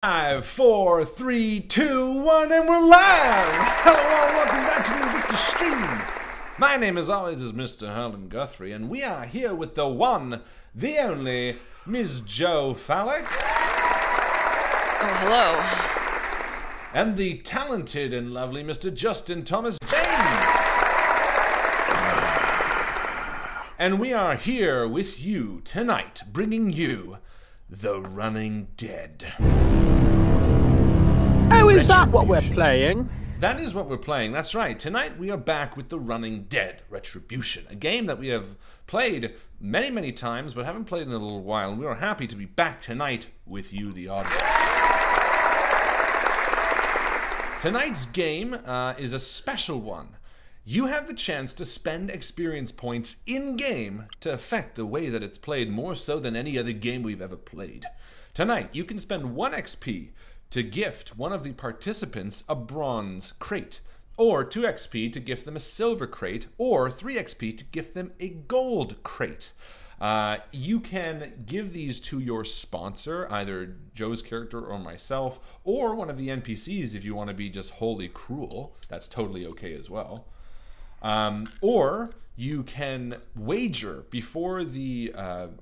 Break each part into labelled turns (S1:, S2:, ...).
S1: 5, 4, 3, 2, 1, and we're live! Hello all, welcome back to the INVICTUS stream! My name as always is Mr. Harlan Guthrie, and we are here with the one, the only, Ms. Jo Fallak.
S2: Oh, hello.
S1: And the talented and lovely Mr. Justin Thomas James. And we are here with you tonight, bringing you The Running Dead.
S3: Oh, is that what we're playing?
S1: That is what we're playing, that's right. Tonight we are back with The Running Dead, Retribution, a game that we have played many, many times, but haven't played in a little while, and we are happy to be back tonight with you, the audience. Tonight's game is a special one. You have the chance to spend experience points in-game to affect the way that it's played more so than any other game we've ever played. Tonight, you can spend 1 XP to gift one of the participants a bronze crate, or 2 XP to gift them a silver crate, or 3 XP to gift them a gold crate. You can give these to your sponsor, either Joe's character or myself, or one of the NPCs if you want to be just wholly cruel. That's totally okay as well. Or you can wager before the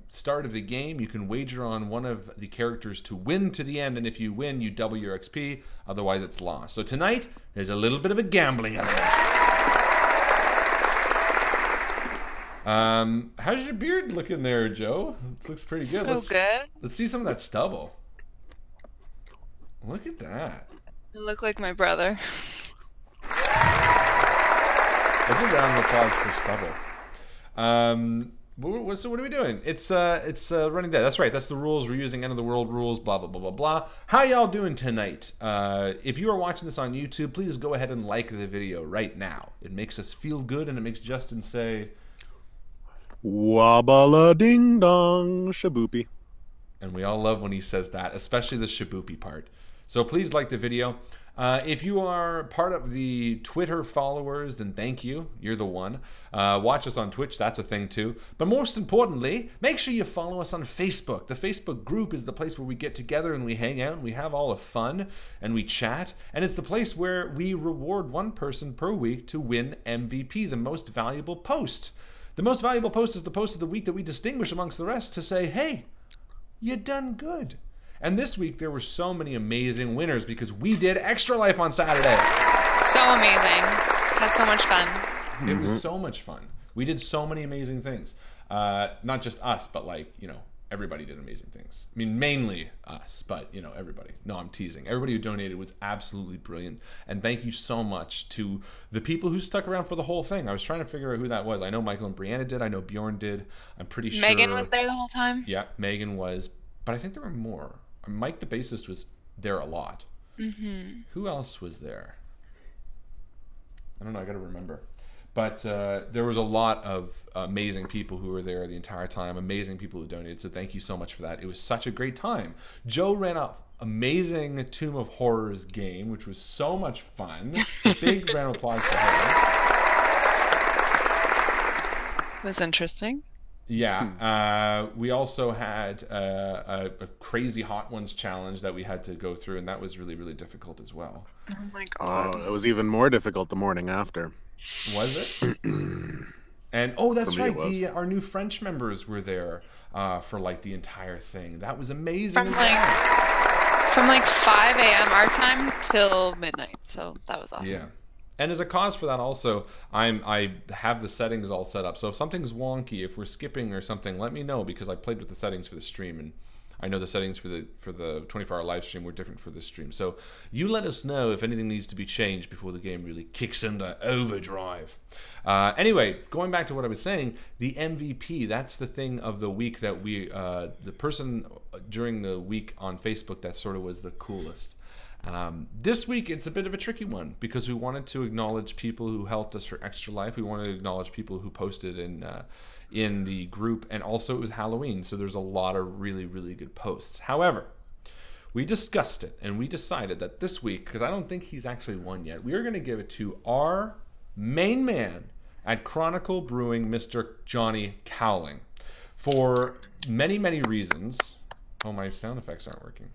S1: start of the game. You can wager on one of the characters to win to the end, and if you win, you double your XP. Otherwise, it's lost. So tonight, there's a little bit of a gambling element. How's your beard looking there, Joe? It looks pretty good.
S2: So good.
S1: Let's see some of that stubble. Look at that.
S2: You look like my brother.
S1: That's a round of applause for stubble. So what are we doing? It's Running Dead. That's right. That's the rules we're using. End of the world rules. Blah blah blah blah blah. How y'all doing tonight? If you are watching this on YouTube, please go ahead and like the video right now. It makes us feel good, and it makes Justin say,
S3: Wabala ding dong, shaboopy.
S1: and we all love when he says that, especially the shaboopy part. So please like the video. If you are part of the Twitter followers, then thank you. You're the one. Watch us on Twitch. That's a thing too. But most importantly, make sure you follow us on Facebook. The Facebook group is the place where we get together and we hang out and we have all the fun and we chat. And it's the place where we reward one person per week to win MVP, the most valuable post. The most valuable post is the post of the week that we distinguish amongst the rest to say, hey, you done good. And this week, there were so many amazing winners because we did Extra Life on Saturday.
S2: So amazing. Had so much fun.
S1: It was so much fun. We did so many amazing things. Not just us, but like, you know, everybody did amazing things. I mean, mainly us, but, you know, everybody. No, I'm teasing. Everybody who donated was absolutely brilliant. And thank you so much to the people who stuck around for the whole thing. I was trying to figure out who that was. I know Michael and Brianna did. I know Bjorn did. I'm pretty sure.
S2: Megan was there the whole time?
S1: Yeah, Megan was. But I think there were more. Mike the bassist was there a lot. Who else was there? I don't know, I gotta remember. But there was a lot of amazing people who were there the entire time, amazing people who donated, so thank you so much for that. It was such a great time. Joe ran an amazing Tomb of Horrors game, which was so much fun. A big round of applause for her.
S2: It was interesting.
S1: Yeah, we also had a crazy Hot Ones challenge that we had to go through, and that was really, really difficult as well.
S2: Oh my god.
S3: It was even more difficult the morning after.
S1: Was it? And oh, that's
S3: For me,
S1: right. Our new French members were there for like the entire thing. That was amazing.
S2: From like 5 a.m. our time till midnight. So that was awesome.
S1: Yeah. And as a cause for that also, I have the settings all set up. So if something's wonky, if we're skipping or something, let me know because I played with the settings for the stream and I know the settings for the 24-hour live stream were different for this stream. So you let us know if anything needs to be changed before the game really kicks into overdrive. Anyway, going back to what I was saying, the MVP, that's the thing of the week that we, the person during the week on Facebook that sort of was the coolest. This week it's a bit of a tricky one because we wanted to acknowledge people who helped us for Extra Life. We wanted to acknowledge people who posted in the group, and also it was Halloween, so there's a lot of really, really good posts. However, we discussed it and we decided that this week, because I don't think he's actually won yet, we are going to give it to our main man at Chronicle Brewing, Mr. Johnny Cowling, for many, many reasons. Oh, my sound effects aren't working.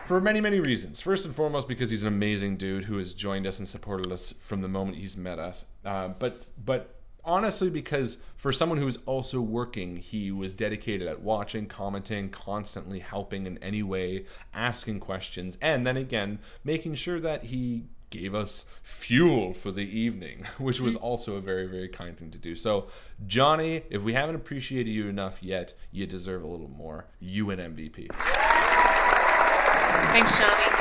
S1: For many, many reasons. First and foremost, because he's an amazing dude who has joined us and supported us from the moment he's met us. But honestly, because for someone who's also working, he was dedicated at watching, commenting, constantly helping in any way, asking questions, and then again, making sure that he gave us fuel for the evening, which was also a very, very kind thing to do. So, Johnny, if we haven't appreciated you enough yet, you deserve a little more. You an MVP.
S2: Thanks, Johnny.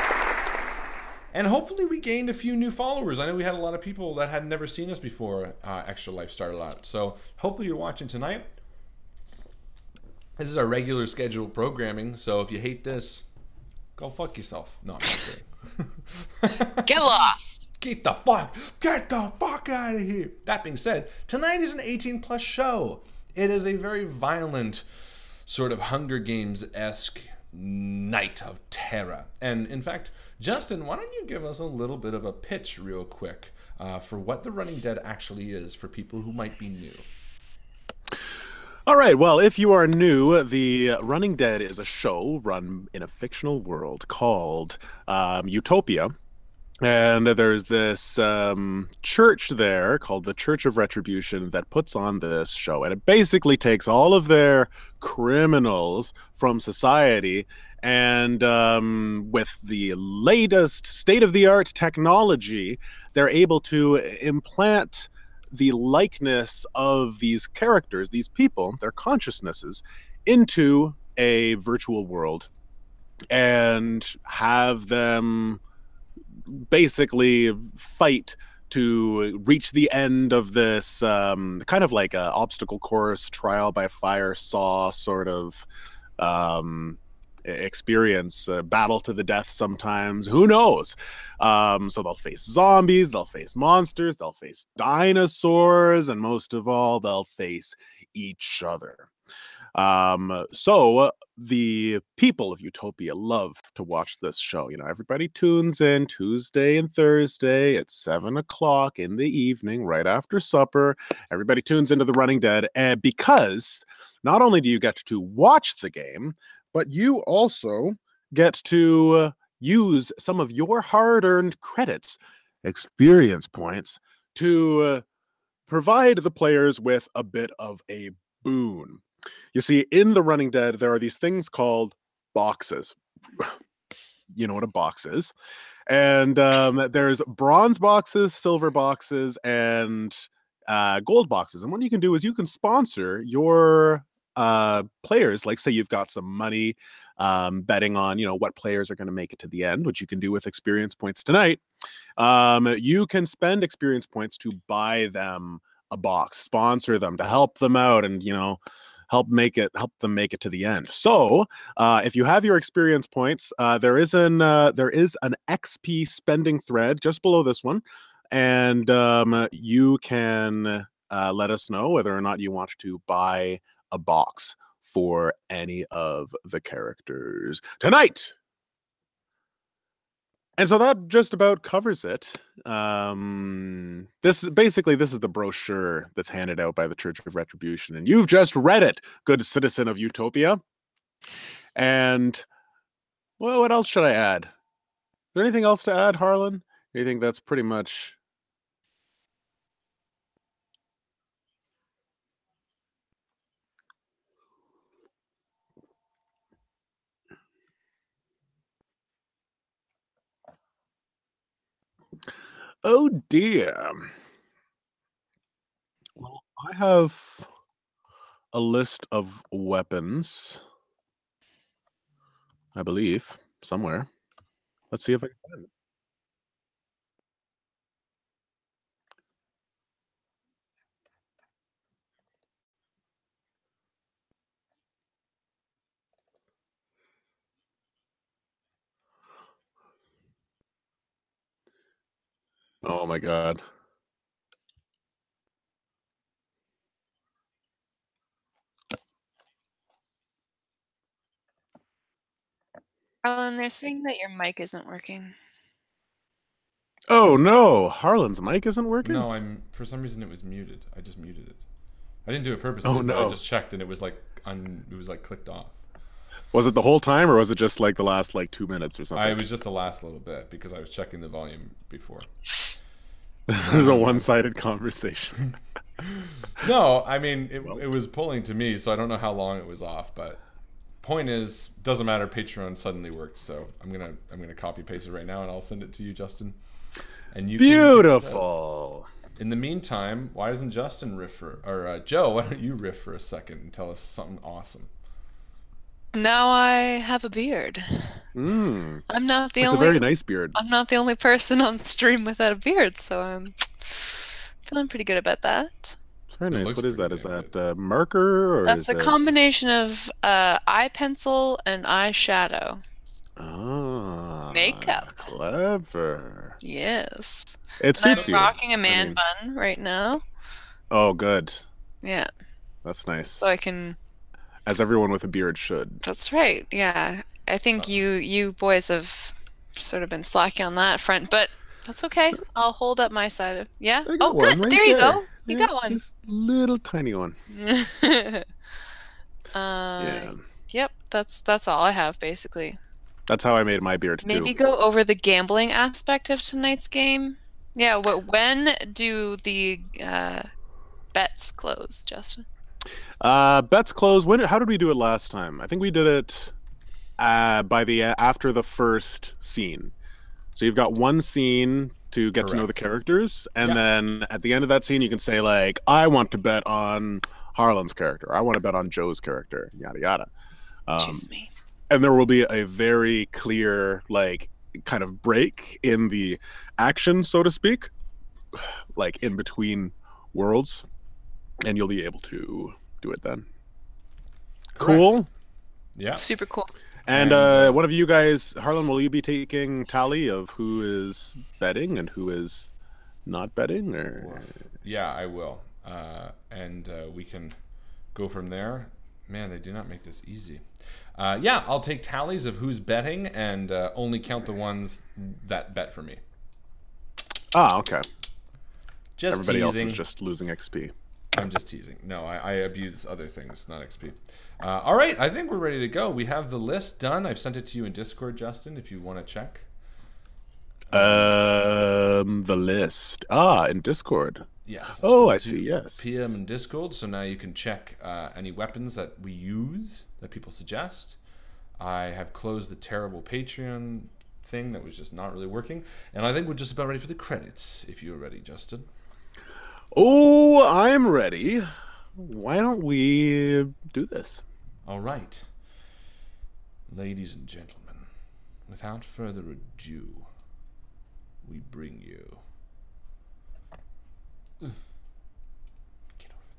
S1: And hopefully we gained a few new followers. I know we had a lot of people that had never seen us before Extra Life started out. So hopefully you're watching tonight. This is our regular scheduled programming. So if you hate this, go fuck yourself. No, I'm not kidding.
S2: Get lost.
S1: Get the fuck out of here. That being said, tonight is an 18+ show. It is a very violent, sort of Hunger Games-esque night of terror. And in fact, Justin, why don't you give us a little bit of a pitch real quick for what The Running Dead actually is for people who might be new.
S3: All right, well, if you are new, The Running Dead is a show run in a fictional world called Utopia. And there's this church there called the Church of Retribution that puts on this show. And it basically takes all of their criminals from society and with the latest state-of-the-art technology, they're able to implant the likeness of these characters, these people, their consciousnesses, into a virtual world and have them basically fight to reach the end of this kind of like a obstacle course, trial by fire, Saw sort of experience, battle to the death sometimes, who knows. So they'll face zombies, they'll face monsters, they'll face dinosaurs, and most of all, they'll face each other. So the people of Utopia love to watch this show. You know, everybody tunes in Tuesday and Thursday at 7 o'clock in the evening, right after supper. Everybody tunes into The Running Dead, and because not only do you get to watch the game, but you also get to use some of your hard-earned credits, experience points, to provide the players with a bit of a boon. You see, in The Running Dead, there are these things called boxes. You know what a box is. And there's bronze boxes, silver boxes, and gold boxes. And what you can do is you can sponsor your players. Like, say you've got some money betting on, you know, what players are going to make it to the end, which you can do with experience points tonight. You can spend experience points to buy them a box, sponsor them, to help them out, and, you know, help them make it to the end. So if you have your experience points, there is an XP spending thread just below this one, and you can let us know whether or not you want to buy a box for any of the characters tonight. And so that just about covers it. This is the brochure that's handed out by the Church of Retribution, and you've just read it, good citizen of Utopia. And well, what else should I add? Is there anything else to add, Harlan? You think that's pretty much? Oh dear. Well, I have a list of weapons, I believe, somewhere. Let's see if I can find it. Oh my god.
S2: Harlan, they're saying that your mic isn't working.
S3: Oh no, Harlan's mic isn't working?
S1: No, for some reason it was muted. I just muted it. I didn't do it purposely.
S3: Oh no.
S1: I just checked and it was like clicked off.
S3: Was it the whole time, or was it just like the last like 2 minutes or something?
S1: It was just the last little bit because I was checking the volume before.
S3: This is a one-sided conversation.
S1: No, I mean it was pulling to me, so I don't know how long it was off. But point is, doesn't matter. Patreon suddenly worked, so I'm gonna copy paste it right now, and I'll send it to you, Justin. And you
S3: beautiful.
S1: In the meantime, why doesn't Justin riff or Joe? Why don't you riff for a second and tell us something awesome?
S2: Now I have a beard. I'm not the only.
S3: It's a very nice beard.
S2: I'm not the only person on stream without a beard, so I'm feeling pretty good about that.
S3: It's very nice. What is that? Is that marker? Or
S2: that's a combination of eye pencil and eyeshadow.
S3: Ah,
S2: makeup.
S3: Clever.
S2: Yes.
S3: It suits you.
S2: I'm rocking a man bun right now.
S3: Oh, good.
S2: Yeah.
S3: That's nice.
S2: So I can.
S3: As everyone with a beard should.
S2: That's right. Yeah. I think you boys have sort of been slacking on that front, but that's okay. I'll hold up my side of. Yeah. Oh, good.
S3: Right
S2: there you go. You got one.
S3: Just little tiny one.
S2: Yeah. Yep. That's all I have basically.
S3: That's how I made my beard too.
S2: Maybe go over the gambling aspect of tonight's game. Yeah. When do the bets close, Justin?
S3: Bets close. How did we do it last time? I think we did it after the first scene. So you've got one scene to get to know the characters, and then at the end of that scene, you can say like, "I want to bet on Harlan's character. I want to bet on Joe's character." Yada yada.
S2: Choose me.
S3: And there will be a very clear like kind of break in the action, so to speak, like in between worlds, and you'll be able to do it then.
S1: Correct.
S3: Cool.
S2: Yeah. Super cool.
S3: And one of you guys, Harlan, will you be taking tally of who is betting and who is not betting? Or
S1: yeah, I will. And we can go from there. Man, they do not make this easy. Yeah, I'll take tallies of who's betting and only count the ones that bet for me.
S3: Ah, okay.
S1: Just
S3: everybody
S1: teasing.
S3: else is just losing XP.
S1: I'm just teasing. No, I abuse other things, not XP. All right, I think we're ready to go. We have the list done. I've sent it to you in Discord, Justin, if you want to check.
S3: The list. In Discord.
S1: Yes.
S3: Oh, I see. Yes.
S1: PM in Discord. So now you can check any weapons that we use that people suggest. I have closed the terrible Patreon thing that was just not really working, and I think we're just about ready for the credits. If you're ready, Justin.
S3: Oh, I'm ready. Why don't we do this?
S1: All right. Ladies and gentlemen, without further ado, we bring you... Get over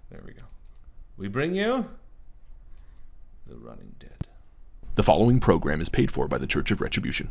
S1: there. There we go. We bring you... The Running Dead. The following program is paid for by the Church of Retribution.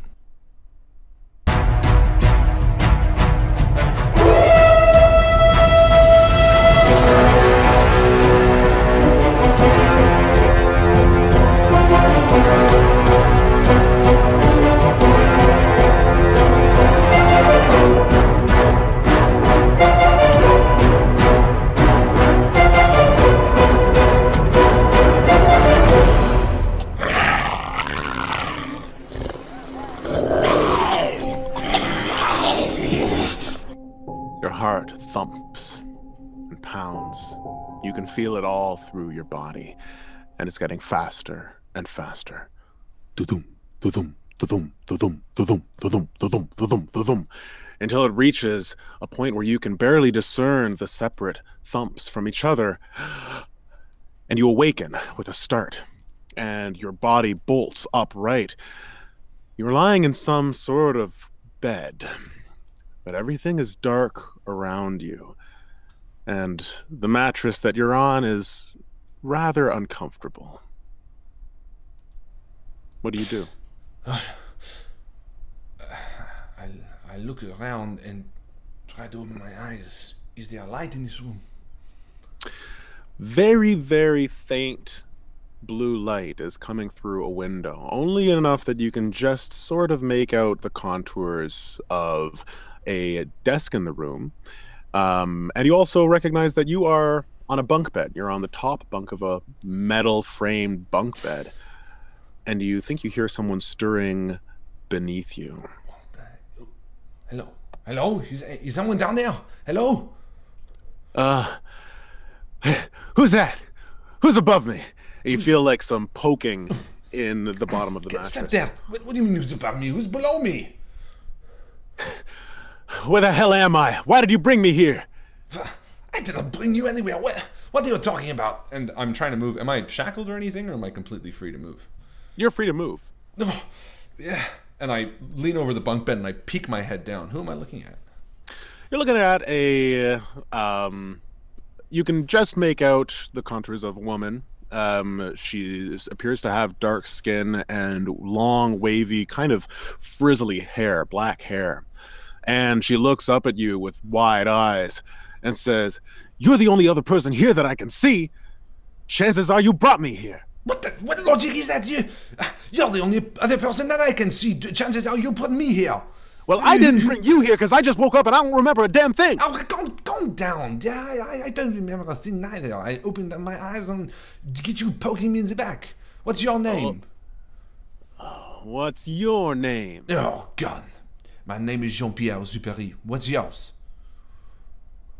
S3: Thumps and pounds. You can feel it all through your body, and it's getting faster and faster. Do-dum, do-dum, do-dum, do-dum, do-dum, do-dum, do-dum, do-dum, do-dum, until it reaches a point where you can barely discern the separate thumps from each other, and you awaken with a start, and your body bolts upright. You're lying in some sort of bed, but everything is dark around you, and the mattress that you're on is rather uncomfortable. What do you do?
S1: I look around and try to open my eyes. Is there a light in this room?
S3: Very, very faint blue light is coming through a window, only enough that you can just sort of make out the contours of a desk in the room, and you also recognize that you are on a bunk bed. You're on the top bunk of a metal-framed bunk bed, and you think you hear someone stirring beneath you.
S1: Hello? Hello? Is someone down there? Hello?
S3: Who's that? Who's above me? You feel like some poking in the bottom of the mattress.
S1: Step there. What do you mean who's above me? Who's below me?
S3: Where the hell am I? Why did you bring me here?
S1: I didn't bring you anywhere. What are you talking about? And I'm trying to move. Am I shackled or anything, or am I completely free to move?
S3: You're free to move.
S1: Oh, yeah. And I lean over the bunk bed and I peek my head down. Who am I looking at?
S3: You're looking at a... you can just make out the contours of a woman. She appears to have dark skin and long, wavy, kind of frizzly hair, black hair. And she looks up at you with wide eyes and says, "You're the only other person here that I can see. Chances are you brought me here."
S1: What logic is that? You're the only other person that I can see. Chances are you put me here.
S3: Well, I didn't bring you here because I just woke up and I don't remember a damn thing.
S1: Oh, calm down. Yeah, I don't remember a thing neither. I opened up my eyes and get you poking me in the back. What's your name?
S3: What's your name?
S1: Oh, God. My name is Jean-Pierre Superi. What's yours?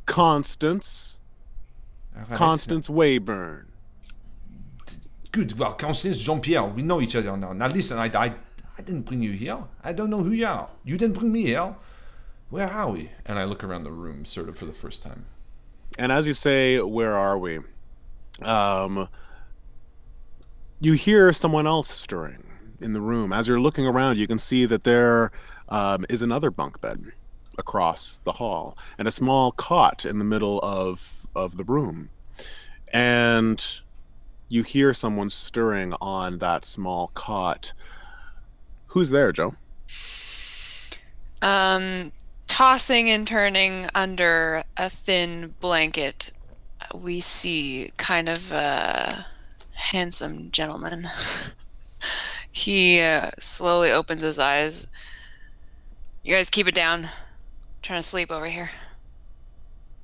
S3: Constance.
S1: Right.
S3: Constance Wayburn.
S1: Good. Well, Constance, Jean-Pierre, we know each other now. Now listen, I didn't bring you here. I don't know who you are. You didn't bring me here. Where are we? And I look around the room, sort of for the first time.
S3: And as you say, where are we? You hear someone else stirring in the room. As you're looking around, you can see that there is another bunk bed across the hall and a small cot in the middle of the room. And you hear someone stirring on that small cot. Who's there, Joe?
S2: Tossing and turning under a thin blanket, we see kind of a handsome gentleman. He slowly opens his eyes. "You guys keep it down. I'm trying to sleep over here.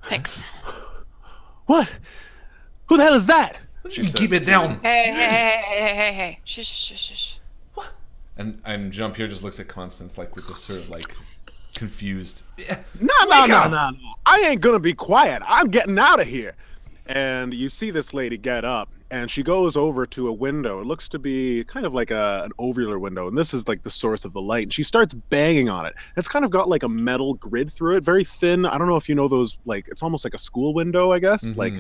S2: Thanks."
S3: What? Who the hell is that?
S1: She says, keep it down.
S2: Hey. Shh.
S1: What? And Jean-Pierre just looks at Constance like with this sort of like confused.
S3: No. I ain't gonna be quiet. I'm getting out of here. And you see this lady get up and she goes over to a window. It looks to be kind of like an ovular window. And this is like the source of the light. And she starts banging on it. It's kind of got like a metal grid through it. Very thin. I don't know if you know those, like, it's almost like a school window, I guess. Mm-hmm. Like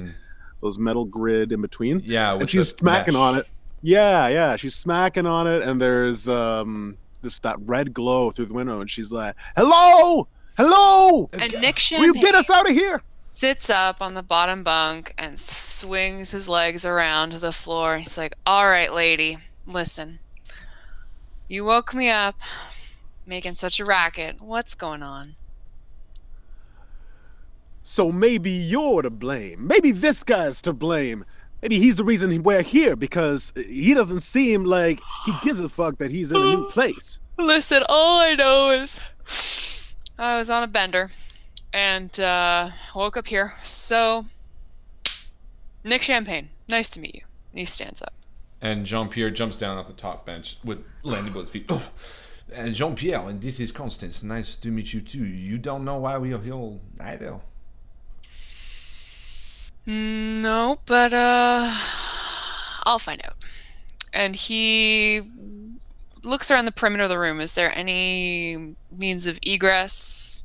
S3: those metal grid in between.
S1: Yeah.
S3: And she's smacking on it. Yeah. She's smacking on it. And there's that red glow through the window. And she's like, Hello!
S2: And Nick
S3: Will you get us out of here?
S2: Sits up on the bottom bunk and swings his legs around to the floor. He's like, "All right, lady, listen. You woke me up making such a racket. What's going on?"
S3: So maybe you're to blame. Maybe this guy's to blame. Maybe he's the reason we're here because he doesn't seem like he gives a fuck that he's in a new place.
S2: Listen, all I know is I was on a bender and woke up here. So, Nick Champagne, nice to meet you. And he stands up.
S1: And Jean-Pierre jumps down off the top bench with landing both feet. Oh. And Jean-Pierre, and this is Constance. Nice to meet you too. You don't know why we are here either.
S2: No, but I'll find out. And he looks around the perimeter of the room. Is there any means of egress?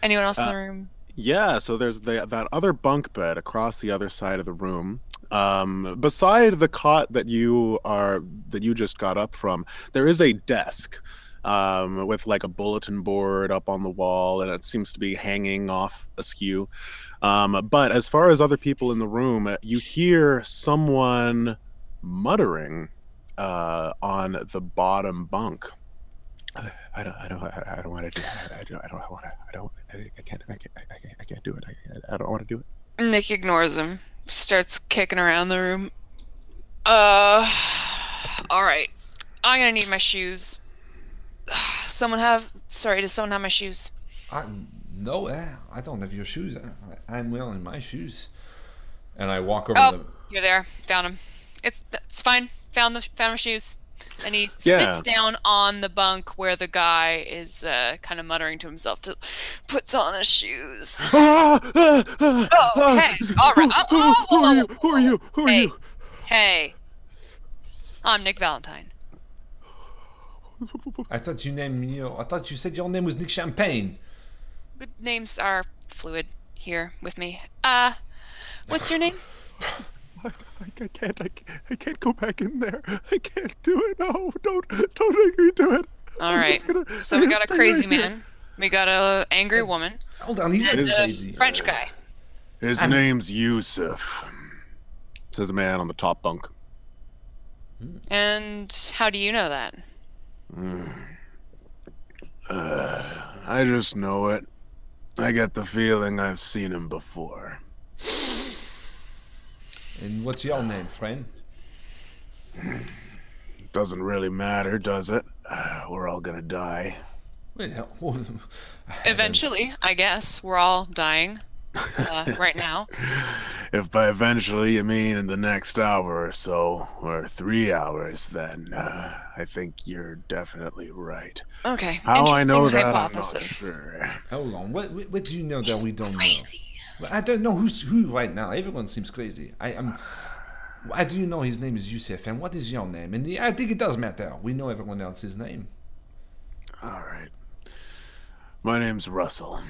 S2: Anyone else in the room?
S3: Yeah, so there's that other bunk bed across the other side of the room. Beside the cot that you just got up from, there is a desk with like a bulletin board up on the wall, and it seems to be hanging off askew. But as far as other people in the room, you hear someone muttering on the bottom bunk. I don't want to do it. I can't do it. I don't want to do it.
S2: Nick ignores him. Starts kicking around the room. All right. I'm gonna need my shoes. Does someone have my shoes?
S1: No, I don't have your shoes. I'm wearing my shoes. And I walk over
S2: Oh,
S1: the...
S2: you're there. Found him. It's fine. Found my shoes. And he sits down on the bunk where the guy is kind of muttering to himself to puts on his shoes. Oh, okay. All right.
S3: Who are you? Who are you?
S2: Hey. I'm Nick Valentine.
S1: I thought you said your name was Nick Champagne.
S2: Good names are fluid here with me. What's your name?
S3: I can't go back in there. I can't do it. No, don't make me do it.
S2: All right. So we got a crazy man. We got a angry woman.
S1: Hold on, he's crazy.
S2: French guy.
S3: His name's Yusuf. Says the man on the top bunk.
S2: And how do you know that?
S3: I just know it. I get the feeling I've seen him before.
S1: And what's your name, friend?
S3: Doesn't really matter, does it? We're all gonna die.
S2: Eventually, I guess. We're all dying right now.
S3: If by eventually you mean in the next hour or so, or 3 hours, then I think you're definitely right.
S2: Okay.
S3: How I know that,
S2: hypothesis.
S3: I'm not sure.
S1: Hold on. What do you know that we don't
S2: crazy.
S1: know? I don't know who's who right now. Everyone seems crazy. I do know his name is Yusuf, and what is your name? And I think it does matter. We know everyone else's name.
S3: All right. My name's Russell.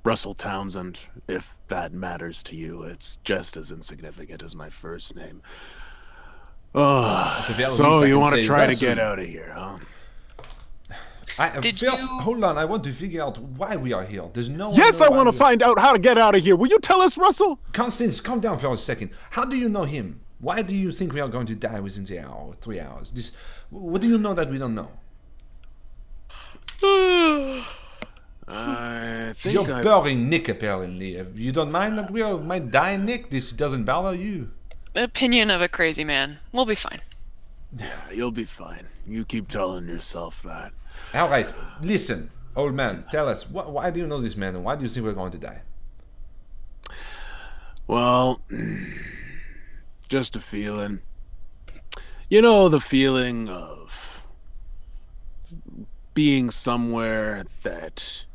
S3: Russell Townsend, if that matters to you. It's just as insignificant as my first name. Oh, so you want to try to get out of here, huh?
S1: Hold on, I want to figure out why we are here. There's no.
S3: Yes, I want to find out how to get out of here. Will you tell us, Russell?
S1: Constance, calm down for a second. How do you know him? Why do you think we are going to die within the hour, 3 hours? What do you know that we don't know?
S3: I think
S1: you're burying Nick, apparently. You don't mind that we might die, Nick? This doesn't bother you?
S2: Opinion of a crazy man. We'll be fine.
S3: Yeah, you'll be fine. You keep telling yourself that.
S1: All right, listen, old man, tell us, why do you know this man and why do you think we're going to die?
S3: Well, just a feeling. You know, the feeling of being somewhere that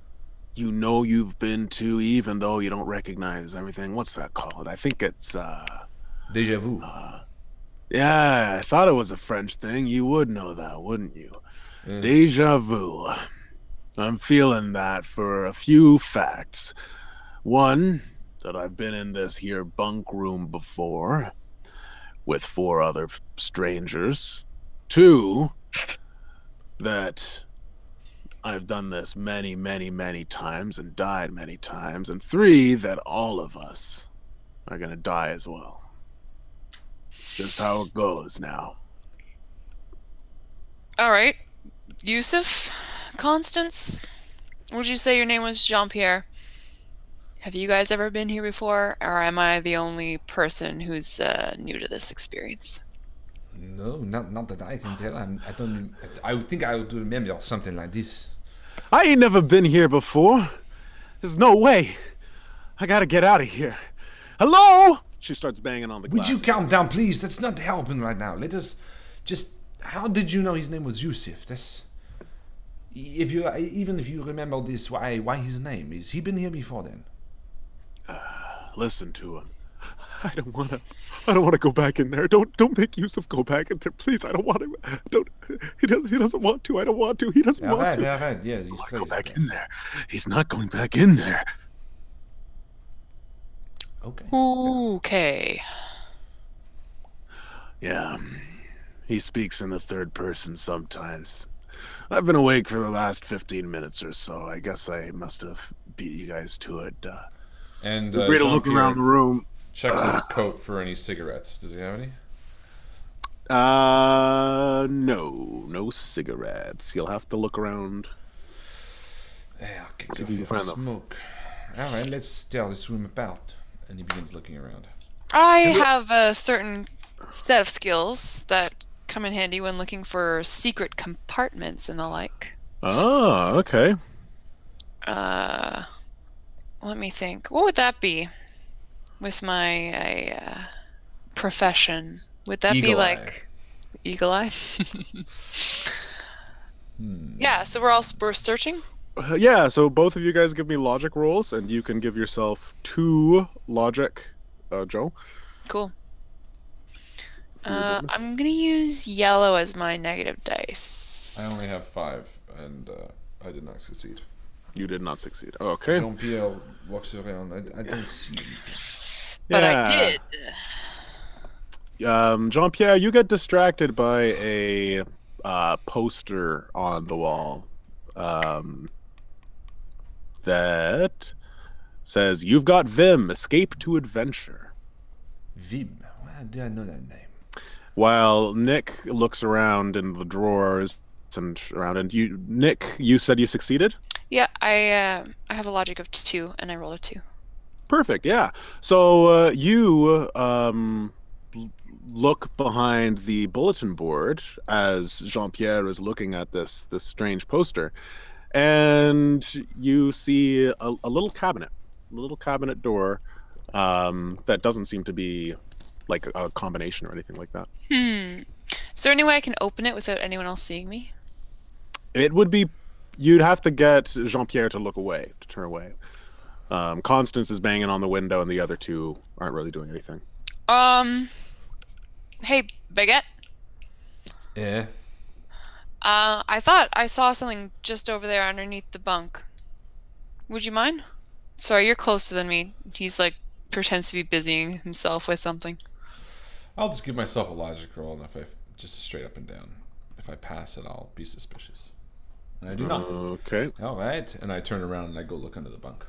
S3: you know you've been to, even though you don't recognize everything. What's that called? I think it's,
S1: Déjà vu.
S3: Yeah, I thought it was a French thing. You would know that, wouldn't you? Déjà vu. I'm feeling that for a few facts. One, that I've been in this here bunk room before with 4 other strangers. 2, that I've done this many, many, many times and died many times. And 3, that all of us are gonna die as well. It's just how it goes now.
S2: All right. Yusuf? Constance? Would you say your name was Jean-Pierre? Have you guys ever been here before, or am I the only person who's new to this experience?
S1: No, not that I can tell. I think I would remember something like this.
S3: I ain't never been here before. There's no way. I gotta get out of here. Hello? She starts banging on the glass.
S1: Would you calm down, please? That's not helping right now. Let us just... How did you know his name was Yusuf? That's... Even if you remember this, why his name? Has he been here before then?
S3: Listen to him. I don't want to go back in there. Don't make Yusuf go back in there, please. I don't want to. Don't. He doesn't want to. I don't want to. He doesn't want to.
S1: Yeah, right. Yes, he's
S3: crazy. Go back in there. He's not going back in there.
S1: Okay.
S2: Okay.
S3: Yeah. He speaks in the third person sometimes. I've been awake for the last 15 minutes or so. I guess I must have beat you guys to it.
S1: And
S3: feel free to look around the room.
S1: Checks his coat for any cigarettes. Does he have any?
S3: No cigarettes. You'll have to look around.
S1: Yeah, I'll kick some smoke. All right, let's stare this room about. And he begins looking around.
S2: I have a certain set of skills that come in handy when looking for secret compartments and the like.
S3: Oh, okay.
S2: let me think. What would that be with my profession? Would that be
S1: Eagle eye.
S2: like eagle eye? Yeah, so we're searching?
S3: Yeah, so both of you guys give me logic rolls, and you can give yourself 2 logic, Joe.
S2: Cool.
S3: for your bonus.
S2: I'm gonna use yellow as my negative dice.
S1: I only have 5, and I did not succeed.
S3: You did not succeed. Okay.
S1: Jean-Pierre walks around. I don't see anything.
S2: But I did.
S3: Jean-Pierre, you get distracted by a poster on the wall that says, "You've got Vim, escape to adventure."
S1: Vim? Why do I know that name?
S3: While Nick looks around in the drawers and around, and Nick, you said you succeeded?
S2: Yeah, I have a logic of 2, and I rolled a 2.
S3: Perfect, yeah. So you look behind the bulletin board as Jean-Pierre is looking at this strange poster, and you see a little cabinet door that doesn't seem to be like a combination or anything like that.
S2: Is there any way I can open it without anyone else seeing me?
S3: It would be, you'd have to get Jean-Pierre to look away, to turn away. Constance is banging on the window, and the other two aren't really doing anything.
S2: Hey, Baguette.
S1: Yeah.
S2: I thought I saw something just over there underneath the bunk. Would you mind? Sorry, you're closer than me. He's like pretends to be busying himself with something.
S1: I'll just give myself a logic roll, and if I just straight up and down. If I pass it, I'll be suspicious. And I do not.
S3: Okay.
S1: All right. And I turn around and I go look under the bunk.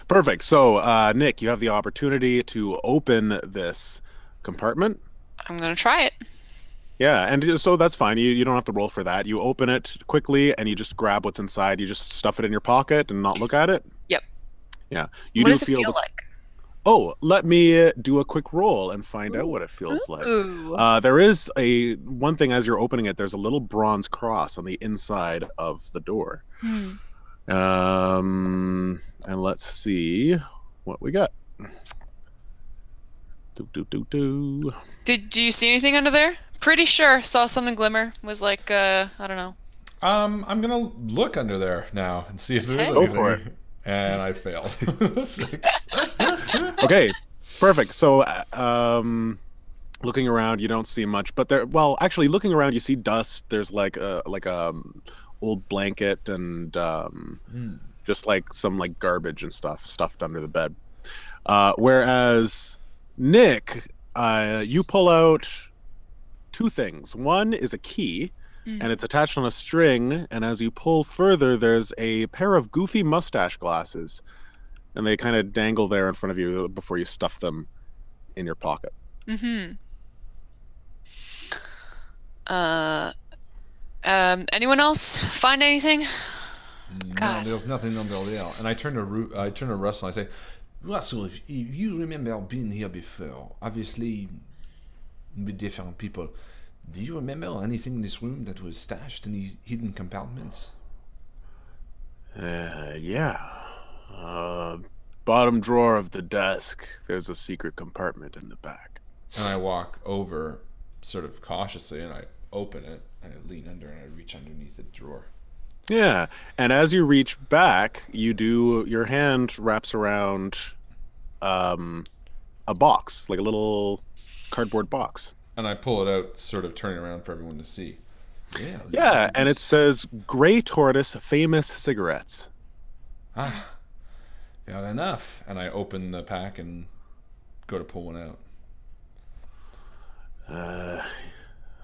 S3: Perfect. So, Nick, you have the opportunity to open this compartment.
S2: I'm gonna try it.
S3: Yeah, and so that's fine. You don't have to roll for that. You open it quickly, and you just grab what's inside. You just stuff it in your pocket and not look at it.
S2: Yep.
S3: Yeah.
S2: What does it feel like?
S3: Oh, let me do a quick roll and find out what it feels like. There is one thing as you're opening it. There's a little bronze cross on the inside of the door. And let's see what we got.
S2: Do you see anything under there? Pretty sure saw something glimmer. Was like I don't know.
S1: I'm gonna look under there now and see if there's anything.
S3: Go for it.
S1: And I failed. 6.
S3: Okay, perfect. So, looking around, you don't see much, but actually, looking around, you see dust. There's like a old blanket and just like some like garbage and stuff stuffed under the bed. Whereas Nick, you pull out 2 things. One is a key. And it's attached on a string, and as you pull further, there's a pair of goofy mustache glasses, and they kind of dangle there in front of you before you stuff them in your pocket.
S2: Anyone else find anything?
S1: God. No, there's nothing under there. And I turn to Russell and I say, Russell, if you remember being here before, obviously with different people, do you remember anything in this room that was stashed in the hidden compartments?
S3: Yeah. Bottom drawer of the desk. There's a secret compartment in the back.
S1: And I walk over sort of cautiously and I open it and I lean under and I reach underneath the drawer.
S3: Yeah. And as you reach back, your hand wraps around a box, like a little cardboard box.
S1: And I pull it out, sort of turning around for everyone to see.
S3: Yeah, and it says Grey Tortoise Famous Cigarettes.
S1: Got enough. And I open the pack and go to pull one out.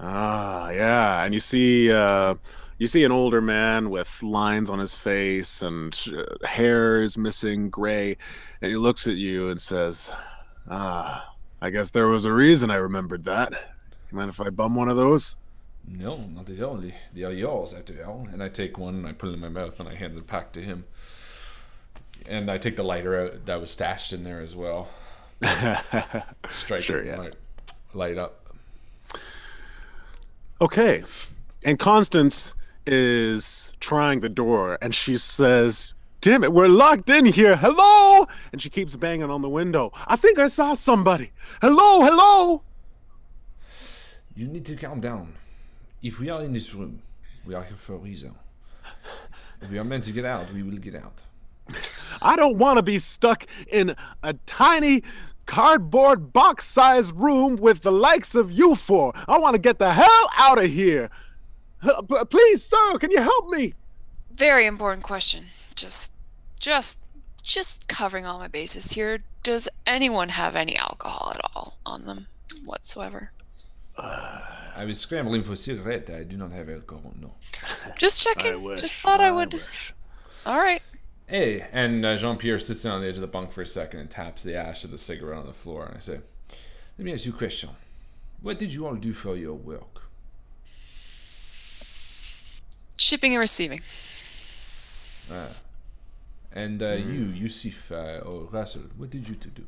S3: Yeah, and you see an older man with lines on his face and hair is missing, gray, and he looks at you and says, I guess there was a reason I remembered that. You mind if I bum one of those?
S1: No, not at all. They are yours, after all. And I take one and I put it in my mouth and I hand the pack to him. And I take the lighter out that was stashed in there as well. Strike it and light up.
S3: Okay. And Constance is trying the door and she says, Damn it, we're locked in here. Hello? And she keeps banging on the window. I think I saw somebody. Hello, hello?
S1: You need to calm down. If we are in this room, we are here for a reason. If we are meant to get out, we will get out.
S3: I don't want to be stuck in a tiny cardboard box-sized room with the likes of you four. I want to get the hell out of here. Please, sir, can you help me?
S2: Very important question. Just covering all my bases here. Does anyone have any alcohol at all on them whatsoever?
S1: I was scrambling for cigarette. I do not have alcohol, no.
S2: Just checking. Just thought I would. All right.
S1: Hey, and Jean-Pierre sits down on the edge of the bunk for a second and taps the ash of the cigarette on the floor. And I say, let me ask you a question. What did you all do for your work?
S2: Shipping and receiving.
S1: And you, Yusuf or Russell, what did you two do?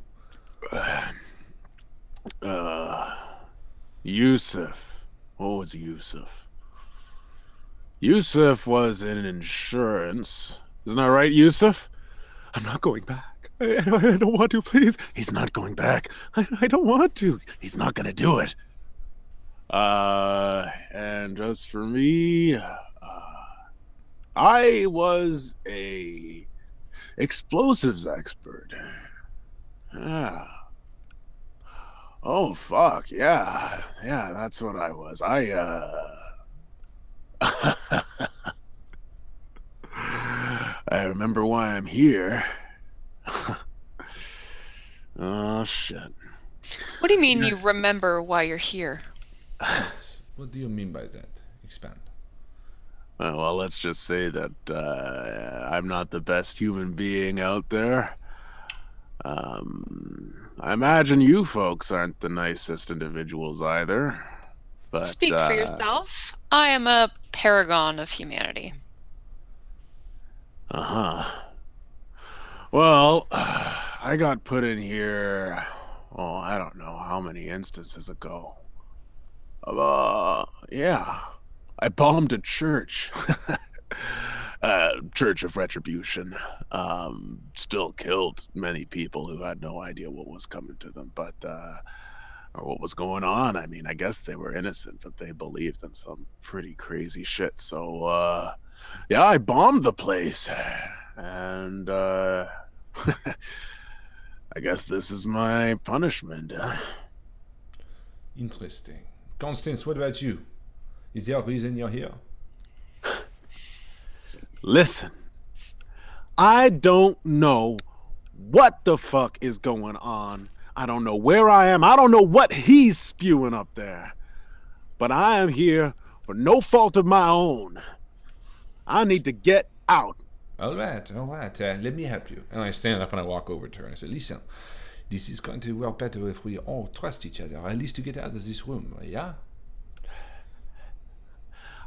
S3: Yusuf. What was Yusuf? Yusuf was in insurance. Isn't that right, Yusuf? I'm not going back. I don't want to, please. He's not going back. I don't want to. He's not going to do it. And as for me, I was a explosives expert. Yeah. Oh, fuck. Yeah. Yeah, that's what I was. I remember why I'm here. Oh, shit.
S2: What do you mean you remember why you're here?
S1: What do you mean by that? Expand.
S3: Well, let's just say that I'm not the best human being out there. I imagine you folks aren't the nicest individuals either. But,
S2: speak for yourself. I am a paragon of humanity.
S3: Uh-huh. Well, I got put in here, oh, I don't know how many instances ago. Yeah. I bombed a church. Church of Retribution. Still killed many people who had no idea what was coming to them, but, or what was going on. I mean, I guess they were innocent, but they believed in some pretty crazy shit. So, yeah, I bombed the place. And, I guess this is my punishment.
S1: Interesting. Constance, what about you? Is there a reason you're here?
S3: Listen, I don't know what the fuck is going on. I don't know where I am. I don't know what he's spewing up there. But I am here for no fault of my own. I need to get out.
S1: All right. Let me help you. And I stand up and I walk over to her and I say, listen, this is going to work better if we all trust each other, or at least to get out of this room, yeah?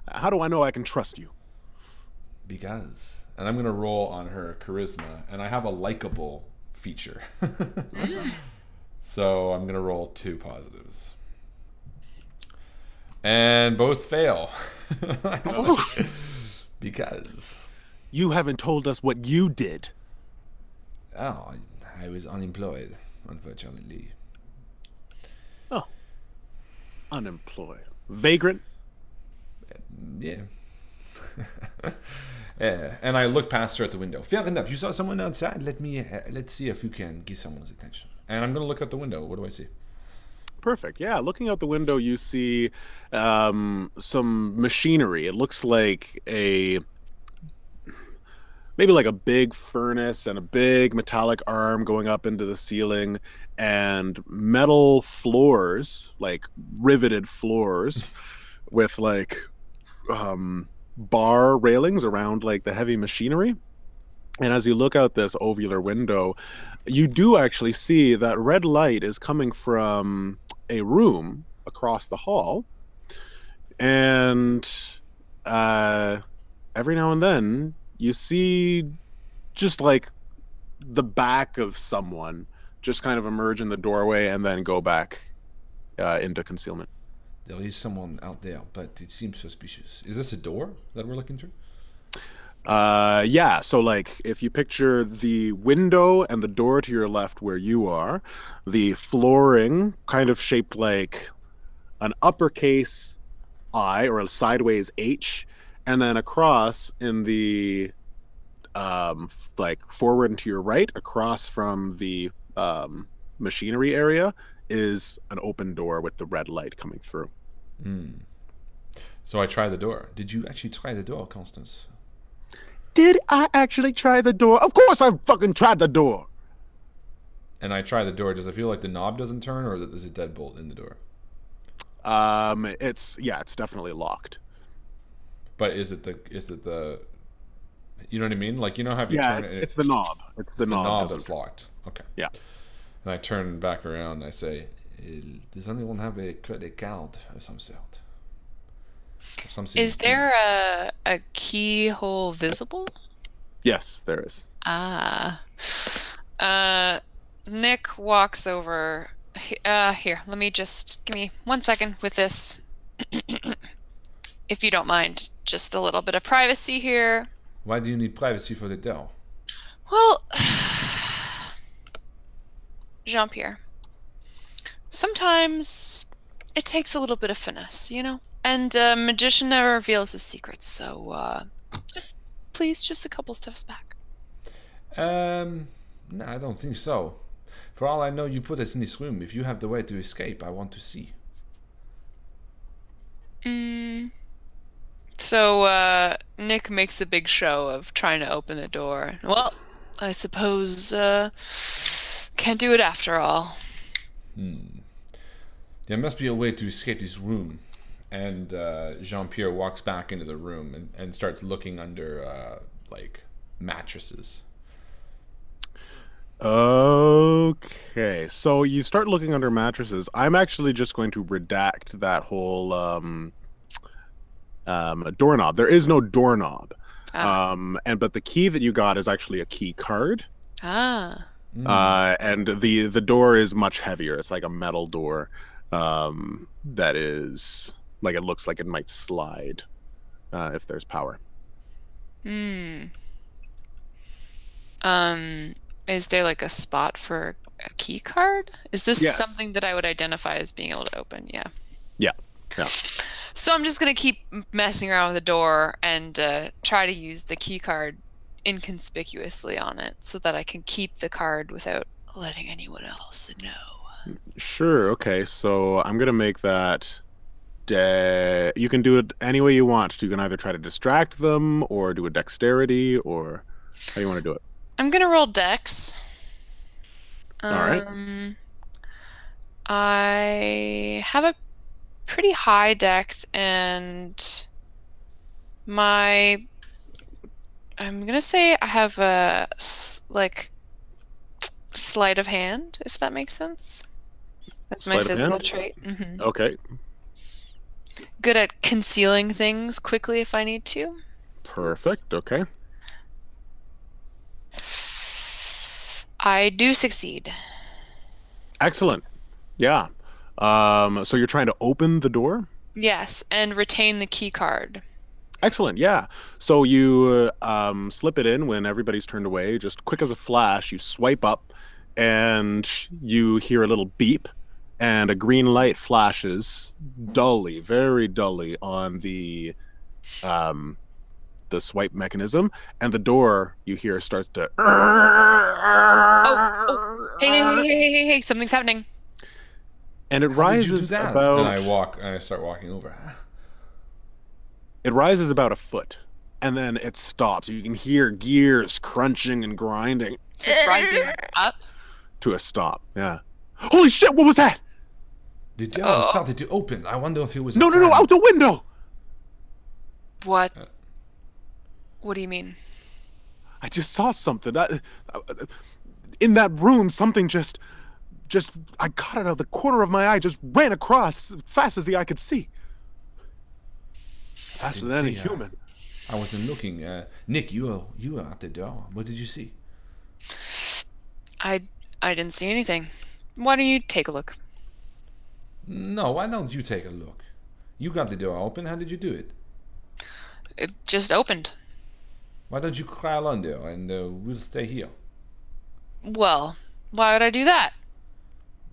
S3: How do I know I can trust you?
S1: Because. And I'm going to roll on her charisma, and I have a likable feature. So I'm going to roll 2 positives. And both fail. Because.
S3: You haven't told us what you did.
S1: Oh, I was unemployed, unfortunately.
S3: Oh. Unemployed. Vagrant?
S1: Yeah. Yeah. And I look past her at the window. Fair enough. You saw someone outside. Let's see if you can get someone's attention. And I'm going to look out the window. What do I see?
S3: Perfect. Yeah, looking out the window, you see some machinery. It looks like maybe like a big furnace and a big metallic arm going up into the ceiling, and metal floors, like riveted floors, with like bar railings around like the heavy machinery. And as you look out this ovular window, you do actually see that red light is coming from a room across the hall. And every now and then you see just like the back of someone just kind of emerge in the doorway and then go back into concealment.
S1: There is someone out there, but it seems suspicious. Is this a door that we're looking through?
S3: Yeah, so like if you picture the window and the door to your left where you are, the flooring kind of shaped like an uppercase I or a sideways H, and then across in the like forward and to your right, across from the machinery area, is an open door with the red light coming through.
S1: So I try the door. Did you actually try the door, Constance?
S3: Did I actually try the door? Of course I fucking tried the door.
S1: And I try the door. Does it feel like the knob doesn't turn, or is it deadbolt in the door?
S3: It's definitely locked.
S1: But is it the you know what I mean? Like, you know how you turn it?
S3: It's the knob. It's the knob
S1: that's locked. Okay.
S3: Yeah.
S1: And I turn back around and I say, does anyone have a credit card of some sort?
S2: Is there a keyhole visible?
S3: Yes, there is.
S2: Nick walks over. Here, let me just give me 1 second with this. If you don't mind, just a little bit of privacy here.
S1: Why do you need privacy for the door?
S2: Well, Jean-Pierre, sometimes it takes a little bit of finesse, you know? And a magician never reveals his secrets, so please, just a couple steps back.
S1: No, I don't think so. For all I know, you put us in this room. If you have the way to escape, I want to see.
S2: So, Nick makes a big show of trying to open the door. Well, I suppose, can't do it after all.
S1: There must be a way to escape this room. And Jean-Pierre walks back into the room and starts looking under, like, mattresses.
S3: Okay, so you start looking under mattresses. I'm actually just going to redact that whole doorknob. There is no doorknob. But the key that you got is actually a key card. And the door is much heavier. It's like a metal door that is like, it looks like it might slide if there's power.
S2: Is there like a spot for a key card? Is this something that I would identify as being able to open? Yeah. So I'm just gonna keep messing around with the door and try to use the key card inconspicuously on it so that I can keep the card without letting anyone else know.
S3: Sure. Okay. So I'm gonna make that. You can do it any way you want. You can either try to distract them or do a dexterity, or how do you want to do it?
S2: I'm gonna roll dex.
S3: All right.
S2: I have a pretty high dex, and I'm gonna say I have a like sleight of hand, if that makes sense. That's my physical trait.
S3: Okay.
S2: Good at concealing things quickly if I need to.
S3: Perfect. Okay.
S2: I do succeed.
S3: Excellent. Yeah. So you're trying to open the door?
S2: Yes, and retain the key card.
S3: Excellent. Yeah. So you slip it in when everybody's turned away. Just quick as a flash, you swipe up, and you hear a little beep, and a green light flashes dully, very dully, on the swipe mechanism, and the door, you hear, starts to
S2: Hey, something's happening.
S3: And it rises about,
S1: and I start walking over.
S3: It rises about a foot, and then it stops. You can hear gears crunching and grinding.
S2: So it's rising up
S3: to a stop. Yeah. Holy shit, what was that?
S1: The door started to open. I wonder if it was
S3: No, out the window.
S2: What? What do you mean?
S3: I just saw something. In that room, something just I caught it out of the corner of my eye, just ran across as fast as the eye could see. Faster than any human.
S1: I wasn't looking. Nick, you were at the door. What did you see?
S2: I didn't see anything. Why don't you take a look?
S1: No, why don't you take a look? You got the door open. How did you do it?
S2: It just opened.
S1: Why don't you crawl under and we'll stay here?
S2: Well, why would I do that?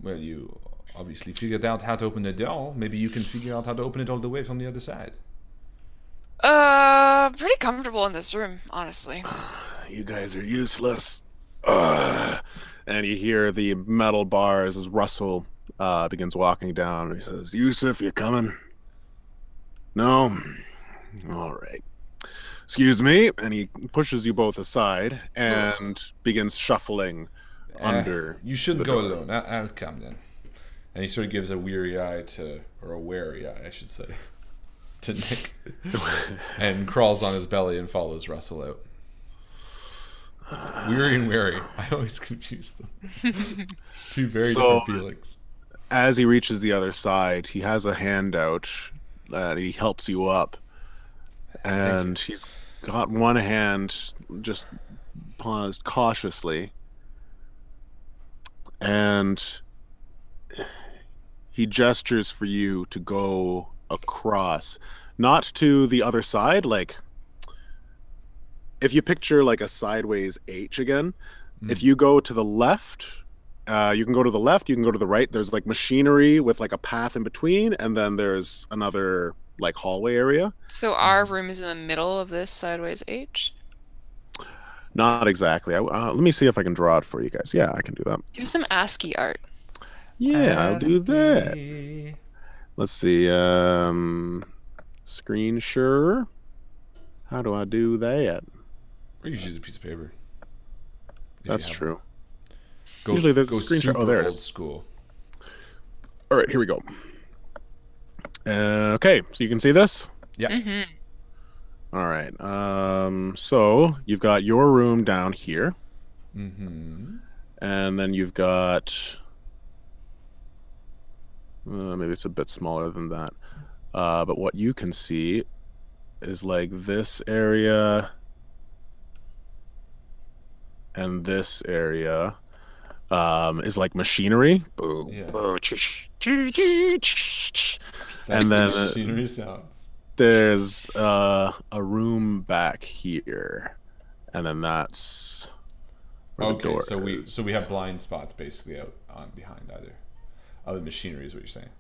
S1: Well, you obviously figured out how to open the door. Maybe you can figure out how to open it all the way from the other side.
S2: Pretty comfortable in this room, honestly.
S3: You guys are useless. And you hear the metal bars as Russell begins walking down. He says, Yusuf, you coming? No? All right. Excuse me. And he pushes you both aside and begins shuffling under.
S1: You shouldn't go alone. I'll come then. And he sort of gives a weary eye to, or a wary eye, I should say, to Nick. And crawls on his belly and follows Russell out. Weary and wary. I always confuse them. Two very different feelings.
S3: As he reaches the other side, he has a hand out that he helps you up. And he's got one hand just paused cautiously. And he gestures for you to go across. Not to the other side, like... If you picture like a sideways H again, if you go to the left, you can go to the left, you can go to the right. There's like machinery with like a path in between, and then there's another like hallway area.
S2: So our room is in the middle of this sideways H?
S3: Not exactly. Let me see if I can draw it for you guys. Yeah, I can do that.
S2: Do some ASCII art.
S3: Yeah, I'll do that. Let's see. Screen share. How do I do that?
S1: Or you just use a piece of paper.
S3: That's true.
S1: Usually
S3: there's a screenshot. Oh, there it is.
S1: Old school.
S3: All right, here we go. Okay, so you can see this?
S1: Yeah.
S2: Mm-hmm.
S3: All right. So you've got your room down here.
S1: Mm-hmm.
S3: And then you've got... maybe it's a bit smaller than that. But what you can see is like this area... and this area is like machinery. Boom.
S1: Yeah.
S3: And then
S1: machinery sounds.
S3: There's a room back here, and then that's where the door is.
S1: So we have blind spots basically out on behind either. Other machinery is what you're saying.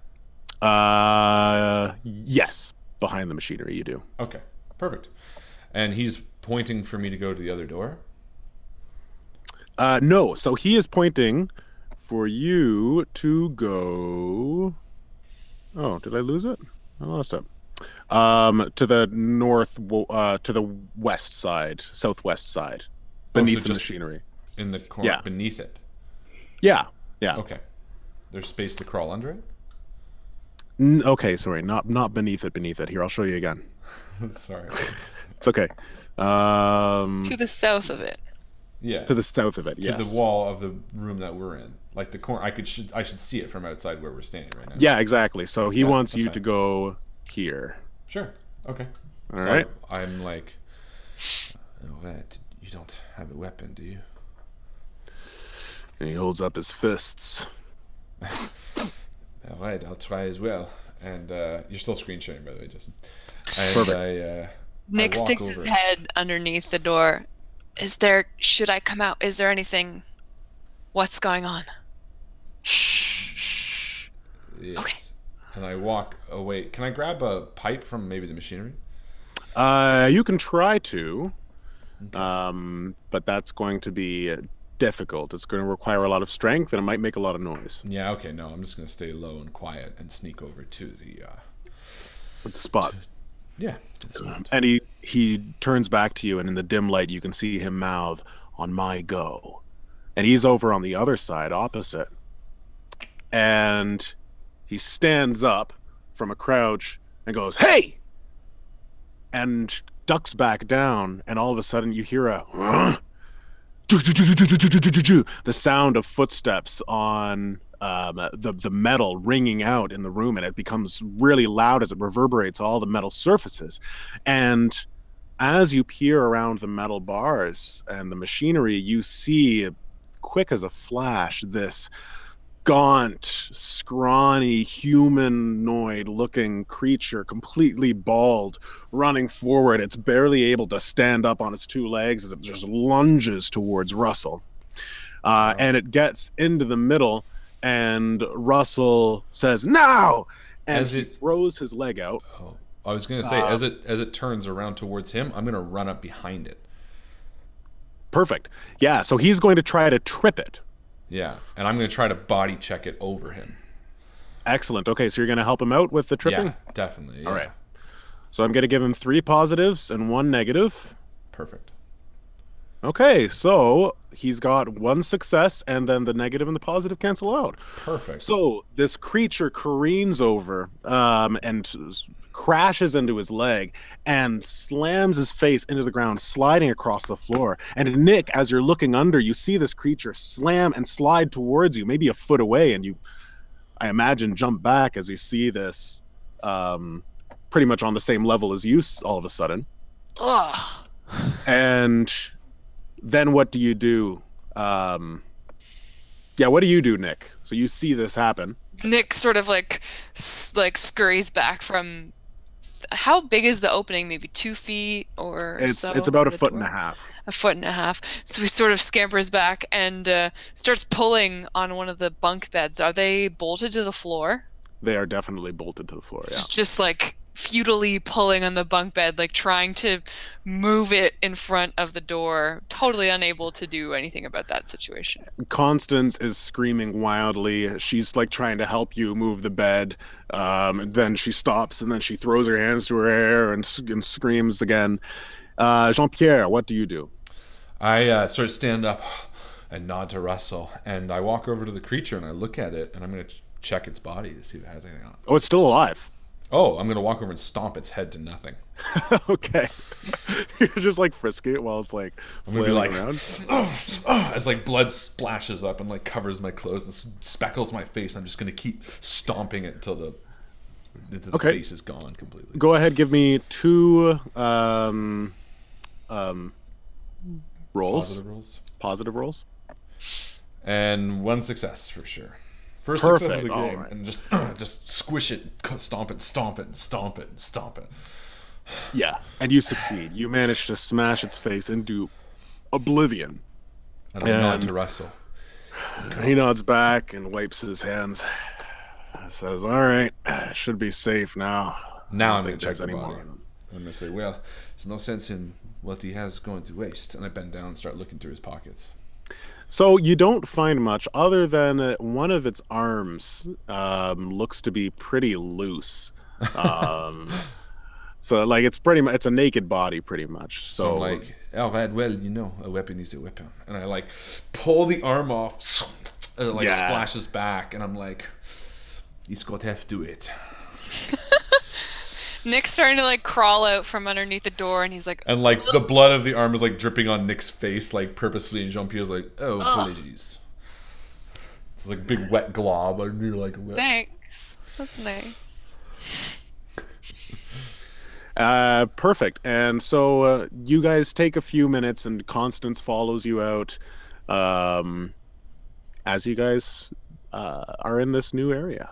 S3: Yes, behind the machinery you do.
S1: Okay, perfect. And he's pointing for me to go to the other door.
S3: No, so he is pointing for you to go... Oh, did I lose it? I lost it. To the to the west side, southwest side, beneath the machinery.
S1: In the corner,
S3: Yeah.
S1: beneath it.
S3: Yeah, yeah.
S1: Okay. There's space to crawl under it?
S3: Okay, sorry, not beneath it, beneath it. Here, I'll show you again.
S1: Sorry.
S3: It's okay.
S2: To the south of it.
S1: Yeah.
S3: To the south of it, yes.
S1: To the wall of the room that we're in. Like the corner, I should see it from outside where we're standing right now.
S3: Yeah, exactly. So he wants you
S1: fine.
S3: to go here.
S1: Sure. Okay.
S3: All right.
S1: I'm like, you don't have a weapon, do you?
S3: And he holds up his fists.
S1: All right, I'll try as well. And you're still screen sharing, by the way, Justin. And
S3: Perfect.
S2: Nick sticks his head underneath the door. Should I come out? Is there anything? What's going on?
S3: Shh.
S1: Yes.
S2: Okay.
S1: And I walk away. Can I grab a pipe from maybe the machinery?
S3: You can try to, but that's going to be difficult. It's going to require a lot of strength, and it might make a lot of noise.
S1: Yeah, okay, no, I'm just going to stay low and quiet and sneak over to the...
S3: With the spot.
S1: to the spot.
S3: And he turns back to you, and in the dim light, you can see him mouth, "On my go." And he's over on the other side, opposite. And he stands up from a crouch and goes, "Hey!" And ducks back down, and all of a sudden you hear a... the sound of footsteps on the metal ringing out in the room, and it becomes really loud as it reverberates all the metal surfaces. And as you peer around the metal bars and the machinery, you see, quick as a flash, this gaunt, scrawny, humanoid-looking creature, completely bald, running forward. It's barely able to stand up on its two legs as it just lunges towards Russell. And it gets into the middle, and Russell says, "Now!" And he throws his leg out.
S1: Oh, I was going to say, as it turns around towards him, I'm going to run up behind it.
S3: Perfect. Yeah, so he's going to try to trip it.
S1: Yeah, and I'm going to try to body check it over him.
S3: Excellent. Okay, so you're going to help him out with the tripping?
S1: Yeah, definitely. Yeah.
S3: All right. So I'm going to give him 3 positives and 1 negative.
S1: Perfect.
S3: Okay, so he's got 1 success, and then the negative and the positive cancel out.
S1: Perfect.
S3: So this creature careens over and crashes into his leg and slams his face into the ground, sliding across the floor. And Nick, as you're looking under, you see this creature slam and slide towards you, maybe a foot away, and you, I imagine, jump back as you see this pretty much on the same level as you all of a sudden.
S2: Ugh.
S3: And then what do you do? Yeah, what do you do, Nick? So you see this happen.
S2: Nick sort of like scurries back from. How big is the opening? Maybe 2 feet or so?
S3: It's about a foot and a half.
S2: A foot and a half. So he sort of scampers back and starts pulling on one of the bunk beds. Are they bolted to the floor?
S3: They are definitely bolted to the floor, yeah.
S2: Just like futilely pulling on the bunk bed, like trying to move it in front of the door, totally unable to do anything about that situation.
S3: Constance is screaming wildly. She's like trying to help you move the bed. Then she stops, and then she throws her hands to her hair and screams again. Jean-Pierre, what do you do?
S1: I sort of stand up and nod to Russell, and I walk over to the creature and I look at it, and I'm going to check its body to see if it has anything on it.
S3: Oh, it's still alive.
S1: Oh, I'm going to walk over and stomp its head to nothing.
S3: Okay. You're just like frisking it while it's like flailing around.
S1: As like blood splashes up and like covers my clothes and speckles my face. I'm just going to keep stomping it until the face is gone completely.
S3: Go ahead, give me 2 rolls. Positive rolls.
S1: And 1 success for sure. First
S3: Perfect.
S1: success of the game,
S3: right.
S1: and just squish it, stomp it, stomp it, stomp it, stomp it.
S3: Yeah, and you succeed. You manage to smash its face into oblivion.
S1: And I nod to Russell.
S3: He nods back and wipes his hands. Says, "All right, should be safe now."
S1: Now I'm going to check the body. I'm going to say, well, there's no sense in what he has going to waste. And I bend down and start looking through his pockets.
S3: So you don't find much other than one of its arms looks to be pretty loose. So like it's a naked body pretty much. So
S1: I'm like, all right, well, you know, a weapon is a weapon. And I like pull the arm off and it like splashes back, and I'm like, he's got to have to do it.
S2: Nick's starting to like crawl out from underneath the door, and he's like,
S1: and like the blood of the arm is like dripping on Nick's face, like purposefully, and Jean-Pierre's like, oh, apologies. It's like a big wet glob under like lip.
S2: Thanks, that's nice.
S3: Perfect. And so you guys take a few minutes, and Constance follows you out as you guys are in this new area.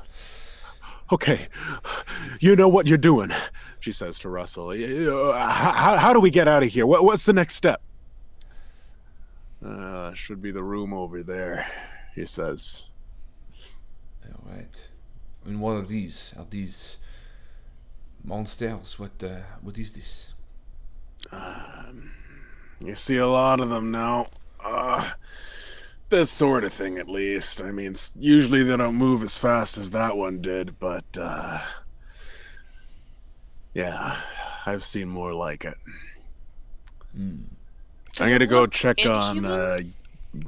S3: Okay, you know what you're doing, she says to Russell. How do we get out of here? What's the next step? Should be the room over there, he says.
S1: All right. And what are these? Are these monsters? What is this?
S3: You see a lot of them now. This sort of thing, at least. I mean, usually they don't move as fast as that one did, but yeah, I've seen more like it. I'm gonna go check on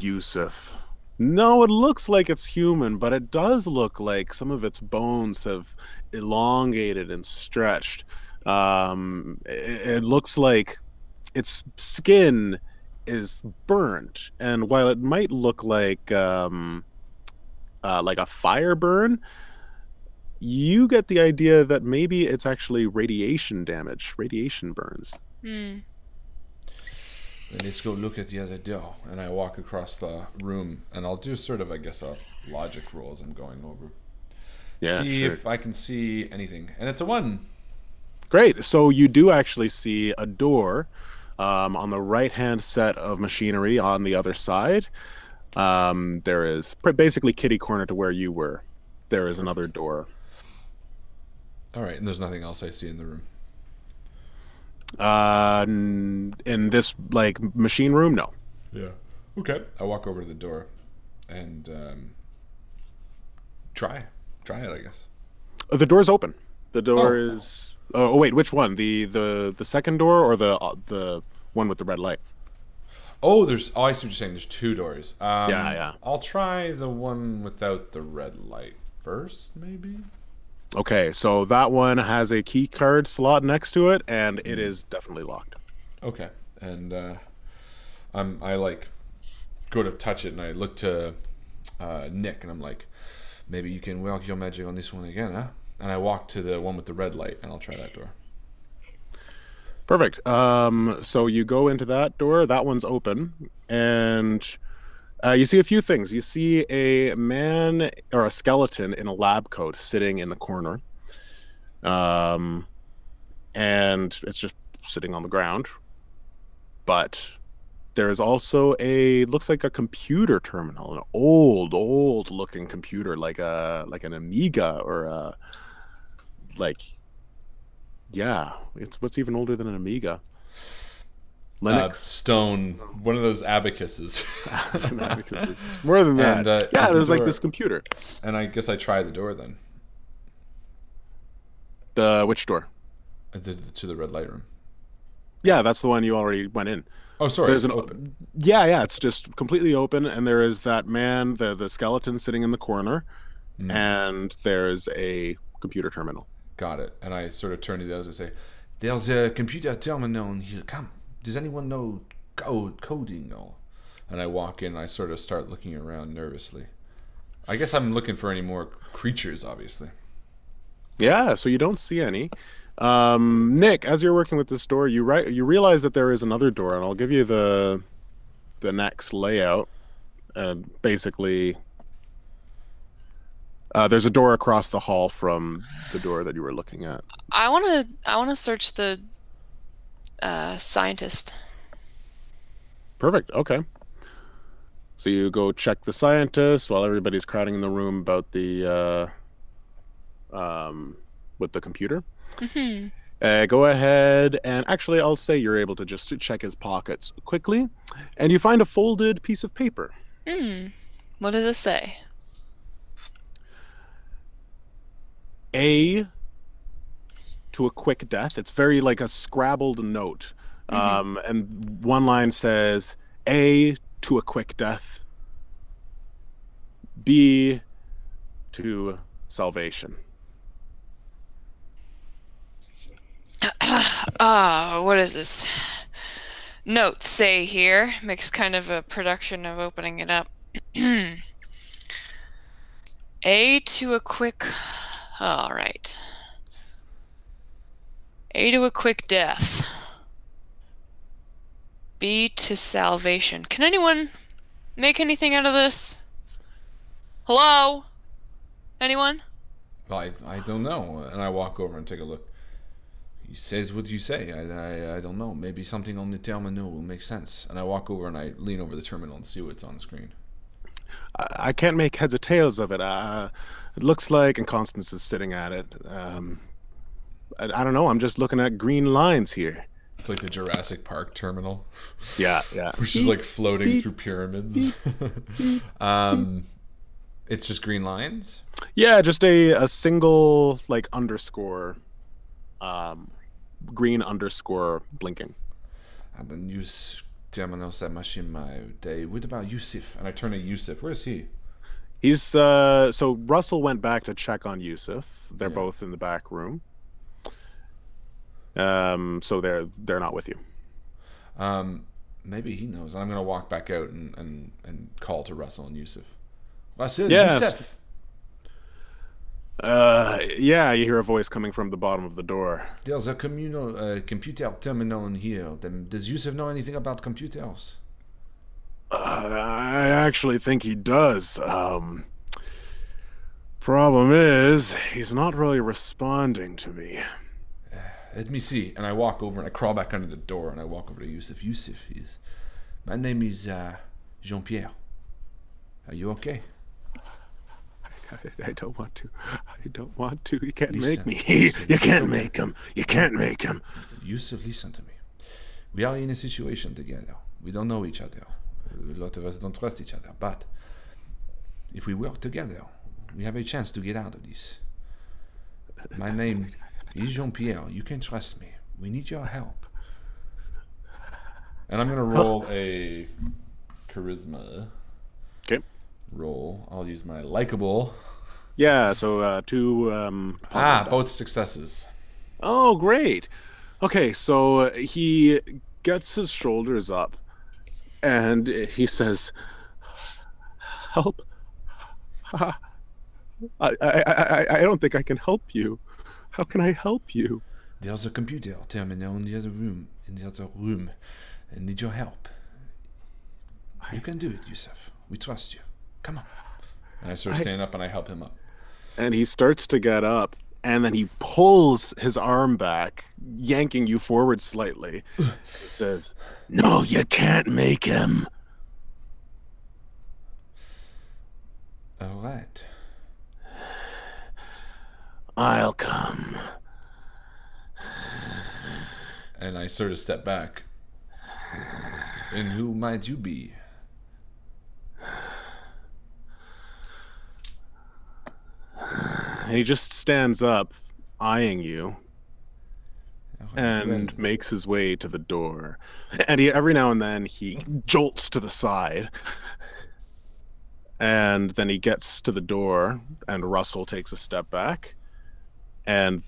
S3: Yusuf. No, it looks like it's human, but it does look like some of its bones have elongated and stretched. It looks like its skin is burnt, and while it might look like a fire burn, you get the idea that maybe it's actually radiation damage, radiation burns.
S1: let's go look at the other door. And I walk across the room, and I'll do sort of, I guess, a logic roll as I'm going over.
S3: Yeah,
S1: see if I can see anything. And it's a 1.
S3: Great. So you do actually see a door on the right-hand set of machinery on the other side. There is basically kitty corner to where you were. There is another door.
S1: All right, and there's nothing else I see in the room.
S3: In this like machine room, no.
S1: Yeah. Okay. I walk over to the door and try it, I guess.
S3: The door's open. The door is. Oh wait, which one? The second door or the one with the red light?
S1: Oh, I see what you're saying. There's 2 doors.
S3: Yeah.
S1: I'll try the one without the red light first, maybe.
S3: Okay, so that one has a key card slot next to it, and it is definitely locked.
S1: Okay, and I like go to touch it, and I look to Nick, and I'm like, maybe you can work your magic on this one again, huh? And I walk to the one with the red light, and I'll try that door.
S3: Perfect. So you go into that door. That one's open, and you see a few things. You see a man or a skeleton in a lab coat sitting in the corner, and it's just sitting on the ground. But there is also looks like a computer terminal, an old looking computer, like an Amiga or it's what's even older than an Amiga. Linux.
S1: Stone, one of those abacuses.
S3: It's more than that.
S1: And,
S3: there's like this computer.
S1: And I guess I try the door then.
S3: Which door?
S1: To the red light room.
S3: Yeah, that's the one you already went in.
S1: Oh, sorry,
S3: so
S1: it's open.
S3: Yeah, it's just completely open, and there is that man, the skeleton sitting in the corner, and there's a computer terminal.
S1: Got it. And I sort of turn to the others and say, there's a computer terminal here. Come. Does anyone know coding? And I walk in, and I sort of start looking around nervously. I guess I'm looking for any more creatures, obviously.
S3: Yeah, so you don't see any. Nick, as you're working with this door, you realize that there is another door, and I'll give you the next layout. Basically, there's a door across the hall from the door that you were looking at.
S2: I wanna search the scientist.
S3: Perfect. Okay. So you go check the scientist while everybody's crowding in the room about the with the computer. Mm-hmm. Go ahead and actually, I'll say you're able to just check his pockets quickly, and you find a folded piece of paper.
S2: What does it say?
S3: A to a quick death. It's very like a scrabbled note. And one line says, A to a quick death. B to salvation.
S2: What is this? Notes say here. Makes kind of a production of opening it up. A to a quick... Alright. A to a quick death. B to salvation. Can anyone make anything out of this? Hello? Anyone?
S1: I don't know. And I walk over and take a look. He says what you say. I don't know. Maybe something on the terminal will make sense. And I walk over and I lean over the terminal and see what's on the screen.
S3: I can't make heads or tails of it. It looks like, and Constance is sitting at it. I don't know. I'm just looking at green lines here.
S1: It's like the Jurassic Park terminal.
S3: Yeah.
S1: Which is like floating through pyramids. It's just green lines?
S3: Yeah, just a single like underscore, green underscore blinking.
S1: I've been used terminals at machine my day. What about Yusuf? And I turn to Yusuf. Where is he?
S3: He's so Russell went back to check on Yusuf. They're both in the back room. So they're not with you.
S1: Maybe he knows. I'm gonna walk back out and call to Russell and Yusuf. Russell,
S3: yes.
S1: Yusuf.
S3: Yeah, you hear a voice coming from the bottom of the door.
S1: There's a computer terminal in here. Does Yusuf know anything about computers?
S3: I actually think he does. Problem is, he's not really responding to me.
S1: Let me see. And I walk over and I crawl back under the door and I walk over to Yusuf. Yusuf, my name is Jean-Pierre. Are you okay?
S3: I don't want to. I don't want to. You can't make me. You can't make him. You can't make him.
S1: Yusuf, listen to me. We are in a situation together. We don't know each other. A lot of us don't trust each other. But if we work together, we have a chance to get out of this. My name is Jean-Pierre. You can trust me. We need your help. And I'm going to roll a charisma.
S3: Okay.
S1: Roll. I'll use my likable.
S3: Yeah, so two...
S1: both successes.
S3: Oh, great. Okay, so he gets his shoulders up and he says, help. I don't think I can help you. How can I help you?
S1: There's a computer terminal in the other room. I need your help. You can do it, Yusuf. We trust you. Come on. And I sort of stand up and I help him up.
S3: And he starts to get up, and then he pulls his arm back, yanking you forward slightly. He says, no, you can't make him.
S1: All right.
S3: I'll come.
S1: And I sort of step back. And who might you be?
S3: And he just stands up, eyeing you, and makes his way to the door. And every now and then he jolts to the side. And then he gets to the door, and Russell takes a step back. And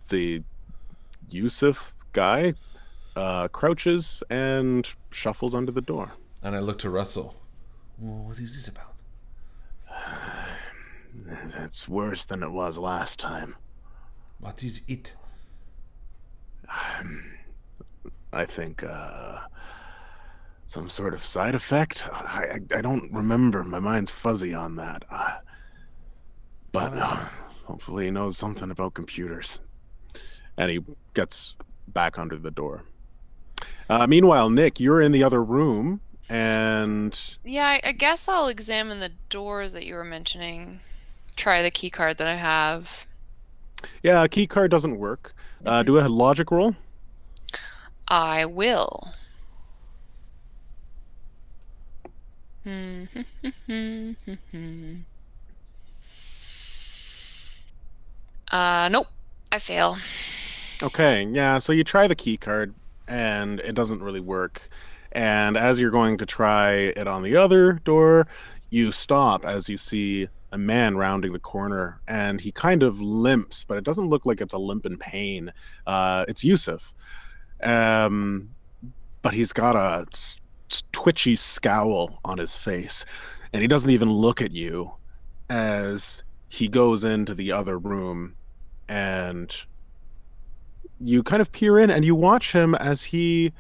S3: the Yusuf guy crouches and shuffles under the door.
S1: And I look to Russell. Well, what is this about?
S3: It's worse than it was last time.
S1: What is it?
S3: I think some sort of side effect. I don't remember. My mind's fuzzy on that. But hopefully he knows something about computers. And he gets back under the door. Meanwhile, Nick, you're in the other room, and...
S2: Yeah, I guess I'll examine the doors that you were mentioning. Try the key card that I have.
S3: Yeah, a key card doesn't work. Do a logic roll.
S2: I will. Nope. I fail.
S3: Okay, yeah, so you try the key card, and it doesn't really work. And as you're going to try it on the other door, you stop as you see a man rounding the corner, and he kind of limps, but it doesn't look like it's a limp in pain. It's Yusuf. But he's got a twitchy scowl on his face, and he doesn't even look at you as he goes into the other room, and you kind of peer in and you watch him as he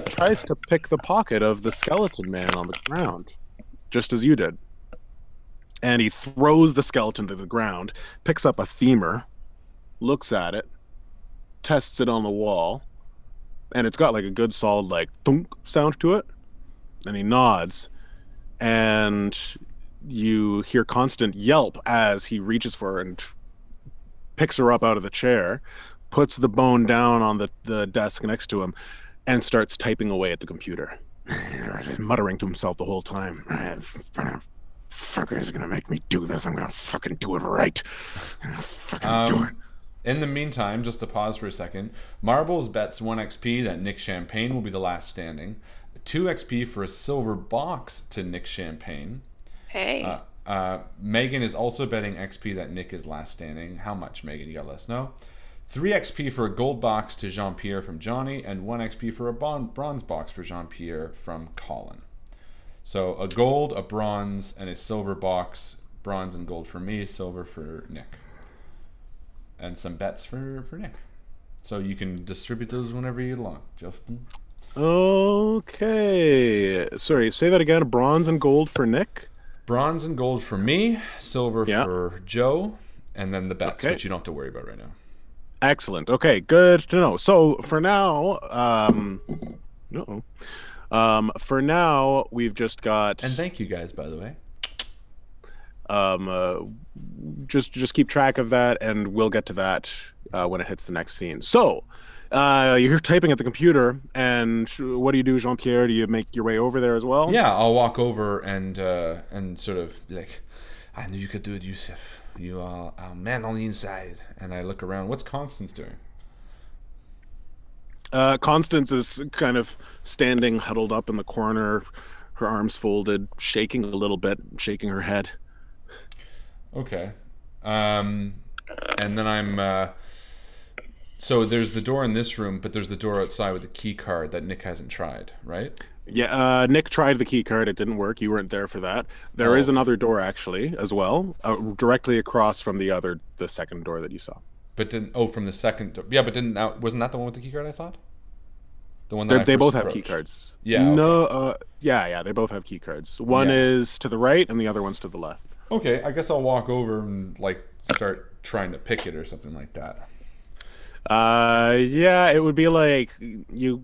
S3: tries to pick the pocket of the skeleton man on the ground, just as you did. And he throws the skeleton to the ground, picks up a femur, looks at it, tests it on the wall, and it's got like a good solid like thunk sound to it. And he nods, and you hear Constant yelp as he reaches for her and picks her up out of the chair, puts the bone down on the desk next to him, and starts typing away at the computer, muttering to himself the whole time. Fucker is gonna make me do this. I'm gonna fucking do it right. Do it.
S1: In the meantime, just to pause for a second, Marbles bets 1 XP that Nick Champagne will be the last standing. 2 XP for a silver box to Nick Champagne.
S2: Hey.
S1: Megan is also betting XP that Nick is last standing. How much, Megan? You gotta let us know. 3 XP for a gold box to Jean-Pierre from Johnny, and 1 XP for a bronze box for Jean-Pierre from Colin. So a gold, a bronze, and a silver box. Bronze and gold for me, silver for Nick. and some bets for Nick. So you can distribute those whenever you like, Justin.
S3: Okay. Sorry, say that again. Bronze and gold for Nick.
S1: Bronze and gold for me, silver for Joe, and then the bets, which you don't have to worry about right now.
S3: Excellent. Okay, good to know. So for now, for now we've just got.
S1: And thank you guys, by the way.
S3: Just keep track of that, and we'll get to that when it hits the next scene. So. You're typing at the computer, and what do you do, Jean-Pierre? Do you make your way over there as well?
S1: Yeah, I'll walk over and sort of like, I knew you could do it, Yusuf. You are a man on the inside. And I look around. What's Constance doing?
S3: Constance is kind of standing huddled up in the corner, her arms folded, shaking a little bit, shaking her head.
S1: Okay. And then I'm... So there's the door in this room, but there's the door outside with the key card that Nick hasn't tried, right?
S3: Yeah, Nick tried the key card. It didn't work. You weren't there for that. There is another door, actually, as well, directly across from the second door that you saw.
S1: But didn't... Oh, from the second door. Yeah, but wasn't that the one with the key card, I thought? The one that
S3: they both have key cards.
S1: Yeah. Okay.
S3: No, yeah, they both have key cards. One is to the right, and the other one's to the left.
S1: Okay, I guess I'll walk over and, like, start trying to pick it or something like that.
S3: Yeah, it would be like you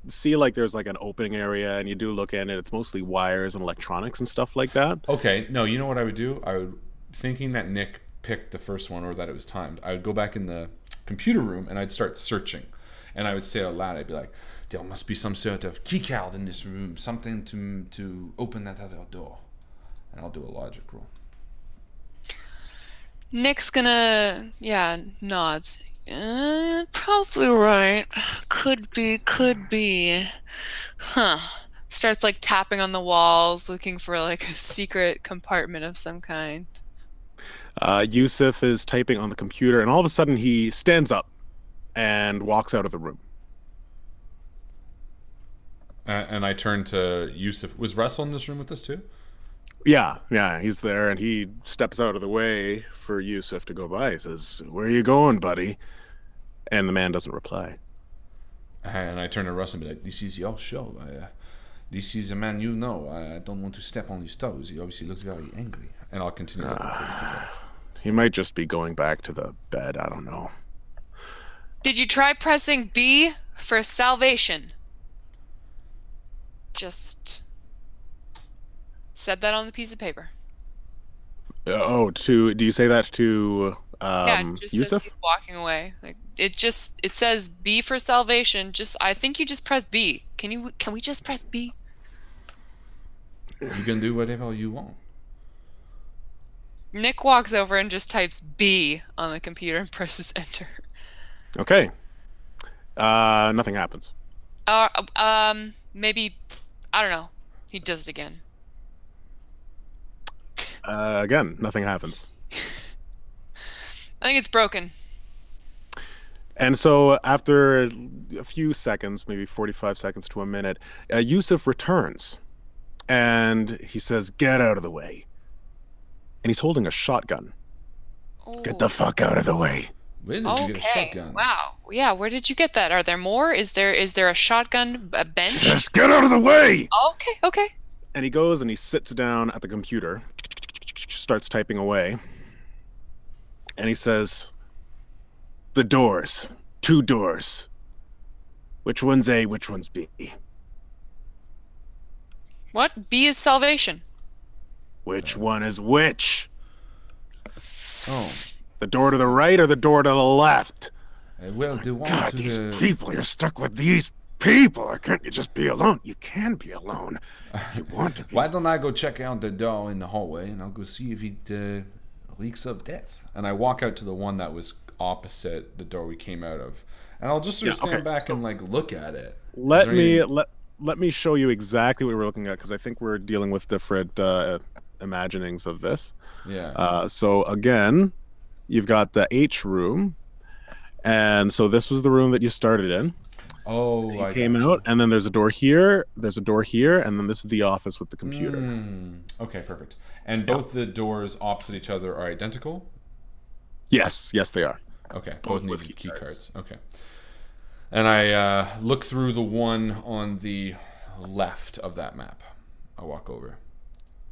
S3: see like there's like an opening area, and you do look in it. It's mostly wires and electronics and stuff like that.
S1: Okay, no, you know what I would do? Thinking that Nick picked the first one or that it was timed, I would go back in the computer room and I'd start searching. And I would say out loud, I'd be like, there must be some sort of key card in this room, something to open that other door. And I'll do a logic roll.
S2: Nick's gonna, nods. Probably right. Could be. Huh. Starts like tapping on the walls, looking for like a secret compartment of some kind.
S3: Yusuf is typing on the computer, and all of a sudden he stands up and walks out of the room.
S1: And I turn to Yusuf. Was Russell in this room with us too?
S3: Yeah, he's there, and he steps out of the way for Yusuf to go by. He says, "Where are you going, buddy?" And the man doesn't reply.
S1: And I turn to Russ and be like, "This is your show. This is a man you know. I don't want to step on his toes. He obviously looks very angry." And I'll continue.
S3: He might just be going back to the bed. I don't know.
S2: Did you try pressing B for salvation? Just... said that on the piece of paper.
S3: Do you say that to
S2: just
S3: Yusuf?
S2: as he's walking away. Like it says B for salvation. I think you just press B. Can we just press B?
S1: You can do whatever you want.
S2: Nick walks over and just types B on the computer and presses enter.
S3: Okay. Nothing happens.
S2: Maybe, I don't know. He does it again.
S3: Again, nothing happens.
S2: I think it's broken.
S3: And so after a few seconds, maybe 45 seconds to a minute, Yusuf returns. And he says, "Get out of the way." And he's holding a shotgun.
S2: Oh.
S3: Get the fuck out of the way.
S1: Where did you get a shotgun?
S2: Wow. Yeah, where did you get that? Are there more? Is there a shotgun bench?
S3: Just get out of the way!
S2: Okay.
S3: And he goes and he sits down at the computer, starts typing away. And he says, "The doors. 2 doors. Which one's A, which one's B?"
S2: What? B is salvation.
S3: Which one is which?
S1: Oh.
S3: The door to the right or the door to the left?
S1: Well, the one
S3: God,
S1: to
S3: these
S1: the...
S3: people, you're stuck with these people. Or can't you just be alone? You can be alone if you want to be.
S1: Why don't I go check out the door in the hallway and I'll go see if it reeks of death. And I walk out to the one that was opposite the door we came out of. And I'll just sort of stand back and like look at it.
S3: Let me show you exactly what we're looking at, because I think we're dealing with different imaginings of this.
S1: Yeah.
S3: So again, you've got the H room, and so this was the room that you started in.
S1: Oh,
S3: I came out, and then there's a door here, there's a door here, and then this is the office with the computer.
S1: Okay, perfect. And both the doors opposite each other are identical?
S3: Yes, they are.
S1: Okay,
S3: both
S1: both
S3: with
S1: need
S3: key
S1: key
S3: cards.
S1: cards. Okay. And I look through the one on the left of that map. I walk over.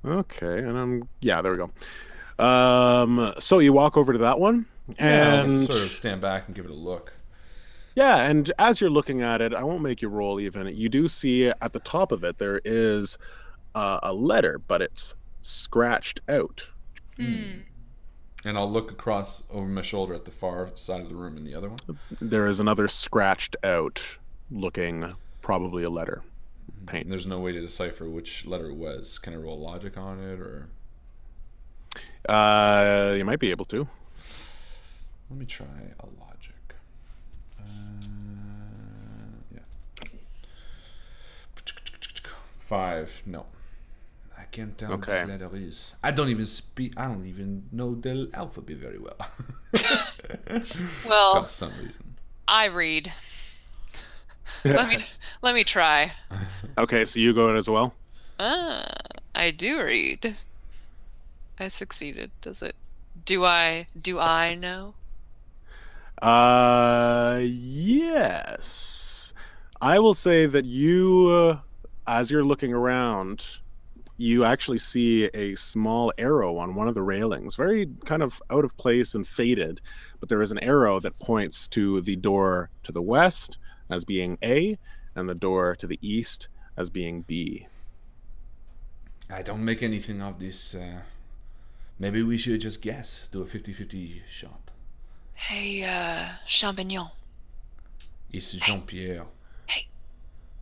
S3: Okay, and yeah, there we go. So you walk over to that one,
S1: Yeah, I'll
S3: and
S1: just sort of stand back and give it a look.
S3: yeah, and as you're looking at it, I won't make you roll even. You do see at the top of it there is a letter, but it's scratched out.
S1: And I'll look across over my shoulder at the far side of the room in the other one.
S3: There is another scratched out looking, probably a letter. Paint.
S1: And there's no way to decipher which letter it was. Can I roll logic on it, or?
S3: You might be able to.
S1: Let me try a logic. Yeah. 5. No. I can't tell what this letter is. I don't even speak. I don't even know the alphabet very well.
S2: Well,
S1: for some reason.
S2: I read. Let me try.
S3: Okay, so you go in as well?
S2: I do read. I succeeded. Does it? Do I know?
S3: Yes. I will say that you, as you're looking around, you actually see a small arrow on one of the railings, very kind of out of place and faded, but there is an arrow that points to the door to the west as being A, and the door to the east as being B.
S1: I don't make anything of this. Maybe we should just guess. Do a 50-50 shot.
S2: Hey, Champignon.
S1: It's Jean-Pierre.
S2: Hey.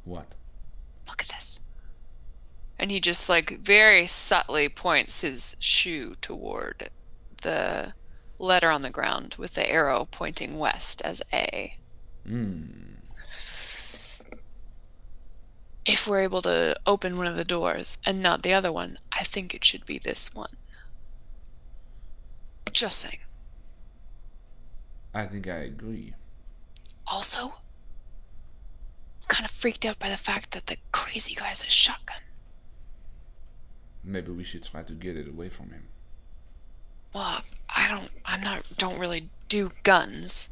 S1: What?
S2: Look at this. And he just like very subtly points his shoe toward the letter on the ground with the arrow pointing west as A. If we're able to open one of the doors and not the other one, I think it should be this one. Just saying.
S1: I think I agree.
S2: Also, I'm kind of freaked out by the fact that the crazy guy has a shotgun.
S1: Maybe we should try to get it away from him.
S2: Well, I don't really do guns.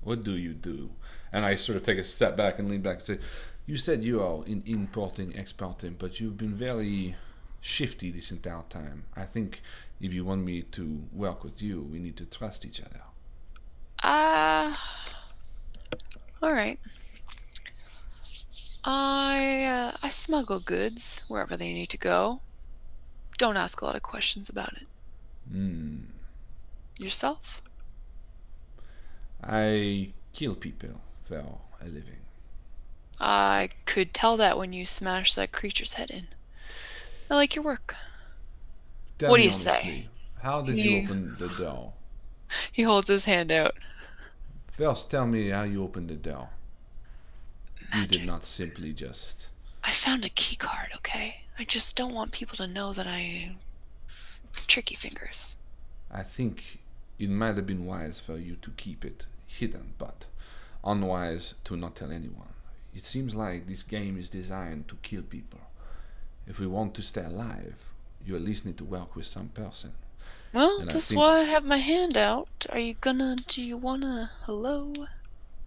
S1: What do you do? And I sort of take a step back and lean back and say, you said you are in importing, exporting, but you've been very shifty this entire time. I think if you want me to work with you, we need to trust each other.
S2: All right. I smuggle goods wherever they need to go. Don't ask a lot of questions about it. Yourself?
S1: I kill people for a living.
S2: I could tell that when you smashed that creature's head in. I like your work.
S1: Tell
S2: What do
S1: me
S2: you say?
S1: honestly, how did you open the door?
S2: He holds his hand out.
S1: First, tell me how you opened the door.
S2: Magic.
S1: You did not simply just...
S2: I found a key card, okay? I just don't want people to know that I... Tricky fingers.
S1: I think it might have been wise for you to keep it hidden, but unwise to not tell anyone. It seems like this game is designed to kill people. If we want to stay alive, you at least need to work with some person.
S2: Well,
S1: And
S2: that's why I have my hand out. Do you wanna, hello?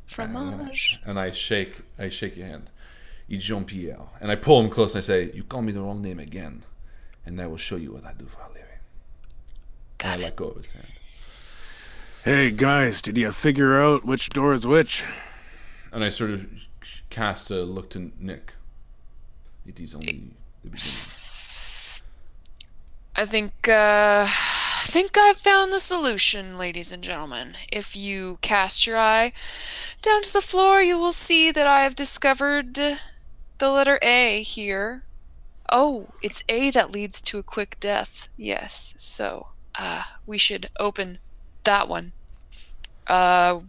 S2: Fromage?
S1: And I shake your hand. It's Jean-Pierre. And I pull him close and I say, you call me the wrong name again, and I will show you what I do for a living. And I let go of his hand.
S3: Hey guys, did you figure out which door is which?
S1: And I sort of cast a look to Nick. It is only the beginning.
S2: I think I've found the solution, ladies and gentlemen. If you cast your eye down to the floor, you will see that I have discovered the letter A here. Oh, it's A that leads to a quick death. Yes, so we should open that one,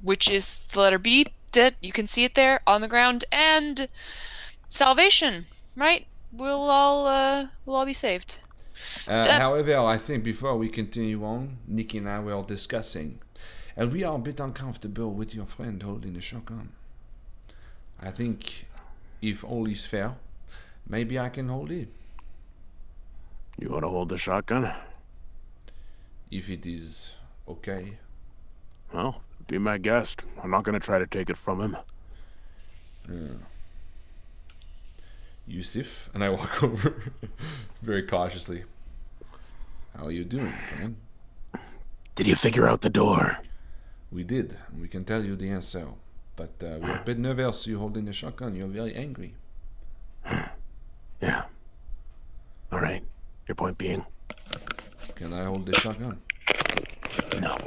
S2: which is the letter B. You can see it there on the ground, and salvation, right? We'll all be saved.
S1: However, I think before we continue on, Nick and I were discussing, and we are a bit uncomfortable with your friend holding the shotgun. I think if all is fair, maybe I can hold it.
S3: You want to hold the shotgun?
S1: If it is okay.
S3: Well, be my guest. I'm not going to try to take it from him.
S1: Yusuf, and I walk over very cautiously. How are you doing, friend?
S3: Did you figure out the door?
S1: We did. We can tell you the answer. But we're a bit nervous. You're holding the shotgun. You're very angry.
S3: Yeah. All right. Your point being?
S1: Can I hold the shotgun?
S3: No.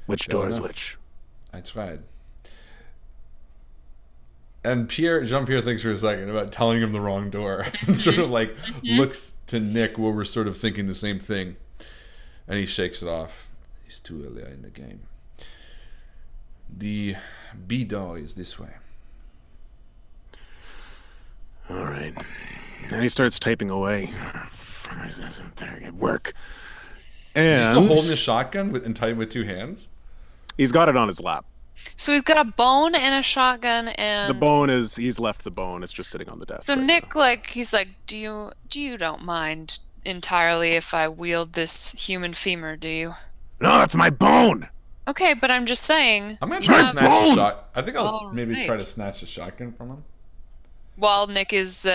S3: Which door is which?
S1: I tried. And Jean-Pierre thinks for a second about telling him the wrong door. And sort of like looks to Nick where we're sort of thinking the same thing. And he shakes it off. He's too early in the game. The B door is this way.
S3: All right. And he starts typing away. Work. And
S1: He's still holding the shotgun and tied with 2 hands?
S3: He's got it on his lap.
S2: So he's got a bone and a shotgun, and
S3: The bone is, he's left the bone. It's just sitting on the desk.
S2: so
S3: right
S2: Nick,
S3: now.
S2: like, he's like, do you don't mind entirely if I wield this human femur, do you?
S3: No, it's my bone!
S2: Okay, but I'm just saying.
S1: I'm gonna try to
S3: My
S1: snatch the
S3: bone!
S1: shot. I think I'll
S2: All
S1: maybe try
S2: right.
S1: to snatch the shotgun from him.
S2: While Nick is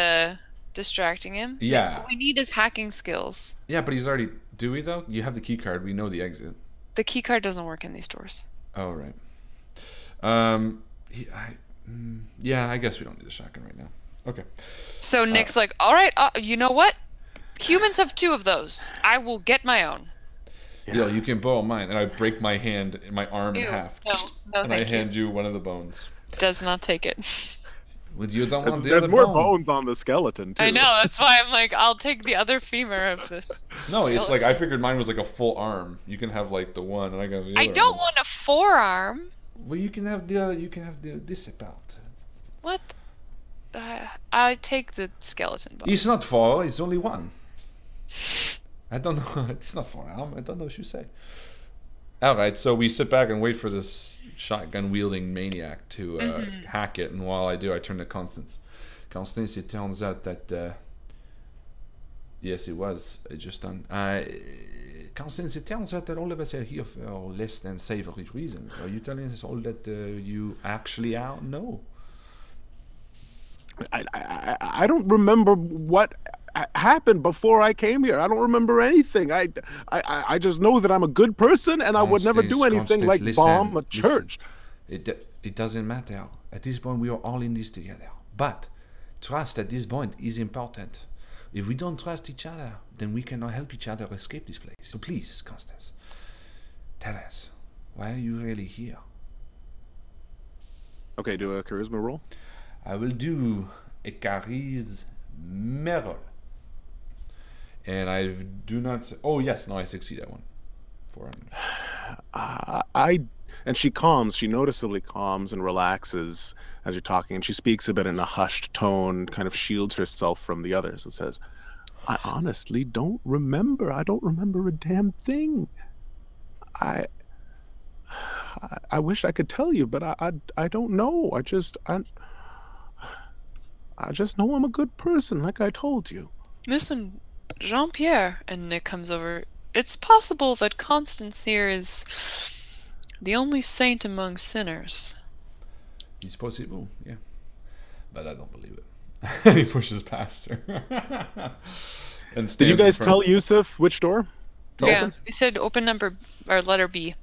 S2: distracting him.
S1: Yeah.
S2: But we need his hacking skills.
S1: Yeah, but he's already... Do we, though? You have the key card. We know the exit.
S2: The key card doesn't work in these doors.
S1: Oh, right. Yeah, I guess we don't need the shotgun right now. Okay.
S2: So Nick's like, all right, you know what? Humans have 2 of those. I will get my own.
S1: Yeah, you can borrow mine. And I break my hand, my arm in
S2: Ew.
S1: half.
S2: No,
S1: And I
S2: thank you.
S1: hand you one of the bones.
S2: Does not take it.
S1: Would you don't want the
S3: There's
S1: other
S3: more
S1: bone?
S3: bones on the skeleton, too.
S2: I know, that's why I'm like, I'll take the other femur of this.
S1: No, it's like,
S2: skeleton.
S1: I figured mine was like a full arm. You can have like the one, and I got the other.
S2: I don't
S1: arms.
S2: want a forearm.
S1: Well, you can have this part.
S2: What? I take the skeleton bone.
S1: It's not 4, it's only 1. I don't know. It's not 4 arm. I don't know what you say. Alright, so we sit back and wait for this shotgun-wielding maniac to hack it, and while I do, I turn to Constance. Constance, it turns out that... yes, it was just done. Constance, it turns out that all of us are here for less than savory reasons. Are you telling us all that you actually are? No.
S3: I don't remember what happened before I came here. I don't remember anything. I just know that I'm a good person, and I would never do anything like bomb a church.
S1: It doesn't matter. At this point, we are all in this together. But trust at this point is important. If we don't trust each other, then we cannot help each other escape this place. So please, Constance, tell us, why are you really here?
S3: Okay, do a charisma roll.
S1: I will do a charisma roll. And I do not... Oh, yes. No, I succeed that one. 400.
S3: And she calms. She noticeably calms and relaxes as you're talking. And she speaks a bit in a hushed tone, kind of shields herself from the others and says, I honestly don't remember. I don't remember a damn thing. I wish I could tell you, but I don't know. I just know I'm a good person, like I told you.
S2: Listen, Jean-Pierre, and Nick comes over. It's possible that Constance here is the only saint among sinners.
S1: It's possible, yeah. But I don't believe it. And he pushes past her. And
S3: Did you
S1: stands in
S3: guys
S1: front-
S3: tell Yusuf which door? to
S2: Yeah,
S3: open?
S2: we said open number or letter B.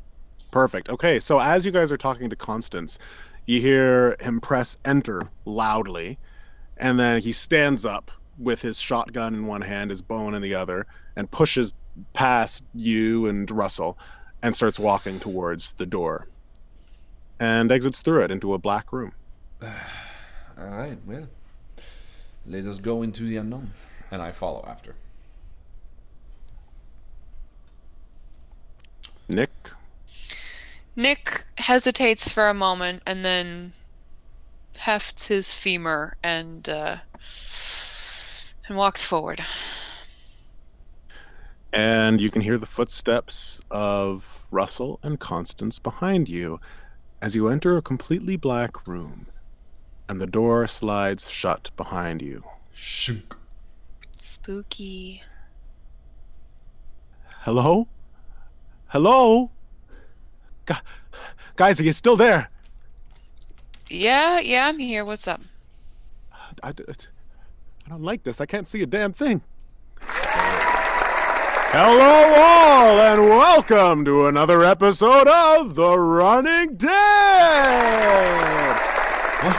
S3: Perfect. Okay, so as you guys are talking to Constance, you hear him press enter loudly, and then he stands up with his shotgun in one hand, his bone in the other, and pushes past you and Russell and starts walking towards the door and exits through it into a black room.
S1: All right, well, let us go into the unknown. And I follow after.
S3: Nick?
S2: Nick hesitates for a moment and then hefts his femur and walks forward.
S3: And you can hear the footsteps of Russell and Constance behind you as you enter a completely black room, and the door slides shut behind you.
S1: Shunk.
S2: Spooky.
S3: Hello? Hello? Guys, are you still there?
S2: Yeah, I'm here. What's up?
S3: I don't like this. I can't see a damn thing. Hello all, and welcome to another episode of The Running Dead! What?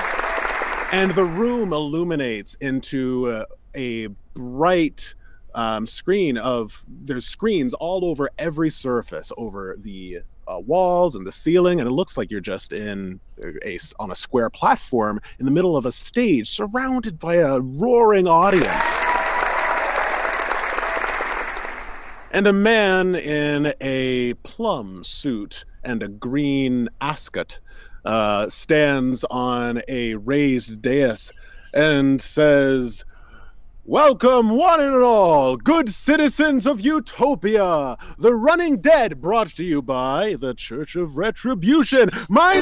S3: And the room illuminates into a bright screen of... There's screens all over every surface, over the walls and the ceiling, and it looks like you're just on a square platform in the middle of a stage, surrounded by a roaring audience. And a man in a plum suit and a green ascot stands on a raised dais and says, "Welcome, one and all, good citizens of Utopia, the Running Dead, brought to you by the Church of Retribution. My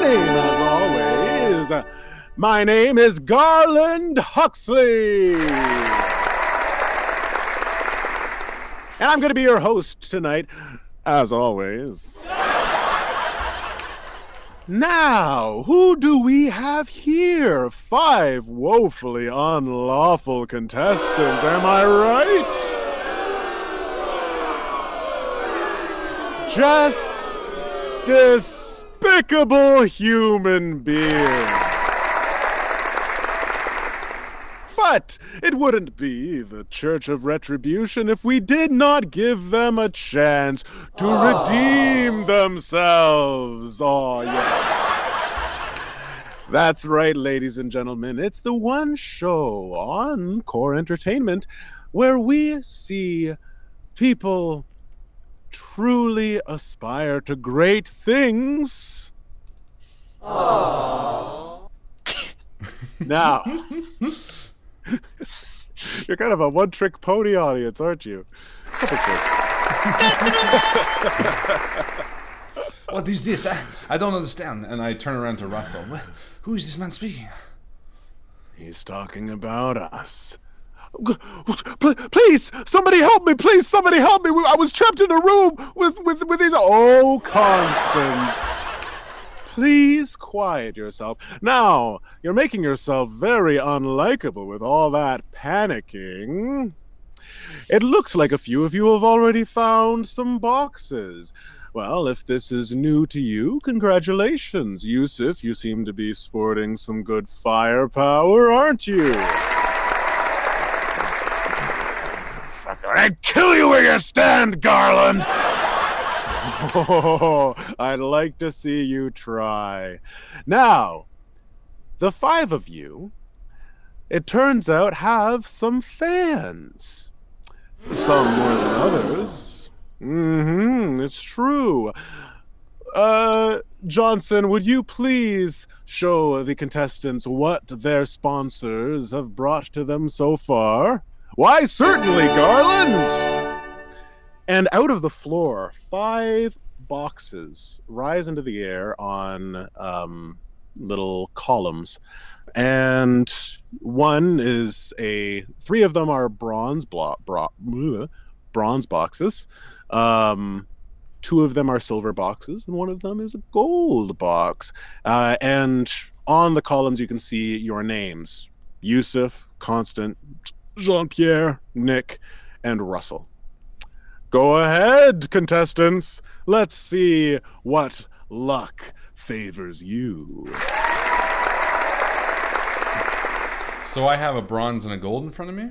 S3: name is Garland Huxley. And I'm going to be your host tonight, as always. Now, who do we have here? 5 woefully unlawful contestants, am I right? Just despicable human beings. But it wouldn't be the Church of Retribution if we did not give them a chance to redeem themselves. Oh, yes. That's right, ladies and gentlemen. It's the one show on Core Entertainment where we see people truly aspire to great things. Aww. Now... You're kind of a one-trick pony audience, aren't you? Couple tricks.
S1: What is this? I don't understand. And I turn around to Russell. Who is this man speaking?
S3: He's talking about us. Please, somebody help me! Please, somebody help me! I was trapped in a room with these... Oh, Constance. Please quiet yourself. Now, you're making yourself very unlikable with all that panicking. It looks like a few of you have already found some boxes. Well, if this is new to you, congratulations. Yusuf, you seem to be sporting some good firepower, aren't you? I'd kill you where you stand, Garland! Oh, I'd like to see you try. Now, the 5 of you, it turns out, have some fans. Some more than others. It's true. Johnson, would you please show the contestants what their sponsors have brought to them so far? Why, certainly, Garland! And out of the floor, 5 boxes rise into the air on little columns. And one is 3 of them are bronze boxes. 2 of them are silver boxes, and 1 of them is a gold box. And on the columns, you can see your names: Yusuf, Constant, Jean-Pierre, Nick, and Russell. Go ahead, contestants. Let's see what luck favors you.
S1: So I have a bronze and a gold in front of me?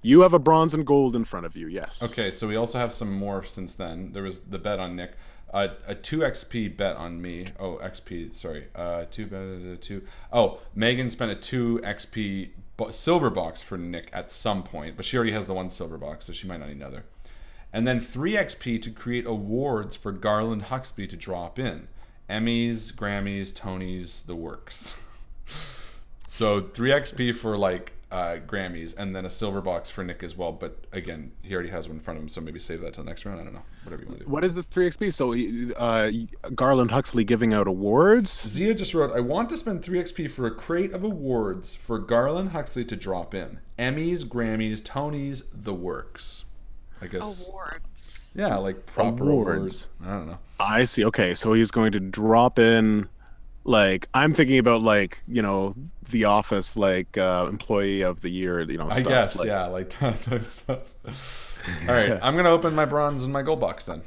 S3: You have a bronze and gold in front of you, yes.
S1: Okay, so we also have some more since then. There was the bet on Nick. A 2 XP bet on me. Oh, XP, sorry. 2 bet, 2. Oh, Megan spent a 2 XP silver box for Nick at some point, but she already has the 1 silver box, so she might not need another. And then 3 XP to create awards for Garland Huxley to drop in. Emmys, Grammys, Tonys, the works. So 3 XP for like Grammys, and then a silver box for Nick as well. But again, he already has one in front of him, so maybe save that till the next round. I don't know. Whatever you want to do.
S3: What is the 3 XP? So Garland Huxley giving out awards?
S1: Zia just wrote, I want to spend 3 XP for a crate of awards for Garland Huxley to drop in. Emmys, Grammys, Tonys, the works. I guess.
S2: Awards.
S1: Yeah, like proper awards. I don't know.
S3: I see. Okay, so he's going to drop in, like, I'm thinking about, like, you know, The Office, like, employee of the year, you know,
S1: I
S3: stuff.
S1: guess,
S3: like,
S1: yeah, like that type of stuff. All right, I'm gonna open my bronze and my gold box then.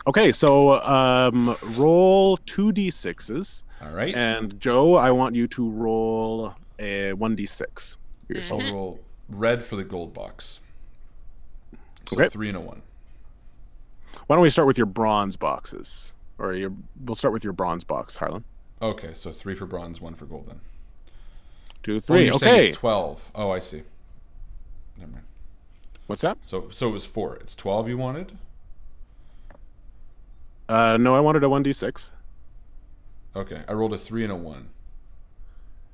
S3: Okay, so roll 2d6s.
S1: All right.
S3: And Joe, I want you to roll a 1d6.
S1: I'll roll red for the gold box. So
S3: Okay.
S1: 3 and a 1.
S3: Why don't we start with your bronze boxes? Or we'll start with your bronze box, Harlan.
S1: Okay, so 3 for bronze, 1 for gold then.
S3: 2,
S1: Oh,
S3: 3.
S1: you're saying
S3: Okay.
S1: it's 12. Oh, I see. Never mind.
S3: What's that?
S1: So it was 4. It's 12 you wanted?
S3: No, I wanted a 1d6.
S1: Okay, I rolled a 3 and a 1.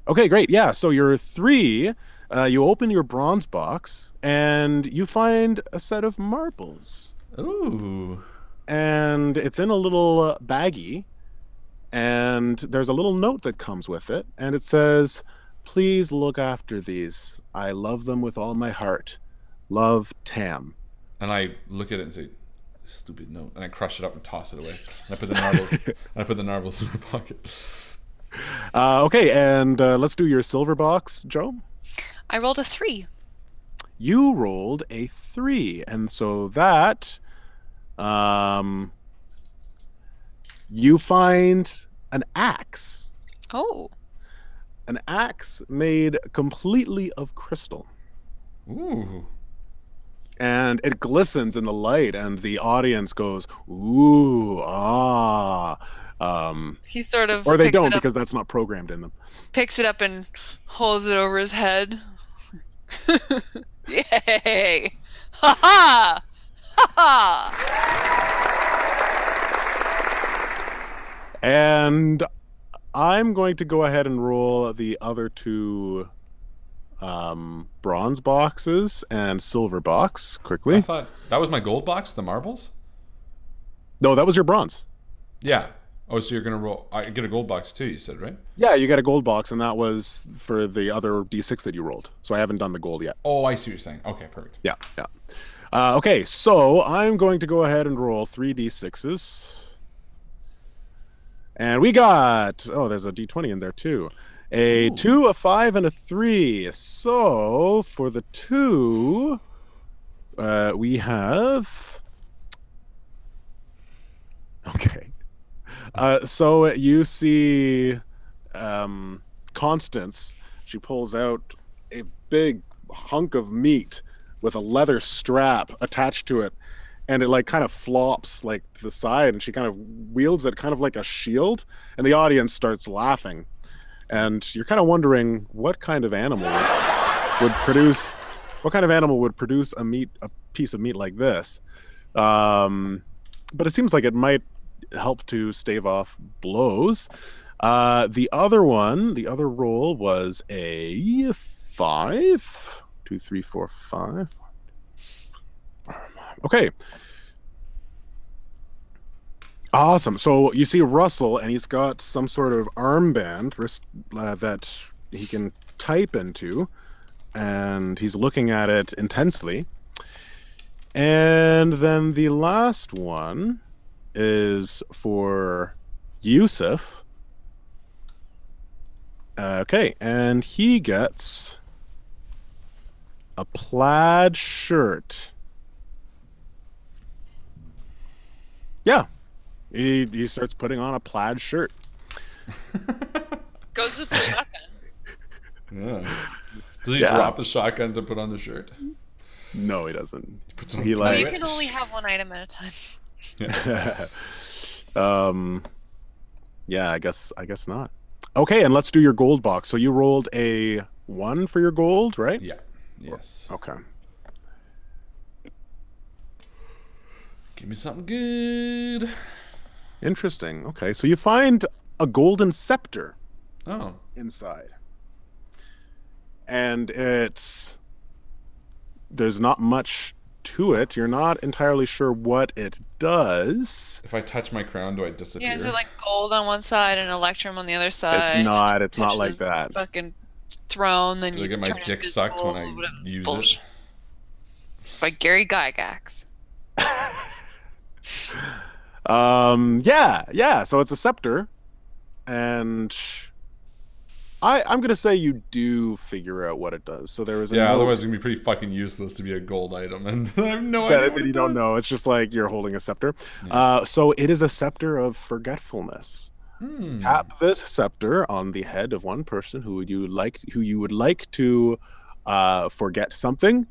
S3: Okay, great. Yeah, so your 3, you open your bronze box and you find a set of marbles.
S1: Ooh.
S3: And it's in a little baggie, and there's a little note that comes with it, and it says, "Please look after these. I love them with all my heart. Love, Tam."
S1: And I look at it and say, "Stupid note," and I crush it up and toss it away. And I put the marbles in my pocket.
S3: Okay, and let's do your silver box, Joe.
S2: I rolled a 3.
S3: You rolled a 3, and so that you find an axe.
S2: Oh.
S3: An axe made completely of crystal.
S1: Ooh.
S3: And it glistens in the light, and the audience goes, "Ooh, ah."
S2: He sort of
S3: Or they
S2: picks
S3: don't,
S2: it up,
S3: because that's not programmed in them.
S2: picks it up and holds it over his head. Yay! Ha ha! Ha ha!
S3: And I'm going to go ahead and roll the other 2 bronze boxes and silver box quickly.
S1: I thought that was my gold box, the marbles?
S3: No, that was your bronze.
S1: Yeah. Oh, so you're going to roll... I get a gold box too, you said, right?
S3: Yeah, you got a gold box, and that was for the other d6 that you rolled. So I haven't done the gold yet.
S1: Oh, I see what you're saying. Okay, perfect.
S3: Yeah, yeah. Okay, so I'm going to go ahead and roll 3 d6s. And we got... Oh, there's a d20 in there too. A 2, a 5, and a 3. So for the 2, we have... Okay. So you see Constance. She pulls out a big hunk of meat with a leather strap attached to it, and it like kind of flops like to the side, and she kind of wields it kind of like a shield, and the audience starts laughing. And you're kind of wondering what kind of animal would produce a piece of meat like this. But it seems like it might help to stave off blows. The other roll was a 5. 2, 3, 4, 5. Okay. Awesome. So you see Russell, and he's got some sort of armband that he can type into, and he's looking at it intensely. And then the last one is for Yusuf. Okay, and he gets a plaid shirt. Yeah. He starts putting on a plaid shirt.
S2: Goes with the shotgun.
S1: Yeah. Does he drop the shotgun to put on the shirt?
S3: No, he doesn't.
S1: He puts it on
S2: Well,
S1: fire.
S2: you can only have one item at a time.
S1: Yeah.
S3: Yeah, I guess not. Okay, and let's do your gold box. So you rolled a 1 for your gold, right?
S1: Yeah. Yes.
S3: Okay.
S1: Give me something good.
S3: Interesting. Okay, so you find a golden scepter
S1: Oh.
S3: inside. And there's not much to it. You're not entirely sure what it does.
S1: If I touch my crown, do I disappear?
S2: Yeah, is it like gold on one side and electrum on the other side?
S3: It's not like that.
S2: Fucking throne, then
S1: Do
S2: you
S1: I get my
S2: turn
S1: dick sucked when I
S2: invisible,
S1: use
S2: bullshit.
S1: it?
S2: By Gary Gygax.
S3: Yeah. So it's a scepter, and I'm gonna say you do figure out what it does. So there was a
S1: Yeah,
S3: note
S1: otherwise it's gonna be pretty fucking useless to be a gold item, and I have no idea
S3: that
S1: what
S3: you
S1: it
S3: don't
S1: does.
S3: know. It's just like you're holding a scepter.
S1: Yeah.
S3: So it is a scepter of forgetfulness. Tap this scepter on the head of one person who you would like to forget something,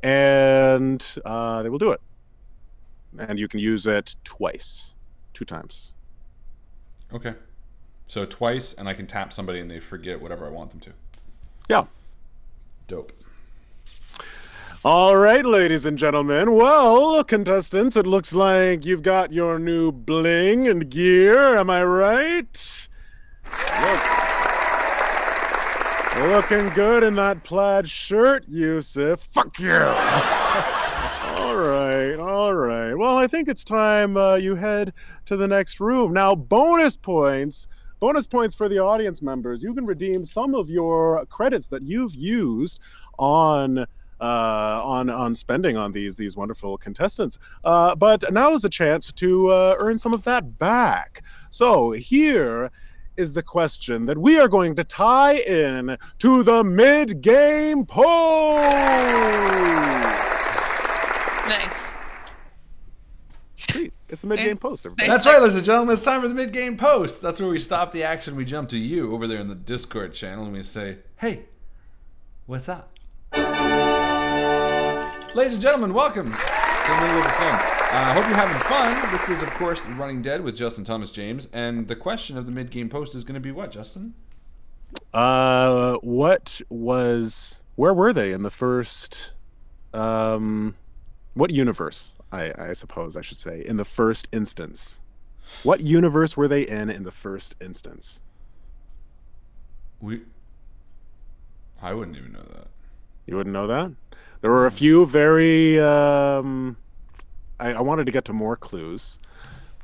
S3: and they will do it. And you can use it twice, 2 times.
S1: Okay. So twice, and I can tap somebody and they forget whatever I want them to.
S3: Yeah.
S1: Dope.
S3: All right, ladies and gentlemen. Well, contestants, it looks like you've got your new bling and gear. Am I right? Looking good in that plaid shirt, Yusuf. Fuck you. All right. Well, I think it's time you head to the next room. Now, bonus points for the audience members. You can redeem some of your credits that you've used on spending on these wonderful contestants. But now is a chance to earn some of that back. So here is the question that we are going to tie in to the mid-game poll.
S2: Nice.
S3: Sweet. It's the mid-game post, everybody.
S1: That's right, ladies and gentlemen. It's time for the mid-game post. That's where we stop the action. We jump to you over there in the Discord channel, and we say, "Hey, what's up?" Ladies and gentlemen, welcome to the middle of the film. I hope you're having fun. This is, of course, Running Dead with Justin Thomas James, and the question of the mid-game post is going to be what, Justin?
S3: Where were they in the first? What universe? I suppose I should say in the first instance. What universe were they in the first instance?
S1: I wouldn't even know that.
S3: You wouldn't know that? There were a few very I wanted to get to more clues,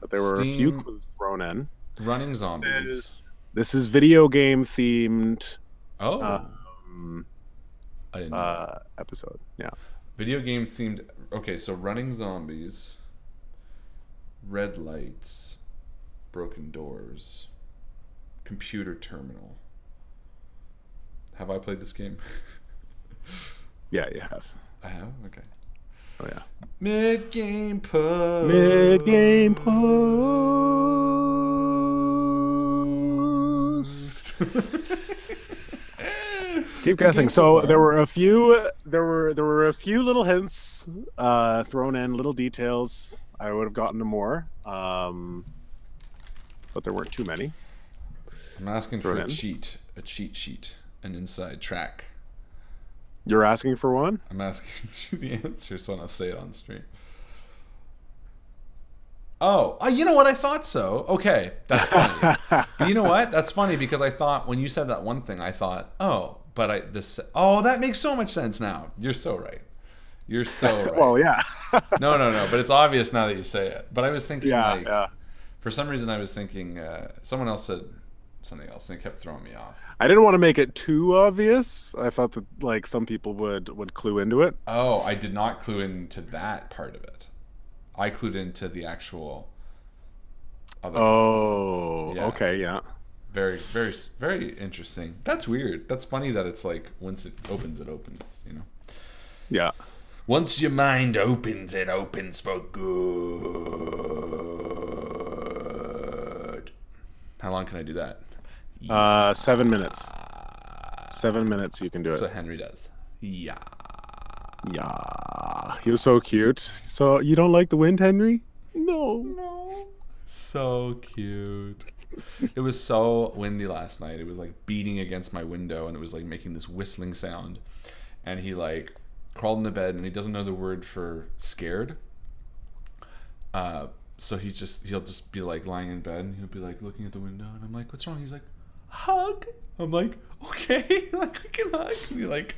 S3: but there were a few clues thrown in.
S1: Running zombies.
S3: This is video game themed.
S1: Oh. I didn't know.
S3: Episode. Yeah.
S1: Video game themed. Okay, so running zombies, red lights, broken doors, computer terminal. Have I played this game?
S3: Yeah, you have.
S1: I have? Okay.
S3: Oh, yeah.
S1: Mid-game post.
S3: Mid-game post. Keep guessing. So there were a few little hints thrown in, little details. I would have gotten to more, but there weren't too many.
S1: I'm asking for a cheat sheet, an inside track.
S3: You're asking for one?
S1: I'm asking you the answer, so I'll say it on stream. Oh, you know what? I thought so. Okay, that's funny. But you know what? That's funny because I thought when you said that one thing, I thought, oh, but that makes so much sense now. You're so right. You're so right.
S3: Well, yeah.
S1: No, but it's obvious now that you say it. But I was thinking,
S3: yeah.
S1: For some reason, I was thinking someone else said something else, and it kept throwing me off.
S3: I didn't want to make it too obvious. I thought that like some people would clue into it.
S1: Oh, I did not clue into that part of it. I clued into the actual other part. Yeah.
S3: Okay, yeah.
S1: Very, very, very interesting. That's weird. That's funny that it's like once it opens, you know?
S3: Yeah.
S1: Once your mind opens, it opens for good. How long can I do that?
S3: 7 minutes. 7 minutes you can do it.
S1: That's what Henry does. Yeah.
S3: Yeah. He was so cute. So you don't like the wind, Henry?
S1: No. So cute. It was so windy last night. It was like beating against my window and it was like making this whistling sound. And he like crawled into bed and he doesn't know the word for scared. So he'll just be like lying in bed and he'll be like looking at the window and I'm like, what's wrong? He's like, hug. I'm like, okay, like we can hug. And he like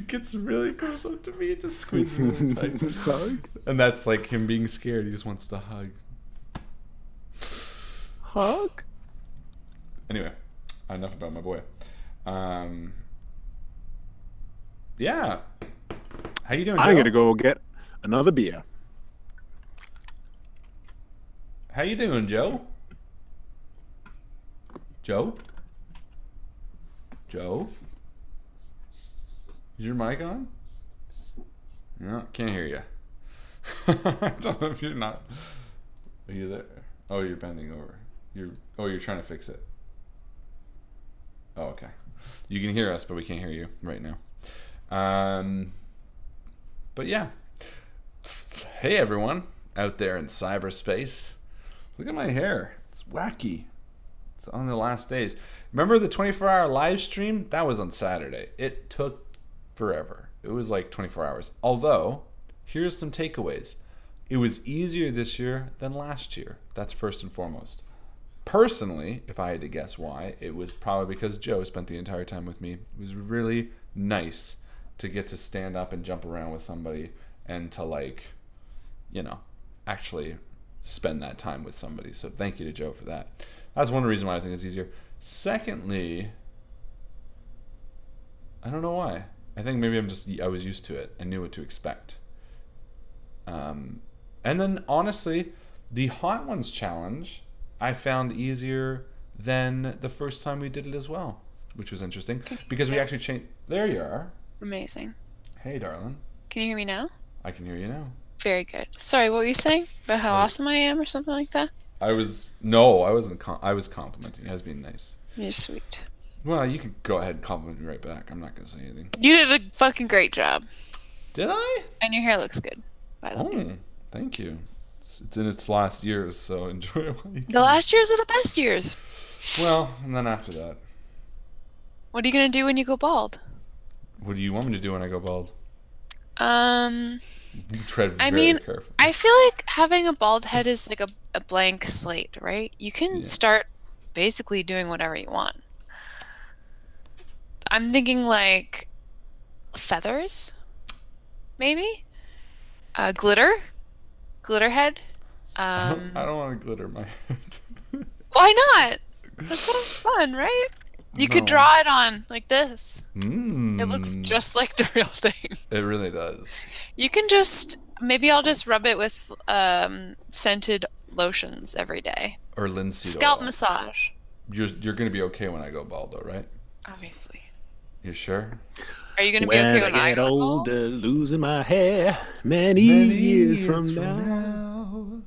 S1: gets really close up to me and just squeezes me really tight.
S3: Hug?
S1: And that's like him being scared. He just wants to hug.
S3: Hug?
S1: Anyway, enough about my boy. Yeah. How you doing, Joe?
S3: I'm gonna go get another beer.
S1: How you doing, Joe? Joe? Joe? Is your mic on? No, can't hear you. I don't know if you're not. Are you there? Oh, you're bending over. You're trying to fix it. Oh, okay. You can hear us, but we can't hear you right now. But yeah. Hey everyone out there in cyberspace. Look at my hair. It's wacky. It's on the last days. Remember the 24-hour live stream? That was on Saturday. It took forever. It was like 24 hours. Although, here's some takeaways. It was easier this year than last year. That's first and foremost. Personally, if I had to guess why, it was probably because Joe spent the entire time with me. It was really nice to get to stand up and jump around with somebody and to, like, you know, actually spend that time with somebody. So thank you to Joe for that. That's one reason why I think it's easier. Secondly, I don't know why. I think maybe I was used to it. I knew what to expect. And then honestly, the Hot Ones challenge I found easier than the first time we did it as well, which was interesting because we actually changed. There you are.
S2: Amazing.
S1: Hey, darling.
S2: Can you hear me now?
S1: I can hear you now.
S2: Very good. Sorry, what were you saying about how awesome I am or something like that?
S1: I wasn't. I was complimenting. I was being nice.
S2: You're sweet.
S1: Well, you can go ahead and compliment me right back. I'm not gonna say anything.
S2: You did a fucking great job.
S1: Did I?
S2: And your hair looks good, by the way.
S1: Thank you. It's in its last years, so enjoy it while you can.
S2: The last years are the best years.
S1: Well, and then after that.
S2: What are you gonna do when you go bald?
S1: What do you want me to do when I go bald? Tread
S2: I
S1: very
S2: mean,
S1: carefully.
S2: I feel like having a bald head is like a blank slate, right? You can start basically doing whatever you want. I'm thinking like feathers, maybe? Glitter head.
S1: I don't want to glitter my head.
S2: Why not? That sounds fun, right? You could draw it on like this. It looks just like the real thing.
S1: It really does.
S2: You can maybe I'll just rub it with scented lotions every day.
S1: Or linseed
S2: Scalp
S1: oil.
S2: massage.
S1: You're going to be okay when I go bald, though, right?
S2: Obviously.
S1: You sure?
S2: Are you going to be okay when I
S3: get
S2: go bald?
S3: older, losing my hair many years from now.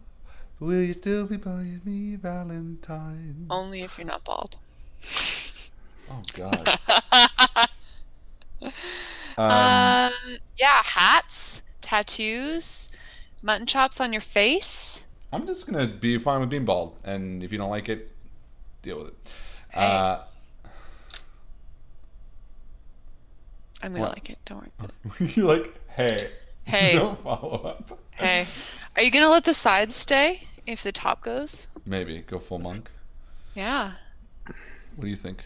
S1: Will you still be buying me Valentine?
S2: Only if you're not bald.
S1: Oh, God.
S2: Yeah, hats, tattoos, mutton chops on your face.
S1: I'm just going to be fine with being bald. And if you don't like it, deal with it.
S2: Hey. I'm going to like it. Don't worry.
S1: You're like, hey.
S2: Hey.
S1: No follow-up.
S2: Hey. Are you going to let the sides stay if the top goes?
S1: Maybe. Go full monk.
S2: Yeah.
S1: What do you think?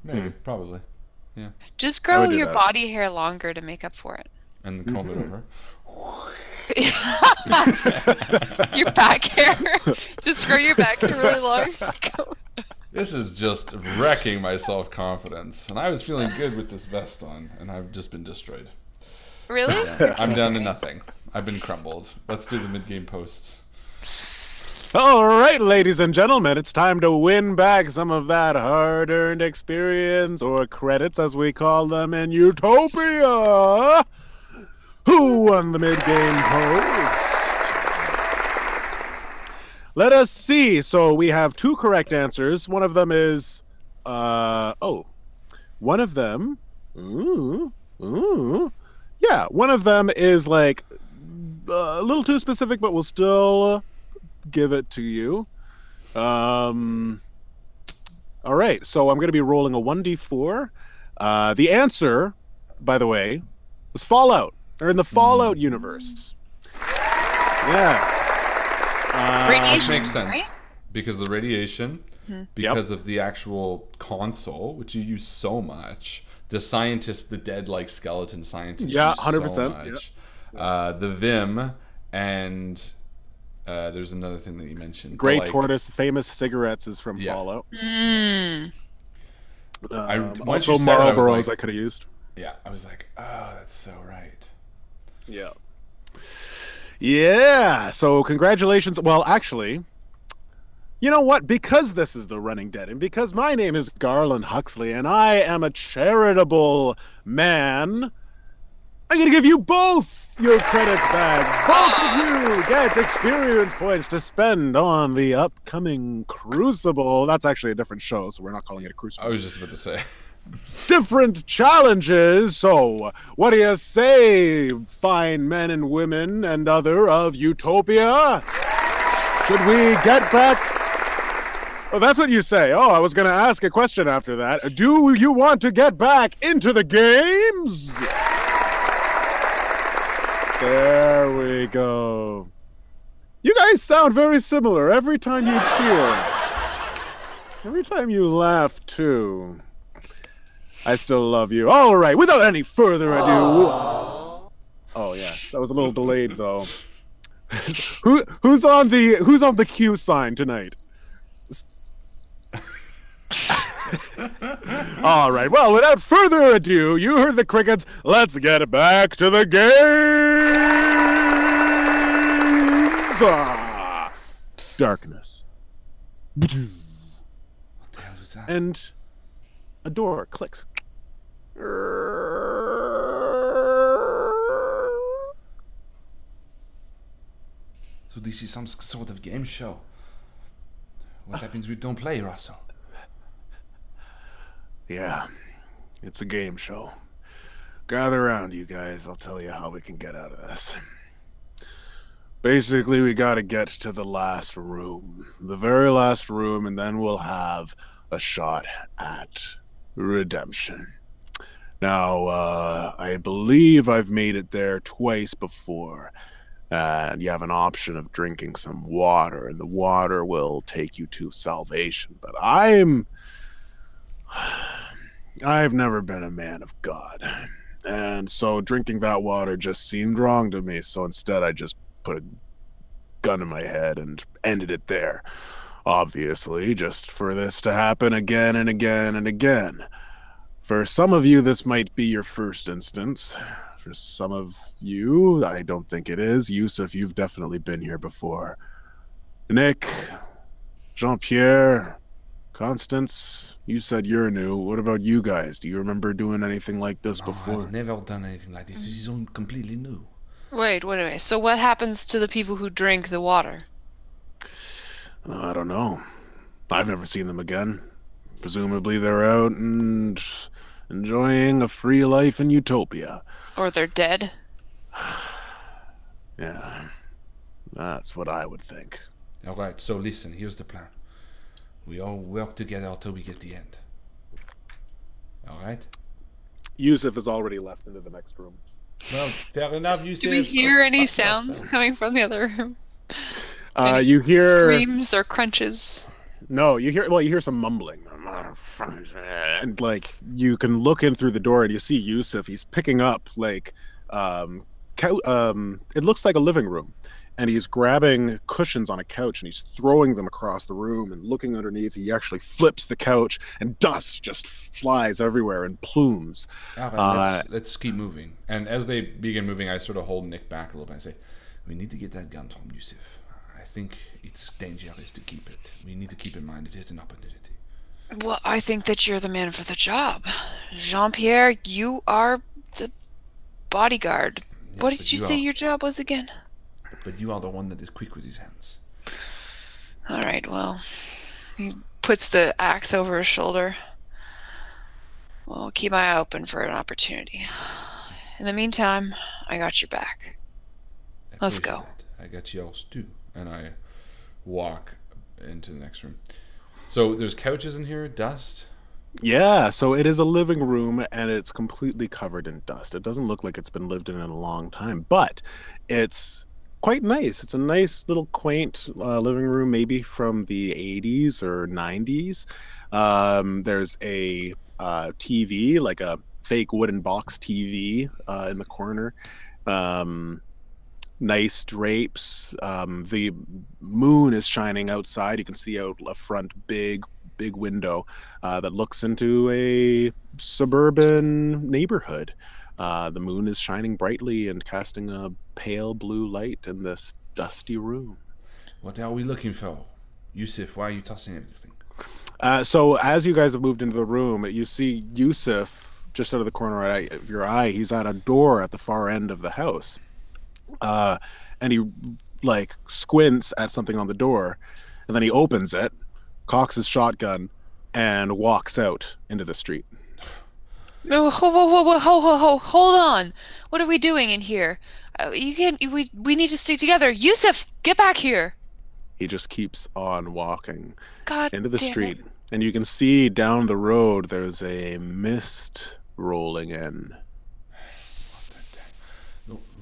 S1: Maybe. Probably. Yeah.
S2: Just grow
S3: do
S2: your
S3: that.
S2: body hair longer to make up for it.
S1: And then comb it over.
S2: Your back hair. Just grow your back hair really long.
S1: This is just wrecking my self-confidence. And I was feeling good with this vest on, and I've just been destroyed.
S2: Really?
S1: Yeah, I'm down to nothing. I've been crumbled. Let's do the mid-game posts.
S3: All right, ladies and gentlemen, it's time to win back some of that hard-earned experience, or credits as we call them in Utopia. Who won the mid-game post? Let us see. So we have two correct answers. One of them is, one of them, yeah, one of them is like a little too specific, but we'll still give it to you. All right, so I'm going to be rolling a 1d4. The answer, by the way, was Fallout. They're in the Fallout universe. Yes.
S2: Radiation
S1: Makes sense.
S2: right?
S1: Because the radiation, because of the actual console, which you use so much. The scientists, the dead like skeleton scientists,
S3: Yeah,
S1: use
S3: 100%,
S1: so much. The Vim, and there's another thing that you mentioned.
S3: Great
S1: like,
S3: Tortoise, famous cigarettes is from Fallout.
S2: Mm.
S1: Once you
S3: Also
S1: said it, I was
S3: Marlboros
S1: like-
S3: I could have used.
S1: Yeah, I was like, oh, that's so right.
S3: Yeah. Yeah, so congratulations. Well, actually, you know what? Because this is the Running Dead, and because my name is Garland Huxley, and I am a charitable man, I'm going to give you both your credits back. Both of you get experience points to spend on the upcoming Crucible. That's actually a different show, so we're not calling it a Crucible.
S1: I was just about to say.
S3: Different challenges. So, what do you say, fine men and women and other of Utopia? Should we get back? Oh, that's what you say. Oh, I was going to ask a question after that. Do you want to get back into the games? There we go. You guys sound very similar every time you cheer. Every time you laugh, too. I still love you. All right, without any further ado. Aww. Oh yeah, that was a little delayed though. Who's on the Q sign tonight? All right. Well, without further ado, you heard the crickets. Let's get back to the games. Darkness.
S1: What the hell was that?
S3: And a door clicks.
S1: So this is some sort of game show. What happens if we don't play, Russell?
S3: Yeah, it's a game show. Gather around, you guys. I'll tell you how we can get out of this. Basically, we gotta get to the last room. The very last room, and then we'll have a shot at redemption. Now, I believe I've made it there twice before. And you have an option of drinking some water, and the water will take you to salvation. But I've never been a man of God. And so drinking that water just seemed wrong to me. So instead, I just put a gun in my head and ended it there. Obviously, just for this to happen again and again and again. For some of you, this might be your first instance. For some of you, I don't think it is. Yusuf, you've definitely been here before. Nick, Jean-Pierre, Constance, you said you're new. What about you guys? Do you remember doing anything like this before?
S1: I've never done anything like this. This is all completely new.
S2: Wait. So what happens to the people who drink the water?
S3: I don't know. I've never seen them again. Presumably they're out and enjoying a free life in Utopia.
S2: Or they're dead?
S3: Yeah, that's what I would think.
S1: Alright, so listen, here's the plan. We all work together until we get the end. Alright?
S3: Yusuf has already left into the next room.
S1: Well, fair enough, you
S2: Do we hear any sounds coming from the other room?
S3: You hear
S2: screams or crunches?
S3: No, you hear some mumbling. And like you can look in through the door and you see Yusuf. He's picking up like it looks like a living room, and he's grabbing cushions on a couch and he's throwing them across the room and looking underneath. He actually flips the couch and dust just flies everywhere in plumes.
S1: Let's keep moving. And as they begin moving, I sort of hold Nick back a little bit and say, we need to get that gun from Yusuf. I think it's dangerous to keep it. We need to keep in mind it is an opportunity.
S2: Well, I think that you're the man for the job. Jean-Pierre, you are the bodyguard. Yes, what did you say your job was again?
S1: But you are the one that is quick with his hands.
S2: All right, well, he puts the axe over his shoulder. Well, I'll keep my eye open for an opportunity. In the meantime, I got your back. Let's go.
S1: I got yours too. And I walk into the next room. So there's couches in here, dust?
S3: Yeah, so it is a living room and it's completely covered in dust. It doesn't look like it's been lived in a long time, but it's quite nice. It's a nice little quaint living room, maybe from the 80s or 90s. There's a TV, like a fake wooden box TV in the corner. Nice drapes. The moon is shining outside. You can see out a front big window that looks into a suburban neighborhood. The moon is shining brightly and casting a pale blue light in this dusty room.
S1: What are we looking for? Yusuf, why are you tossing everything?
S3: So as you guys have moved into the room, you see Yusuf just out of the corner of your eye. He's at a door at the far end of the house. And he like squints at something on the door, and then he opens it, cocks his shotgun, and walks out into the street.
S2: No, hold on. What are we doing in here? You can't. We need to stay together. Yusuf, get back here.
S3: He just keeps on walking into the
S2: damn
S3: street,
S2: it.
S3: and you can see down the road there's a mist rolling in.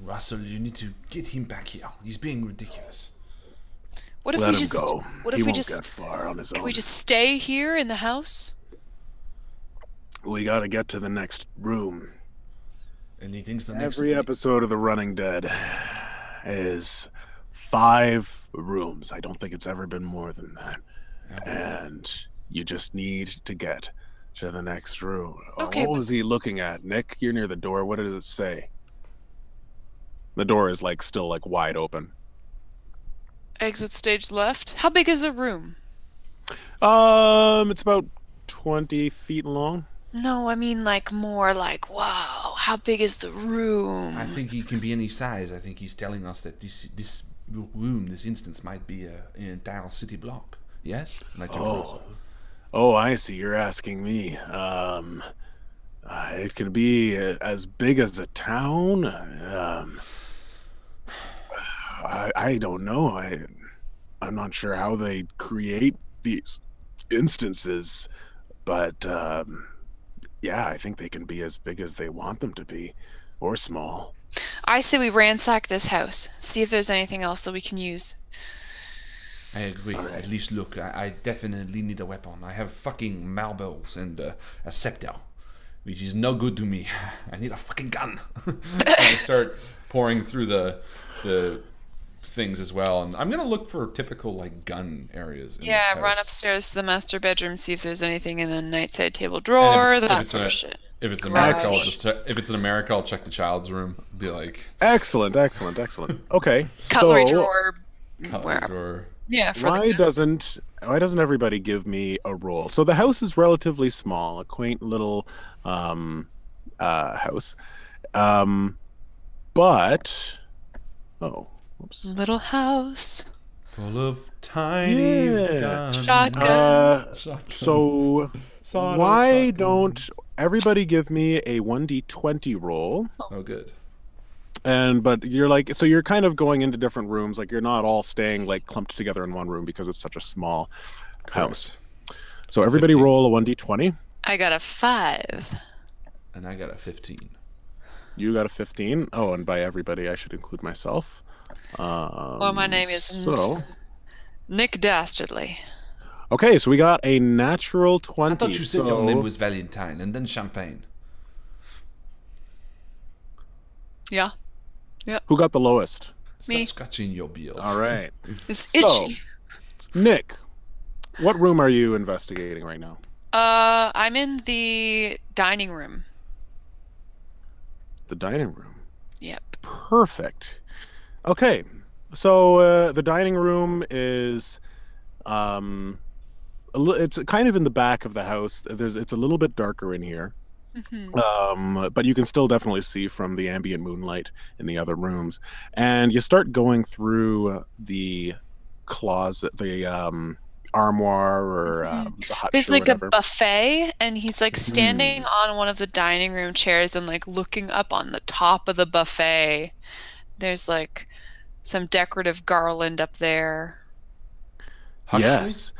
S1: Russell, you need to get him back here. He's being ridiculous.
S2: What if
S3: Let
S2: we
S3: him
S2: just?
S3: go.
S2: What if
S3: He
S2: we
S3: won't
S2: just?
S3: get far on his
S2: Can
S3: own.
S2: we just stay here in the house?
S3: We got to get to the next room.
S1: And he thinks the next
S3: Every episode of The Running Dead is 5 rooms. I don't think it's ever been more than that. And you just need to get to the next room.
S2: Okay,
S3: What was he looking at? Nick, you're near the door. What does it say? The door is like still like wide open.
S2: Exit stage left. How big is the room?
S3: It's about 20 feet long.
S2: No, I mean like more like, wow, how big is the room?
S1: I think he can be any size. I think he's telling us that this room, this instance, might be an entire city block. Yes?
S3: Oh, I see. You're asking me. It can be as big as a town. I don't know. I'm not sure how they create these instances, but yeah, I think they can be as big as they want them to be, or small.
S2: I say we ransack this house. See if there's anything else that we can use.
S1: I agree. At least look, I definitely need a weapon. I have fucking marbles and a scepter, which is no good to me. I need a fucking gun. And I start pouring through the things as well, and I'm gonna look for typical like gun areas. In
S2: Yeah,
S1: this
S2: run
S1: house.
S2: upstairs to the master bedroom, see if there's anything in the nightside table drawer, that sort of shit.
S1: If it's America, I'll
S2: Right.
S1: just if it's in America, I'll check the child's room. Be like,
S3: Excellent. Okay,
S2: Cutlery
S3: so
S2: drawer,
S1: cutlery
S2: wherever.
S1: drawer.
S2: Yeah, for
S3: why
S2: the
S3: doesn't everybody give me a roll? So the house is relatively small, a quaint little house, but whoops.
S2: little house.
S1: Full of tiny
S3: Yeah.
S1: guns.
S2: Shotgun.
S3: So why don't everybody give me a 1d20 roll?
S1: Oh, good.
S3: But you're kind of going into different rooms, like you're not all staying like clumped together in one room because it's such a small house. So everybody
S1: 15.
S3: roll a 1d20.
S2: I got a 5.
S1: And I got a 15.
S3: You got a 15. Oh, and by everybody I should include myself.
S2: Well, my name is Nick Dastardly.
S3: Okay, so we got a natural 20.
S1: I thought you said your name was Valentine and then Champagne.
S2: Yeah,
S3: Who got the lowest?
S2: me.
S1: Stop scratching your beard.
S3: All right.
S2: It's
S3: So-
S2: itchy.
S3: Nick, what room are you investigating right now?
S2: I'm in the dining room.
S3: The dining room.
S2: Yep.
S3: Perfect. Okay, so the dining room is, it's kind of in the back of the house. It's a little bit darker in here, but you can still definitely see from the ambient moonlight in the other rooms. And you start going through the closet, the armoire or the hutch
S2: There's
S3: or
S2: like
S3: whatever.
S2: a buffet, and he's like standing on one of the dining room chairs and like looking up on the top of the buffet. There's like some decorative garland up there.
S1: Huxley?
S3: Yes.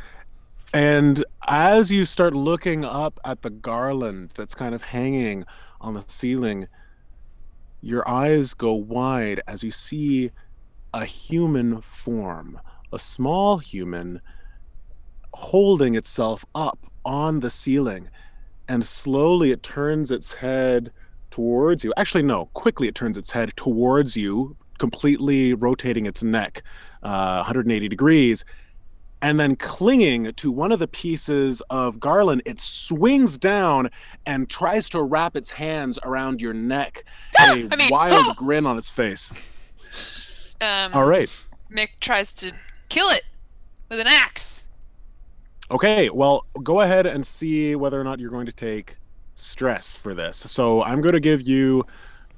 S3: And as you start looking up at the garland that's kind of hanging on the ceiling, your eyes go wide as you see a human form, a small human holding itself up on the ceiling, and slowly it turns its head towards you. Actually, no, quickly it turns its head towards you, completely rotating its neck 180 degrees, and then clinging to one of the pieces of Garland, it swings down and tries to wrap its hands around your neck, a wild grin on its face. All right.
S2: Mick tries to kill it with an axe.
S3: Okay, well, go ahead and see whether or not you're going to take stress for this. So I'm going to give you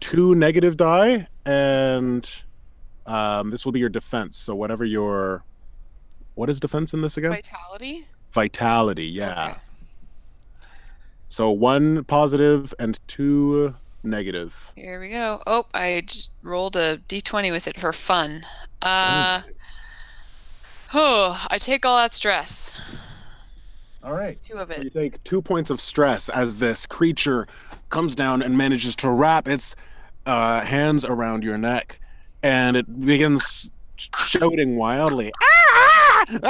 S3: 2 negative die, and this will be your defense. So whatever your... What is defense in this again?
S2: Vitality?
S3: Vitality, yeah.
S2: Okay.
S3: So 1 positive and 2 negative.
S2: Here we go. Oh, I just rolled a d20 with it for fun. I take all that stress.
S3: All right.
S2: 2 of it.
S3: So you take 2 points of stress as this creature comes down and manages to wrap its hands around your neck, and it begins shouting wildly.
S1: And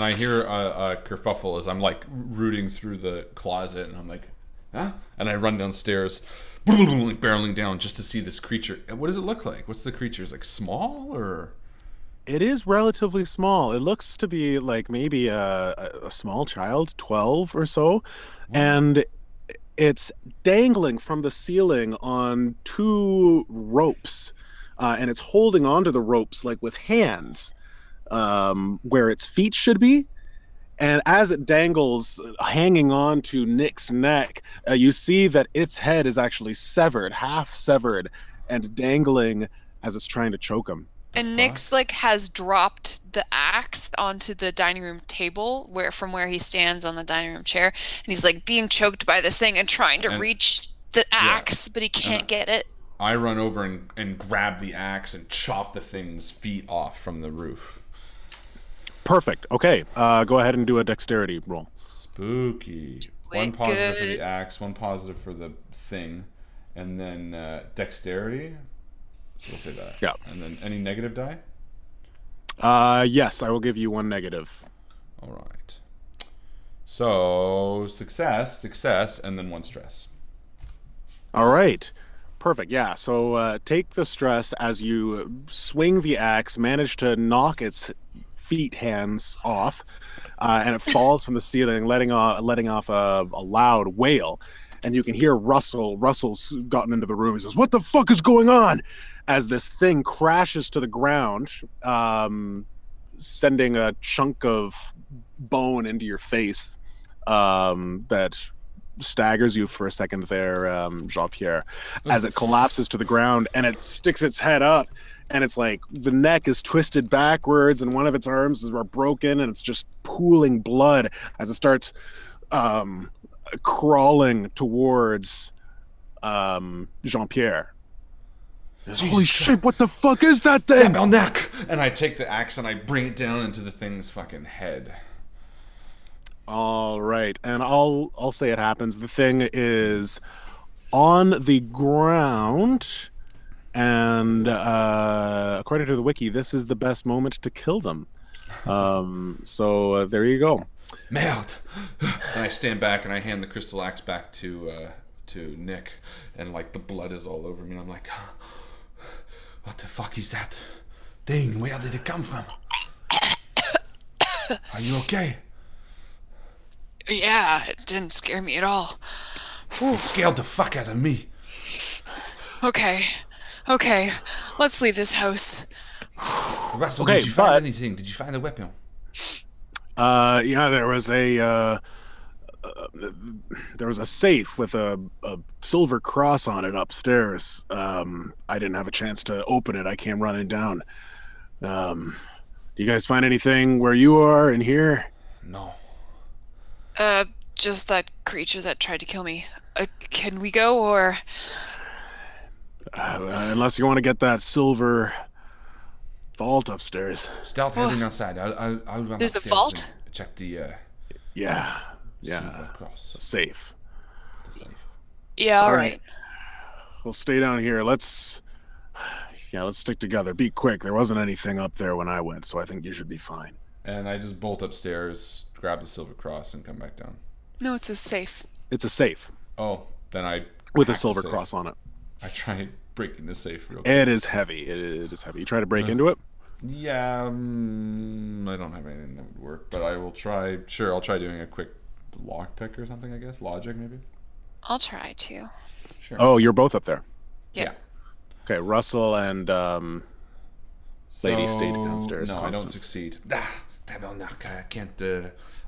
S1: I hear a kerfuffle as I'm like rooting through the closet, and I'm like, huh? And I run downstairs, like barreling down just to see this creature. What does it look like? What's the creature? Is it like small or?
S3: It is relatively small. It looks to be like maybe a small child, 12 or so, and it's dangling from the ceiling on 2 ropes, and it's holding onto the ropes like with hands, where its feet should be. And as it dangles, hanging on to Nick's neck, you see that its head is actually severed, half severed, and dangling as it's trying to choke him.
S2: And Nick's like has dropped the axe onto the dining room table from where he stands on the dining room chair, and he's like being choked by this thing and trying to reach the axe, but he can't get it.
S1: I run over and grab the axe and chop the thing's feet off from the roof.
S3: Perfect. Okay, go ahead and do a dexterity roll.
S1: Spooky. 1 positive for the axe, 1 positive for the thing, and then dexterity. So we'll say that.
S3: Yeah.
S1: And then any negative die?
S3: Yes, I will give you 1 negative.
S1: All right. So success, and then 1 stress.
S3: All right. Perfect. Yeah. So take the stress as you swing the axe, manage to knock its hands off, and it falls from the ceiling, letting off a loud wail. And you can hear Russell's gotten into the room. He says, "What the fuck is going on?" As this thing crashes to the ground, sending a chunk of bone into your face that staggers you for a second there, Jean-Pierre, as it collapses to the ground, and it sticks its head up, and it's like the neck is twisted backwards, and one of its arms is broken, and it's just pooling blood as it starts crawling towards Jean-Pierre. Holy shit, what the fuck is that thing?
S1: Neck! And I take the axe and I bring it down into the thing's fucking head.
S3: All right, and I'll say it happens. The thing is on the ground, and according to the wiki, this is the best moment to kill them. So there you go.
S1: Merde! And I stand back and I hand the crystal axe back to Nick, and like the blood is all over me. And I'm like, what the fuck is that thing? Where did it come from? Are you okay?
S2: Yeah, it didn't scare me at all. Whew.
S1: It scared the fuck out of me.
S2: Okay, let's leave this house.
S1: Russell, did you find anything? Did you find a weapon?
S3: Yeah, there was a safe with a silver cross on it upstairs. I didn't have a chance to open it. I came running down. Do you guys find anything where you are in here?
S1: No.
S2: Just that creature that tried to kill me. Can we go, or?
S3: Unless you want to get that silver vault upstairs.
S1: Start heading outside. I'll run
S2: There's
S1: upstairs
S2: a vault?
S1: and check the
S3: Yeah.
S1: silver cross.
S3: Safe.
S1: The safe.
S2: Yeah, all right.
S3: We'll stay down here. Let's stick together. Be quick. There wasn't anything up there when I went, so I think you should be fine.
S1: And I just bolt upstairs, grab the silver cross, and come back down.
S2: No, it's a safe.
S3: It's a safe
S1: Oh, then I
S3: with a silver cross on it.
S1: I try breaking the safe real quick.
S3: It is heavy. It is heavy. You try to break into it?
S1: Yeah, I don't have anything that would work, but I will try. Sure, I'll try doing a quick lock pick or something, I guess. Logic, maybe?
S2: I'll try to.
S1: Sure.
S3: Oh, you're both up there.
S2: Yeah.
S3: Okay, Russell and Lady stayed downstairs.
S1: No, I don't
S3: Constance.
S1: succeed. Tabernacle, I can't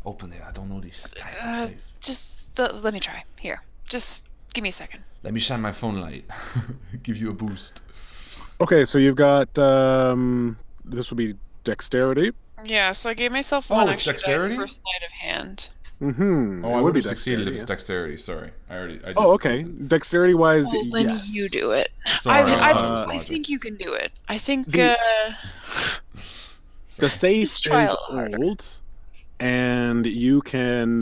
S1: open it. I don't know this type of safe.
S2: Just let me try. Here. Just give me a second.
S1: Let me shine my phone light. Give you a boost.
S3: Okay, so you've got this will be dexterity.
S2: Yeah, so I gave myself one
S1: it's
S2: extra dice
S1: dexterity?
S2: for sleight of hand.
S3: Mm-hmm.
S1: Oh, I would have succeeded if it's dexterity. Sorry, I did
S3: okay.
S1: succeed.
S3: Dexterity wise,
S2: Well, then
S3: yes.
S2: you do it.
S1: Sorry,
S2: I think you can do it. I think
S3: The safe
S2: Just try a
S3: is
S2: little harder.
S3: old, and you can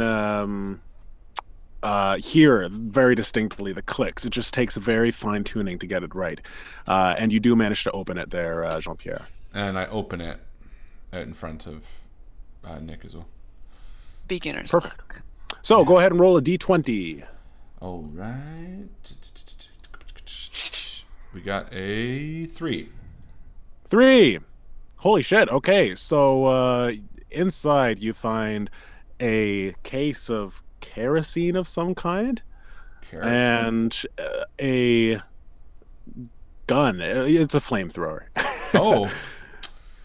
S3: hear very distinctly the clicks. It just takes a very fine tuning to get it right, and you do manage to open it there, Jean-Pierre.
S1: And I open it out in front of Nick as well.
S2: beginner's
S3: Perfect.
S2: luck.
S3: So go ahead and roll a d20.
S1: All right. We got a 3.
S3: 3. Holy shit. Okay, so inside you find a case of kerosene of some kind and a gun. It's a flamethrower.
S1: Oh,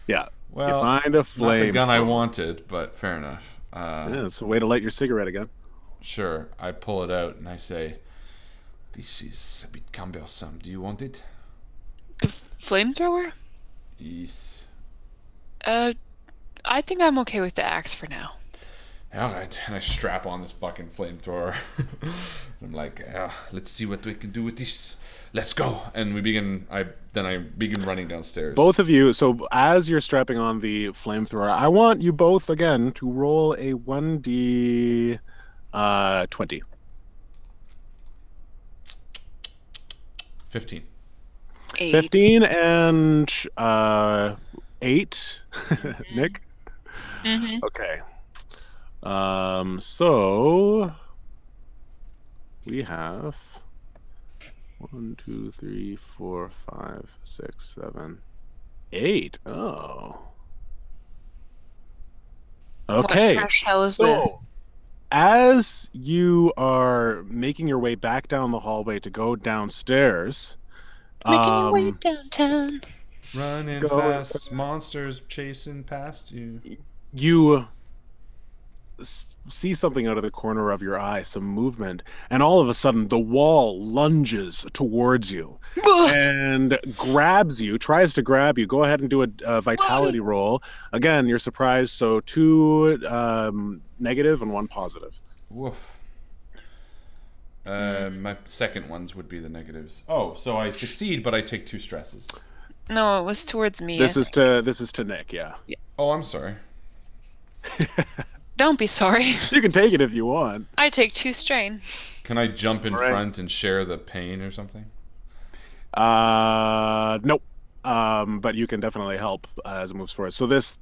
S3: Yeah.
S1: well,
S3: you find a
S1: not the gun I
S3: flamethrower.
S1: wanted, but fair enough.
S3: Yeah, it's a way to light your cigarette again.
S1: Sure, I pull it out and I say, "This is a bit cumbersome. Do you want it?"
S2: The flamethrower?
S1: Yes.
S2: I think I'm okay with the axe for now.
S1: All right, and I strap on this fucking flamethrower. I'm like, let's see what we can do with this. Let's go. And we begin. I begin running downstairs.
S3: Both of you, so as you're strapping on the flamethrower, I want you both again to roll a 1d 20.
S1: 15.
S2: 8.
S3: 15 and 8. Nick?
S2: Mm-hmm.
S3: Okay. So we have 1, 2, 3, 4, 5, 6, 7, 8. Oh. Okay.
S2: What fresh hell is
S3: So,
S2: this?
S3: as you are making your way back down the hallway to go downstairs,
S2: Making your way downtown.
S1: Running
S3: Go.
S1: fast, monsters chasing past you.
S3: you see something out of the corner of your eye, some movement, and all of a sudden the wall lunges towards you and grabs you, tries to grab you. Go ahead and do a vitality roll. Again, you're surprised, so 2 negative and 1 positive.
S1: Woof. My second ones would be the negatives. Oh, so I succeed, but I take 2 stresses.
S2: No, it was towards me.
S3: This is to Nick, yeah.
S1: Oh, I'm sorry.
S2: Don't be sorry.
S3: You can take it if you want.
S2: I take 2 strain.
S1: Can I jump in
S3: All right.
S1: front and share the pain or something?
S3: Nope. But you can definitely help as it moves forward. So this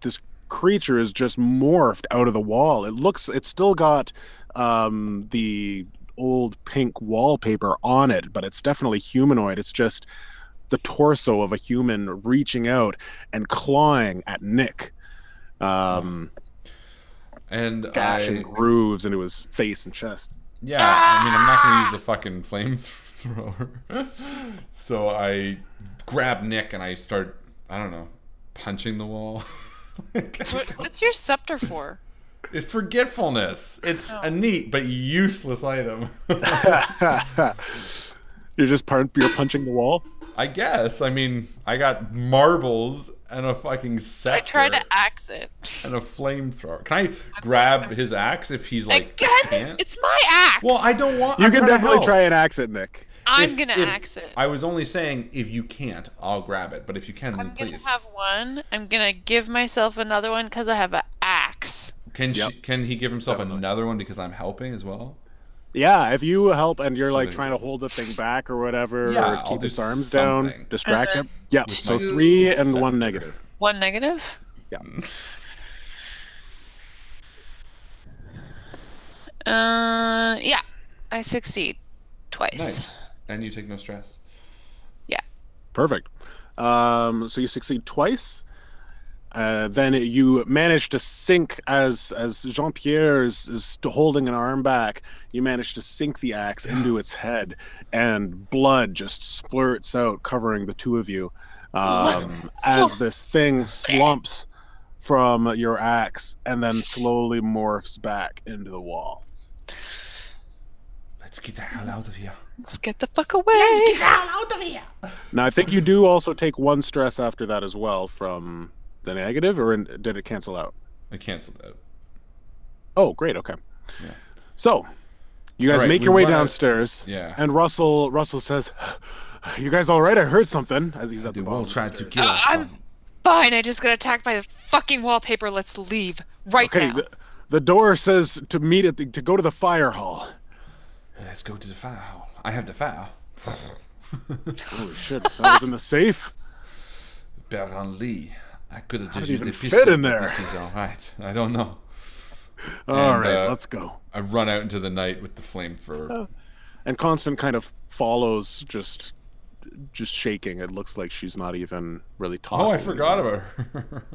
S3: creature is just morphed out of the wall. It's still got the old pink wallpaper on it, but it's definitely humanoid. It's just the torso of a human reaching out and clawing at Nick.
S1: And
S3: Gashing grooves into his face and chest.
S1: yeah, I mean, I'm not going to use the fucking flamethrower. So I grab Nick and I start, I don't know, punching the wall.
S2: What's your scepter for?
S1: It's forgetfulness. It's a neat but useless item.
S3: You're punching the wall.
S1: I guess. I mean, I got marbles and a fucking scepter.
S2: I tried to axe it.
S1: and a flamethrower. Can I grab his axe if he's like
S2: Again,
S1: can't?
S2: it's my axe.
S1: Well, I don't want.
S3: You
S1: I'm
S3: can
S1: trying to
S3: definitely
S1: help.
S3: try and axe it, Nick.
S2: I'm
S1: If-
S2: gonna
S1: if-
S2: axe it.
S1: I was only saying if you can't, I'll grab it. But if you can, then
S2: I'm gonna
S1: please.
S2: have one. I'm gonna give myself another one because I have an axe.
S1: Can
S3: Yep.
S1: can he give himself
S3: Definitely.
S1: another one because I'm helping as well?
S3: Yeah, if you help and you're like
S1: So-
S3: trying to hold the thing back or whatever,
S1: Yeah,
S3: or
S1: I'll
S3: keep
S1: do
S3: its arms
S1: something.
S3: down, distract him. Yep.
S1: With
S3: So
S1: my
S3: 3 and 1
S1: scepter.
S3: negative.
S2: 1 negative.
S3: Yeah.
S2: Yeah, I succeed twice.
S1: Nice. And you take no stress.
S2: Yeah.
S3: Perfect. So you succeed twice. Then you manage to sink as Jean-Pierre is holding an arm back. You manage to sink the axe into its head, and blood just splurts out, covering the two of you as this thing slumps from your axe and then slowly morphs back into the wall.
S1: Let's get the hell out of here.
S2: Let's get the fuck away.
S4: Let's get the hell out of here.
S3: Now, I think you do also take one stress after that as well from the negative, or did it cancel out?
S1: I canceled out.
S3: Oh, great. Okay.
S1: Yeah.
S3: So, you guys make your way downstairs.
S1: Yeah.
S3: And Russell says, "You guys all right? I heard something." As he's at the bottom.
S1: They will try to kill us.
S2: I'm fine. I just got attacked by the fucking wallpaper. Let's leave right now.
S3: The door says to meet at to go to the fire hall.
S1: Let's go to the fire hall. I have the fire.
S3: Holy shit! That was in the safe.
S1: Baron Lee. I could have just
S3: How did
S1: used
S3: it
S1: the
S3: even
S1: pistol.
S3: fit in there?
S1: This is all right. I don't know.
S3: All right, let's go.
S1: I run out into the night with the flamethrower.
S3: And Constant kind of follows, just shaking. It looks like she's not even really talking.
S1: Oh, I forgot about her.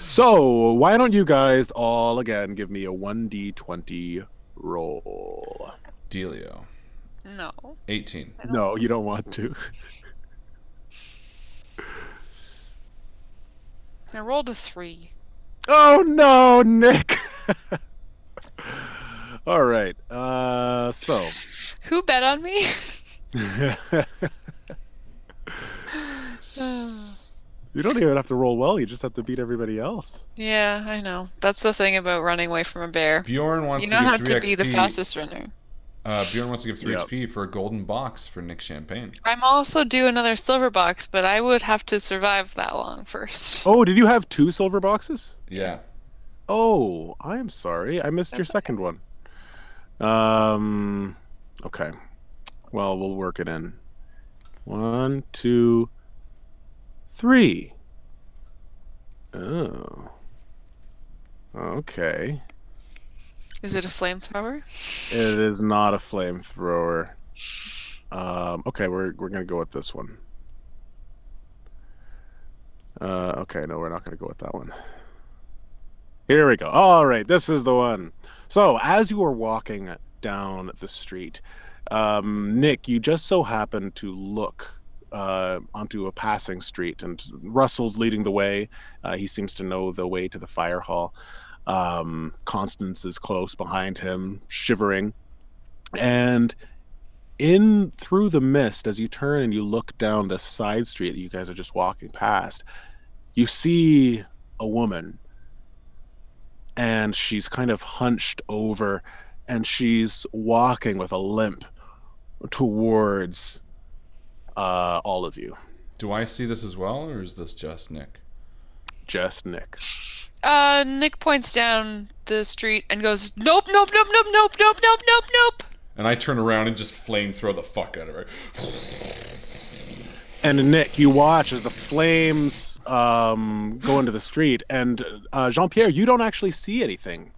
S3: So, why don't you guys all again give me a 1d20 roll?
S1: Delio.
S2: No.
S1: 18.
S3: No, you don't want to.
S2: I rolled a 3.
S3: Oh no, Nick. All right. So.
S2: Who bet on me?
S3: You don't even have to roll well. You just have to beat everybody else.
S2: Yeah, I know. That's the thing about running away from a bear.
S1: Bjorn wants
S2: You
S1: to
S2: don't
S1: give
S2: have
S1: 3
S2: to
S1: XP.
S2: be the fastest runner.
S1: Bjorn wants to give 3 XP for a golden box for Nick Champagne.
S2: I'm also due another silver box, but I would have to survive that long first.
S3: Oh, did you have 2 silver boxes?
S1: Yeah.
S3: Oh, I'm sorry. I missed your second one. Okay. Well, we'll work it in. 1, 2, 3. Oh. Okay.
S2: Is it a flamethrower?
S3: It is not a flamethrower. Okay, we're gonna go with this one. Okay, no, we're not gonna go with that one. Here we go. All right, this is the one. So, as you are walking down the street, Nick, you just so happen to look onto a passing street, and Russell's leading the way. He seems to know the way to the fire hall. Constance is close behind him, shivering. And in through the mist, as you turn and you look down the side street that you guys are just walking past, you see a woman. And she's kind of hunched over, and she's walking with a limp towards all of you.
S1: Do I see this as well, or is this just Nick?
S3: Just Nick.
S2: Nick points down the street and goes, "Nope, nope, nope, nope, nope, nope, nope, nope, nope."
S1: And I turn around and just flamethrow the fuck out of her.
S3: And Nick, you watch as the flames go into the street, and Jean-Pierre, you don't actually see anything.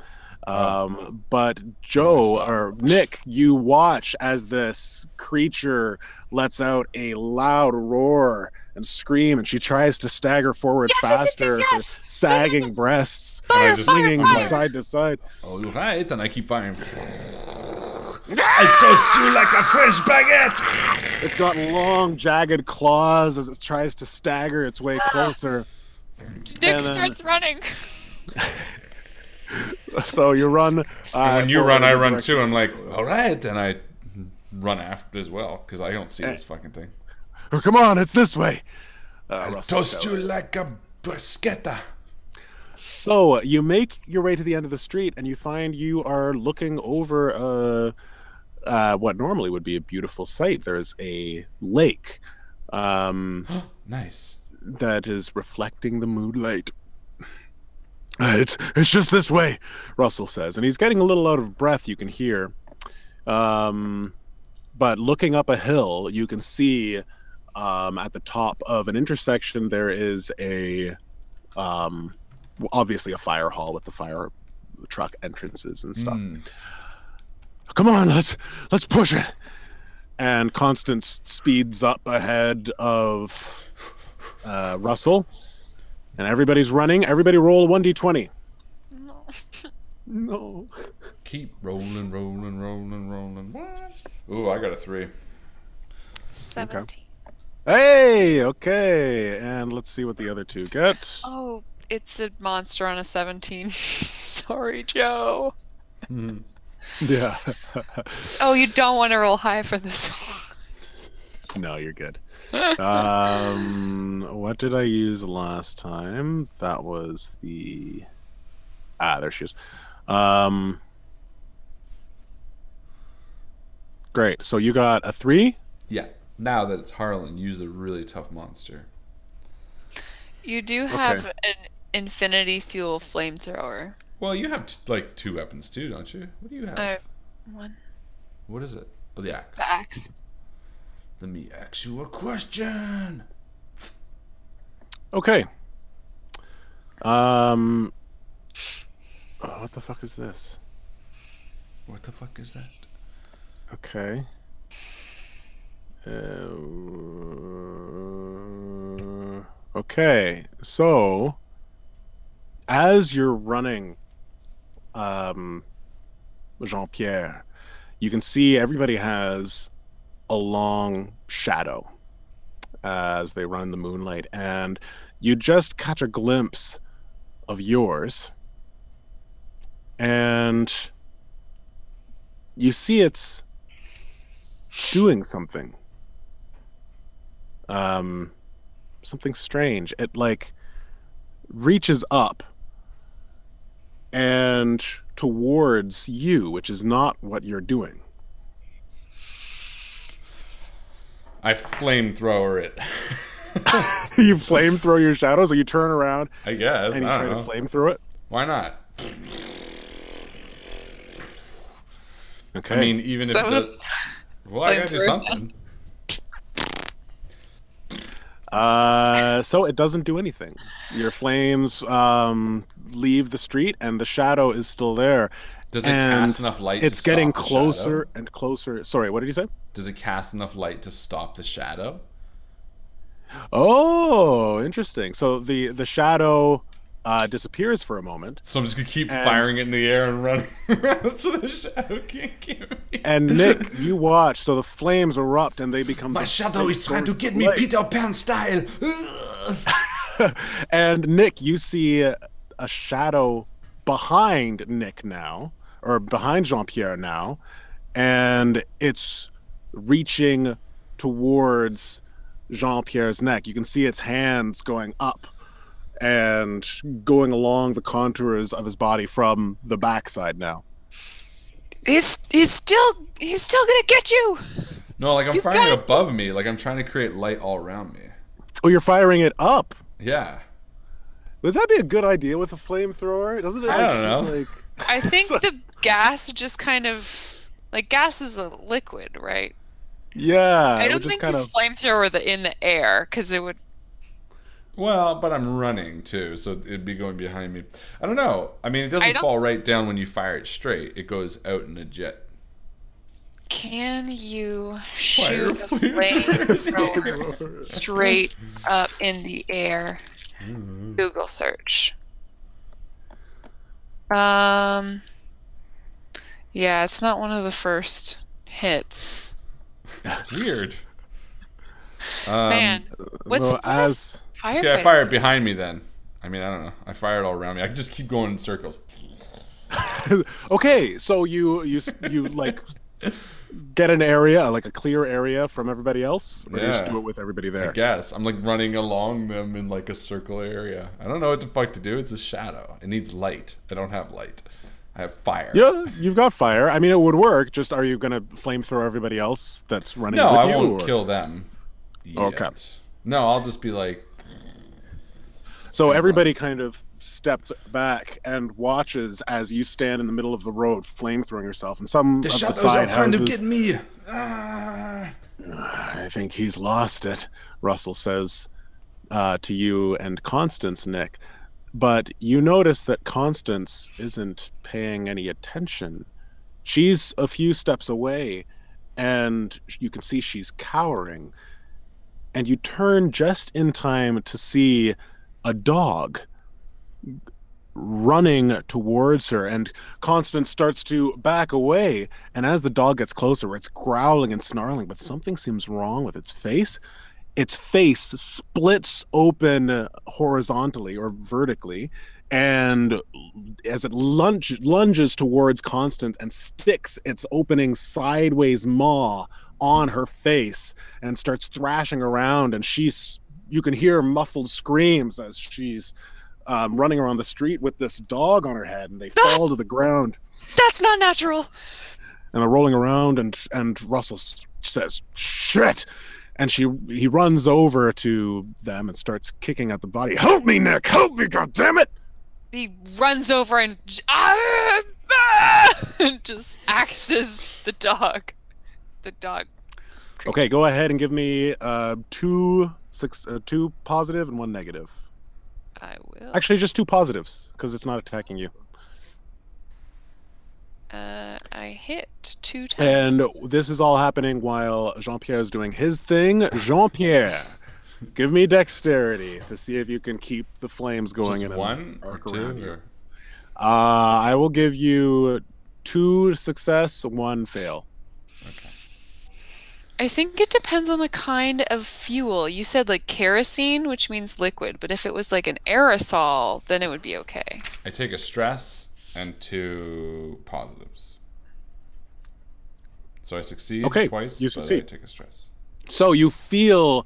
S3: But Joe, or Nick, you watch as this creature lets out a loud roar and scream, and she tries to stagger forward faster, her sagging breasts, swinging from side to side.
S1: All right, and I keep firing. I toast you like a French baguette!
S3: It's got long, jagged claws as it tries to stagger its way closer.
S2: Nick starts running.
S3: So you run.
S1: When you run, I run too. I'm like, all right, and I run after as well because I don't see this fucking thing.
S3: Oh, come on, it's this way.
S1: I toast you like a bruschetta.
S3: So you make your way to the end of the street, and you find you are looking over what normally would be a beautiful sight. There's a lake.
S1: Nice.
S3: That is reflecting the moonlight. It's just this way, Russell says, and he's getting a little out of breath. You can hear, but looking up a hill, you can see at the top of an intersection there is a obviously a fire hall with the fire truck entrances and stuff. Come on, let's push it. And Constance speeds up ahead of Russell. And everybody's running. Everybody roll a 1d20.
S2: No.
S3: No.
S1: Keep rolling, rolling, rolling, rolling. What? Ooh, I got a 3.
S2: 17.
S3: Hey, okay. And let's see what the other two get.
S2: Oh, it's a monster on a 17. Sorry, Joe.
S3: Yeah.
S2: Oh, you don't want to roll high for this one.
S3: No, you're good. What did I use last time? That was the... there she is. Great. So you got a 3?
S1: Yeah. Now that it's Harlan, use a really tough monster.
S2: You do have an infinity fuel flamethrower.
S1: Well, you have like 2 weapons too, don't you? What do you have?
S2: One.
S1: What is it? Oh, the axe.
S2: The axe.
S1: Let me ask you a question.
S3: Okay. What the fuck is this?
S1: What the fuck is that?
S3: Okay. Okay. So, as you're running, Jean-Pierre, you can see everybody has a long shadow as they run in the moonlight, and you just catch a glimpse of yours, and you see it's doing something. Something strange. It like reaches up and towards you, which is not what you're doing.
S1: I flamethrower it.
S3: You flamethrow your shadows, or you turn around,
S1: I guess.
S3: and you
S1: I
S3: try
S1: don't
S3: to
S1: know.
S3: flamethrow it.
S1: Why not?
S3: Okay.
S1: I mean, even if it does... Well, I gotta do something.
S3: So it doesn't do anything. Your flames leave the street, and the shadow is still there.
S1: Does it cast enough light to
S3: it's getting
S1: stop the
S3: closer
S1: shadow?
S3: and closer. Sorry, what did you say?
S1: Does it cast enough light to stop the shadow?
S3: Oh, interesting. So the shadow disappears for a moment.
S1: So I'm just gonna keep firing it in the air and running around so the shadow can't get me.
S3: And Nick, you watch. So the flames erupt and they become...
S1: My shadow is trying to get me Peter Pan style.
S3: And Nick, you see a shadow behind Nick now, or behind Jean-Pierre now, and it's reaching towards Jean-Pierre's neck. You can see its hands going up and going along the contours of his body from the backside now.
S2: He's still gonna get you.
S1: No, like I'm firing it above me. Like I'm trying to create light all around me.
S3: Oh, you're firing it up.
S1: Yeah.
S3: Would that be a good idea with a flamethrower? Doesn't it?
S1: I don't know.
S3: Like...
S2: I think the gas just kind of like gas is a liquid, right?
S3: Yeah.
S2: I don't think the flamethrower in the air because it would.
S1: Well, but I'm running too, so it'd be going behind me. I don't know. I mean, it doesn't fall right down when you fire it straight. It goes out in a jet.
S2: Can you shoot a flamethrower straight up in the air? Google search. Yeah, it's not one of the first hits.
S1: Weird.
S2: Man, what's
S1: okay, I fire it behind me then. I mean, I don't know. I fire it all around me. I can just keep going in circles.
S3: Okay, so you like get an area, like a clear area from everybody else, or you just do it with everybody there?
S1: I guess I'm like running along them in like a circle area. I don't know what the fuck to do. It's a shadow. It needs light. I don't have light. I have fire.
S3: Yeah, you've got fire. I mean, it would work. Just are you gonna flamethrow everybody else that's running with you?
S1: No, I won't kill them.
S3: Okay.
S1: No, I'll just be like.
S3: So everybody kind of steps back and watches as you stand in the middle of the road, flamethrowing yourself, and some of the side houses.
S1: To get me.
S3: I think he's lost it, Russell says to you and Constance, Nick. But you notice that Constance isn't paying any attention. She's a few steps away, and you can see she's cowering. And you turn just in time to see a dog running towards her, and Constance starts to back away, and as the dog gets closer, it's growling and snarling, but something seems wrong with its face. Its face splits open horizontally or vertically, and as it lunges towards Constance and sticks its opening sideways maw on her face and starts thrashing around, and you can hear muffled screams as she's running around the street with this dog on her head, and they fall to the ground.
S2: That's not natural.
S3: And they're rolling around, and Russell says, "Shit!" And he runs over to them and starts kicking at the body. "Help me, Nick! Help me, goddammit!"
S2: He runs over and just axes the dog. The dog. Creature.
S3: Okay, go ahead and give me two positive and one negative.
S2: I will.
S3: Actually, just two positives, because it's not attacking you.
S2: I hit 2 times.
S3: And this is all happening while Jean-Pierre is doing his thing. Jean-Pierre, give me dexterity to see if you can keep the flames going.
S1: Just
S3: in
S1: one or two? Or...
S3: I will give you 2 success, 1 fail.
S1: Okay.
S2: I think it depends on the kind of fuel. You said like kerosene, which means liquid, but if it was like an aerosol, then it would be okay.
S1: I take a stress and 2 positives. So I succeed twice,
S3: you
S1: but
S3: succeed.
S1: I take a stress.
S3: So you feel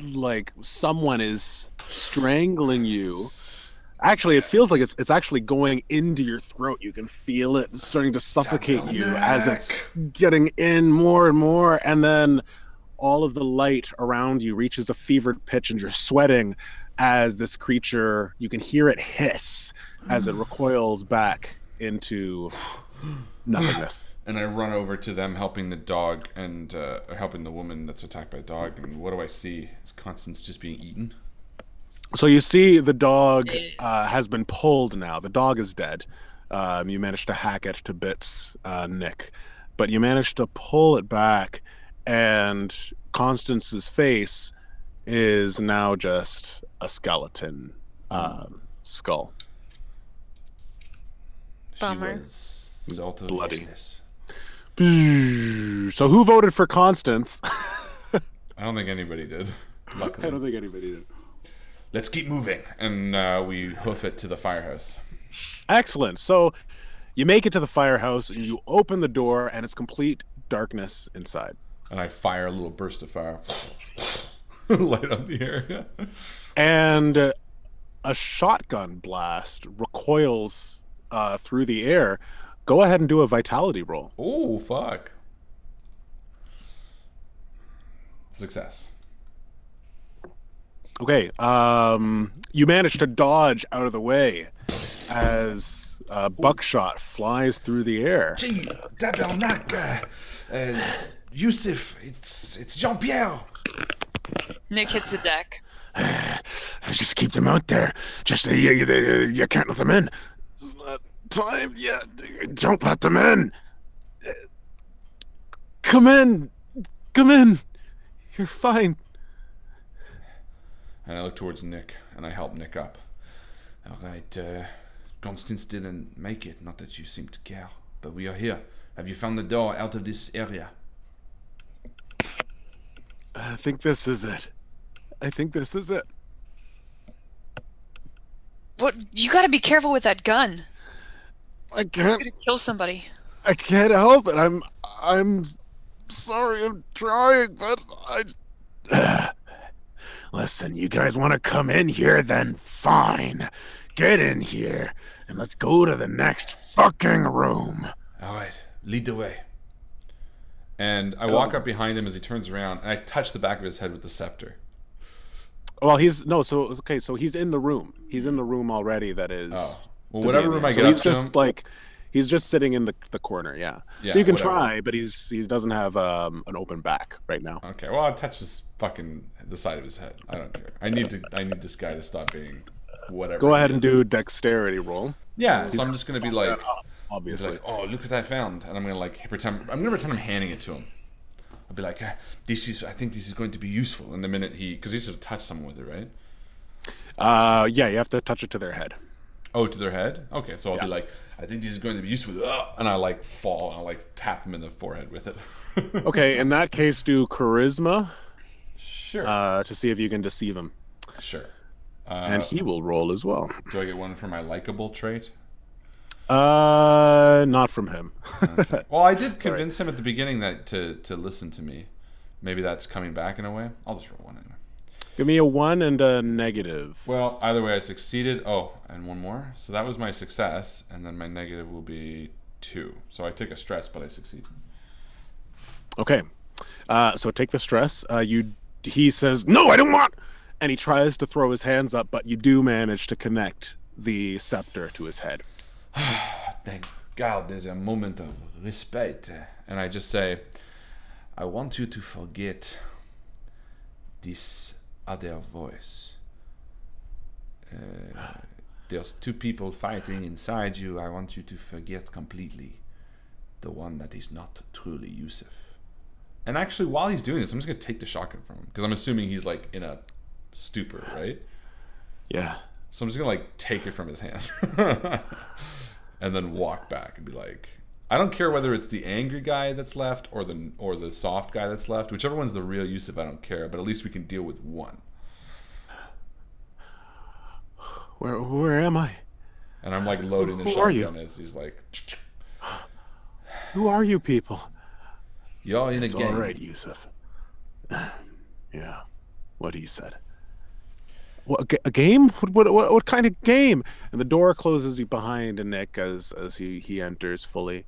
S3: like someone is strangling you. Actually, it feels like it's actually going into your throat. You can feel it starting to suffocate you as it's getting in more and more. And then all of the light around you reaches a fevered pitch, and you're sweating as this creature, you can hear it hiss as it recoils back into nothingness.
S1: And I run over to them, helping the dog and helping the woman that's attacked by the dog. And what do I see? Is Constance just being eaten?
S3: So you see the dog has been pulled now. The dog is dead. You managed to hack it to bits, Nick. But you managed to pull it back, and Constance's face is now just a skeleton skull.
S2: Bummer.
S1: She was
S3: bloody.
S1: Useless.
S3: So who voted for Constance?
S1: I don't think anybody did. Luckily.
S3: I don't think anybody did.
S1: Let's keep moving. And we hoof it to the firehouse.
S3: Excellent. So you make it to the firehouse, and you open the door, and it's complete darkness inside.
S1: And I fire a little burst of fire. Light up the area.
S3: And a shotgun blast recoils through the air. Go ahead and do a vitality roll.
S1: Oh, fuck. Success.
S3: Okay. You manage to dodge out of the way as buckshot flies through the air.
S1: Gee, tabernacle. Yusuf, it's Jean-Pierre.
S2: Nick hits the deck.
S3: Just keep them out there. Just you can't let them in. It's not time yet. Don't let them in. Come in. Come in. You're fine.
S1: And I look towards Nick, and I help Nick up. All right, Constance didn't make it. Not that you seem to care, but we are here. Have you found the door out of this area?
S3: I think this is it. I think this is it.
S2: What? You gotta be careful with that gun.
S3: I
S2: You're
S3: can't.
S2: gonna kill somebody.
S3: I can't help it. I'm sorry. I'm trying, but I. Listen, you guys want to come in here? Then fine. Get in here, and let's go to the next fucking room.
S1: All right, lead the way. And I walk up behind him as he turns around, and I touch the back of his head with the scepter.
S3: Well, so he's in the room. He's in the room already. That is.
S1: Oh. Well, whatever room I get
S3: he's
S1: up to
S3: just
S1: him,
S3: like he's just sitting in the corner. Yeah.
S1: Yeah,
S3: So you can
S1: whatever.
S3: try, but he doesn't have an open back right now.
S1: Okay, well, I touch the side of his head. I don't care. I need this guy to stop being whatever.
S3: Go ahead
S1: he
S3: and
S1: is.
S3: do dexterity roll.
S1: Yeah, so I'm just gonna be like,
S3: Obviously.
S1: oh, look what I found, and I'm gonna pretend I'm handing it to him. I'll be like, I think this is going to be useful. And the minute because he sort of touch someone with it, right?
S3: Yeah, you have to touch it to their head.
S1: Oh, to their head? Okay, so I'll be like, I think this is going to be useful. And I like fall and I like tap him in the forehead with it.
S3: Okay, in that case, do charisma.
S1: Sure.
S3: To see if you can deceive him.
S1: Sure.
S3: And he will roll as well.
S1: Do I get one for my likable trait?
S3: Not from him.
S1: Okay. Well, I did convince him at the beginning that to listen to me. Maybe that's coming back in a way. I'll just roll one anyway.
S3: Give me a 1 and a negative.
S1: Well, either way, I succeeded. Oh, and one more. So that was my success, and then my negative will be 2. So I take a stress, but I succeed.
S3: Okay. So take the stress. He says, "No, I don't want," and he tries to throw his hands up, but you do manage to connect the scepter to his head.
S1: Thank God, there's a moment of respect. And I just say, I want you to forget this other voice. There's 2 people fighting inside you. I want you to forget completely the one that is not truly Yusuf. And actually, while he's doing this, I'm just going to take the shotgun from him. Because I'm assuming he's like in a stupor, right?
S3: Yeah.
S1: So I'm just going to like take it from his hands. And then walk back and be like, I don't care whether it's the angry guy that's left or the soft guy that's left. Whichever one's the real Yusuf, I don't care. But at least we can deal with one.
S3: Where am I?
S1: And I'm like loading the shotgun as he's like,
S3: who are you people?
S1: You're in a
S3: It's
S1: game.
S3: all right, Yusuf. Yeah, what he said. What, a game? What kind of game? And the door closes behind Nick as he enters fully.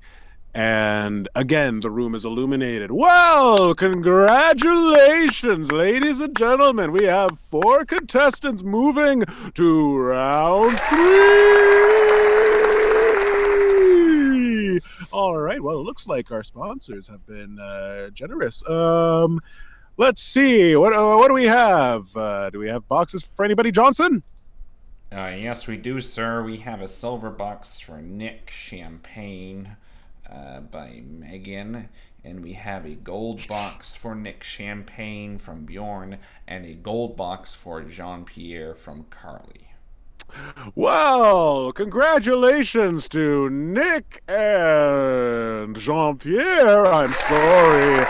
S3: And again, the room is illuminated. Well, congratulations, ladies and gentlemen. We have 4 contestants moving to round 3. All right. Well, it looks like our sponsors have been generous. Let's see. What do we have? Do we have boxes for anybody, Johnson?
S4: Yes, we do, sir. We have a silver box for Nick Champagne by Megan. And we have a gold box for Nick Champagne from Bjorn. And a gold box for Jean-Pierre from Carly.
S3: Well, congratulations to Nick and Jean-Pierre. I'm sorry.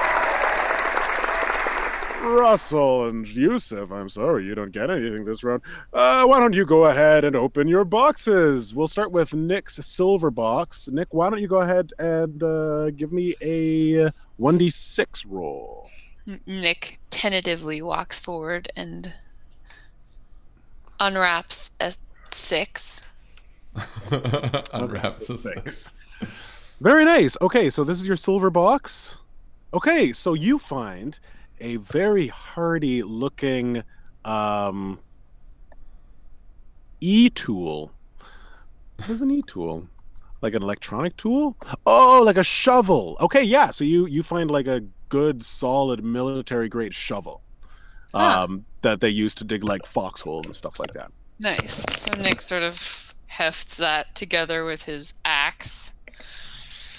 S3: Russell and Yusuf, I'm sorry you don't get anything this round. Why don't you go ahead and open your boxes? We'll start with Nick's silver box. Nick, why don't you go ahead and give me a 1d6 roll?
S2: Nick tentatively walks forward and unwraps a 6.
S1: Unwraps a 6.
S3: Very nice. Okay, so this is your silver box. Okay, so you find a very hardy looking e-tool. What is an e-tool? Like an electronic tool? Oh, like a shovel. Okay, yeah. So you find like a good, solid military grade shovel that they use to dig like foxholes and stuff like that.
S2: Nice. So Nick sort of hefts that together with his axe.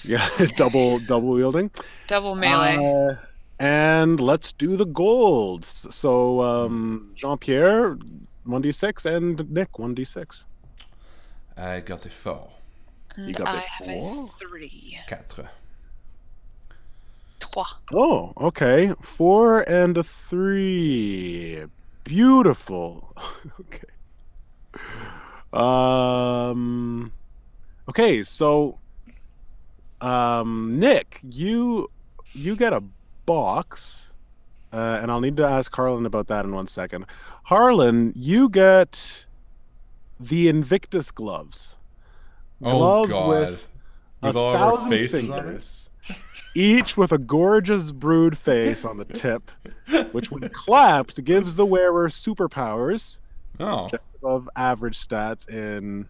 S3: Yeah, double wielding.
S2: Double melee.
S3: And let's do the golds. So Jean-Pierre, 1d6, and Nick, 1d6.
S1: I got a 4.
S2: And
S3: You got
S2: I
S3: the
S2: have a
S3: 4?
S2: 3.
S1: 4.
S2: 3.
S3: Oh, okay. 4 and a 3. Beautiful. Okay. Okay, so Nick, you get a box, and I'll need to ask Harlan about that in 1 second. Harlan, you get the Invictus gloves. Gloves with 1,000 fingers, each with a gorgeous brood face on the tip, which when clapped gives the wearer superpowers.
S1: Oh.
S3: Just above average stats in,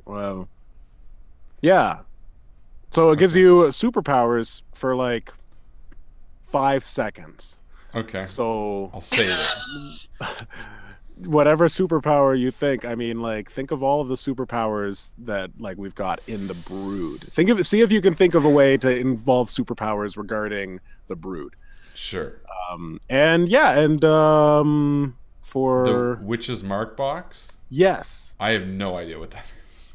S3: well, yeah. So it gives you superpowers for like 5 seconds.
S1: Okay.
S3: So
S1: I'll save it.
S3: whatever superpower you think, I mean, like, think of all of the superpowers that like we've got in the brood. See if you can think of a way to involve superpowers regarding the brood.
S1: Sure.
S3: And yeah, and for
S1: The witch's mark box?
S3: yes.
S1: I have no idea what that is.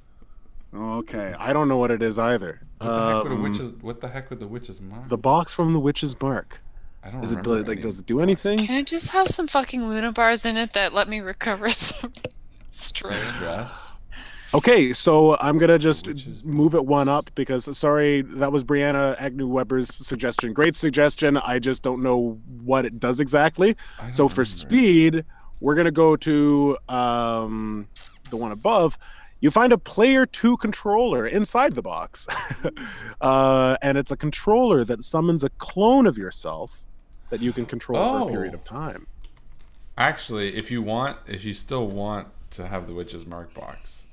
S3: Okay, I don't know what it is either.
S1: What the heck would the witch's mark?
S3: The box from the witch's mark.
S1: I don't
S3: Is it
S1: remember
S3: like
S1: any
S3: does it do anything?
S2: Can it just have some fucking Luna bars in it that let me recover some
S1: Some
S2: stress?
S1: stress.
S3: Okay, so I'm gonna just
S1: Witch's
S3: move it one up because sorry, that was Brianna Agnew Weber's suggestion. Great suggestion. I just don't know what it does exactly.
S1: I
S3: So
S1: don't
S3: for
S1: remember.
S3: speed, we're gonna go to the one above. You find a player 2 controller inside the box, and it's a controller that summons a clone of yourself that you can control for a period of time.
S1: Actually, if you still want to have the witch's mark box,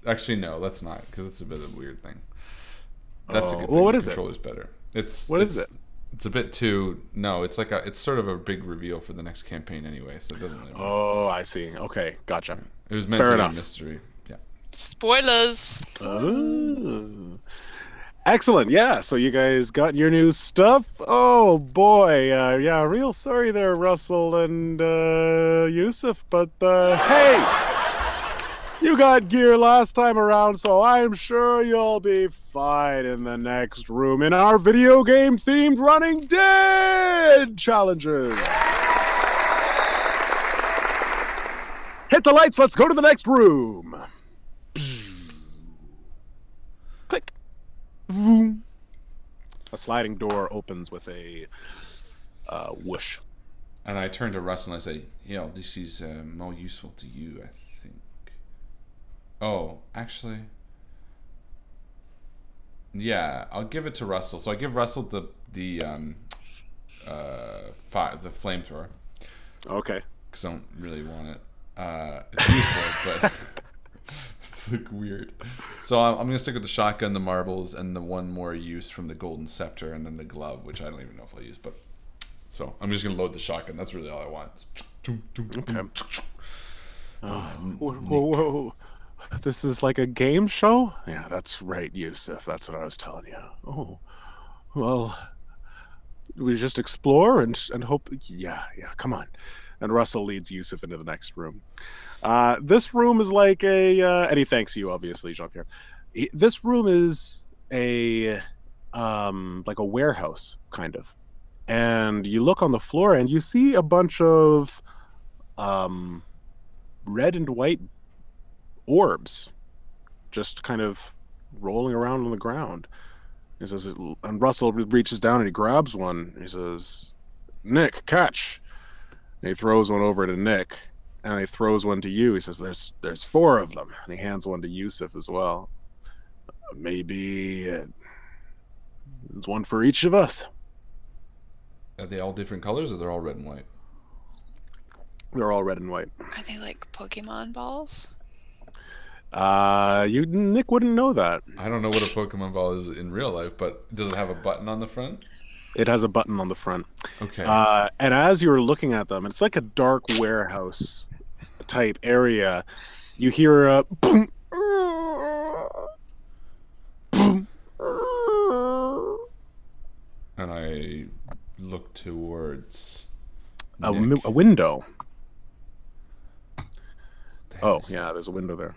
S1: actually no, let's not, because it's a bit of a weird thing. That's a good thing.
S3: Well, what
S1: The
S3: is it?
S1: controller's better. It's
S3: it?
S1: It's a bit too. No, it's like it's sort of a big reveal for the next campaign anyway, so it doesn't really matter.
S3: Oh, I see. Okay, gotcha.
S1: It was meant
S3: Fair
S1: to
S3: enough.
S1: be a mystery. Yeah.
S2: Spoilers.
S3: Oh. Excellent. Yeah. So you guys got your new stuff. Oh boy. Yeah. Real sorry there, Russell and Yusuf. But hey, you got gear last time around, so I'm sure you'll be fine in the next room in our video game themed Running Dead challenges. Hit the lights. Let's go to the next room. Click. Vroom. A sliding door opens with a whoosh.
S1: And I turn to Russell and I say, "Yo, this is more useful to you, I think." Oh, actually, yeah, I'll give it to Russell. So I give Russell the flamethrower
S3: Okay.
S1: because I don't really want it. It's useful, but it's like weird. So I'm gonna stick with the shotgun, the marbles, and the one more use from the golden scepter, and then the glove, which I don't even know if I'll use. But so I'm just gonna load the shotgun. That's really all I want.
S3: Okay. Whoa, whoa. This is like a game show? Yeah, that's right, Yusuf. That's what I was telling you. Oh, well, we just explore and hope. Yeah, come on. And Russell leads Yusuf into the next room. This room is like and he thanks you, obviously, Jean-Pierre. This room is like a warehouse, kind of. And you look on the floor and you see a bunch of red and white orbs just kind of rolling around on the ground. He says, and Russell reaches down and he grabs one. He says, "Nick, catch." And he throws one over to Nick, and he throws one to you. He says, there's 4 of them. And he hands one to Yusuf as well. Maybe there's one for each of us.
S1: Are they all different colors, or they're all red and white?
S3: They're all red and white.
S2: Are they like Pokemon balls?
S3: Nick wouldn't know that.
S1: I don't know what a Pokemon ball is in real life, but does it have a button on the front?
S3: It has a button on the front.
S1: Okay.
S3: And as you're looking at them, it's like a dark warehouse type area. You hear a boom, boom.
S1: And I look towards
S3: A
S1: Nick.
S3: window.
S1: The
S3: Oh,
S1: heck is
S3: yeah, there's a window there.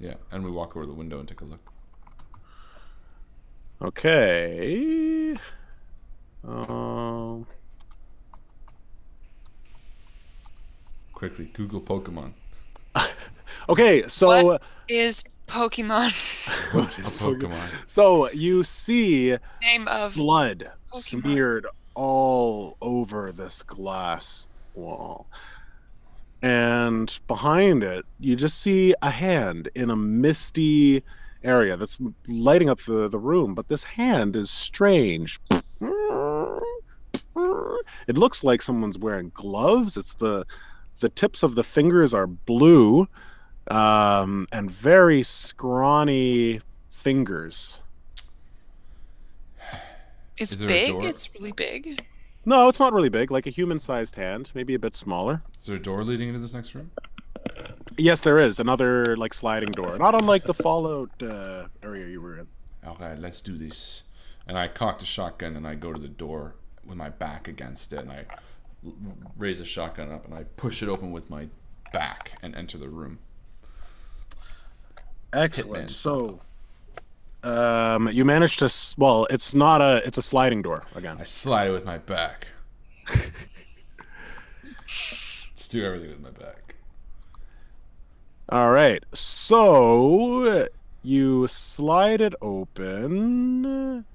S1: that? Yeah, and we walk over to the window and take a look.
S3: Okay.
S1: Quickly, Google Pokemon.
S3: Okay, so
S2: What is Pokemon?
S1: What's a Pokemon?
S3: so you see
S2: Name of
S3: blood
S2: Pokemon.
S3: smeared all over this glass wall. And behind it, you just see a hand in a misty area that's lighting up the room. But this hand is strange. It looks like someone's wearing gloves. It's the tips of the fingers are blue, and very scrawny fingers.
S2: It's
S1: Is there a
S2: big.
S1: door?
S2: It's really big.
S3: No, it's not really big, like a human-sized hand, maybe a bit smaller.
S1: Is there a door leading into this next room?
S3: Yes, there is another like sliding door, not unlike the Fallout area you were in.
S1: Okay, let's do this. And I cock the shotgun and I go to the door. my back against it, and I raise a shotgun up and I push it open with my back and enter the room.
S3: Excellent. So, you managed to. Well, it's not a. It's a sliding door again.
S1: I slide it with my back. Just do everything with my back.
S3: All right. So you slide it open,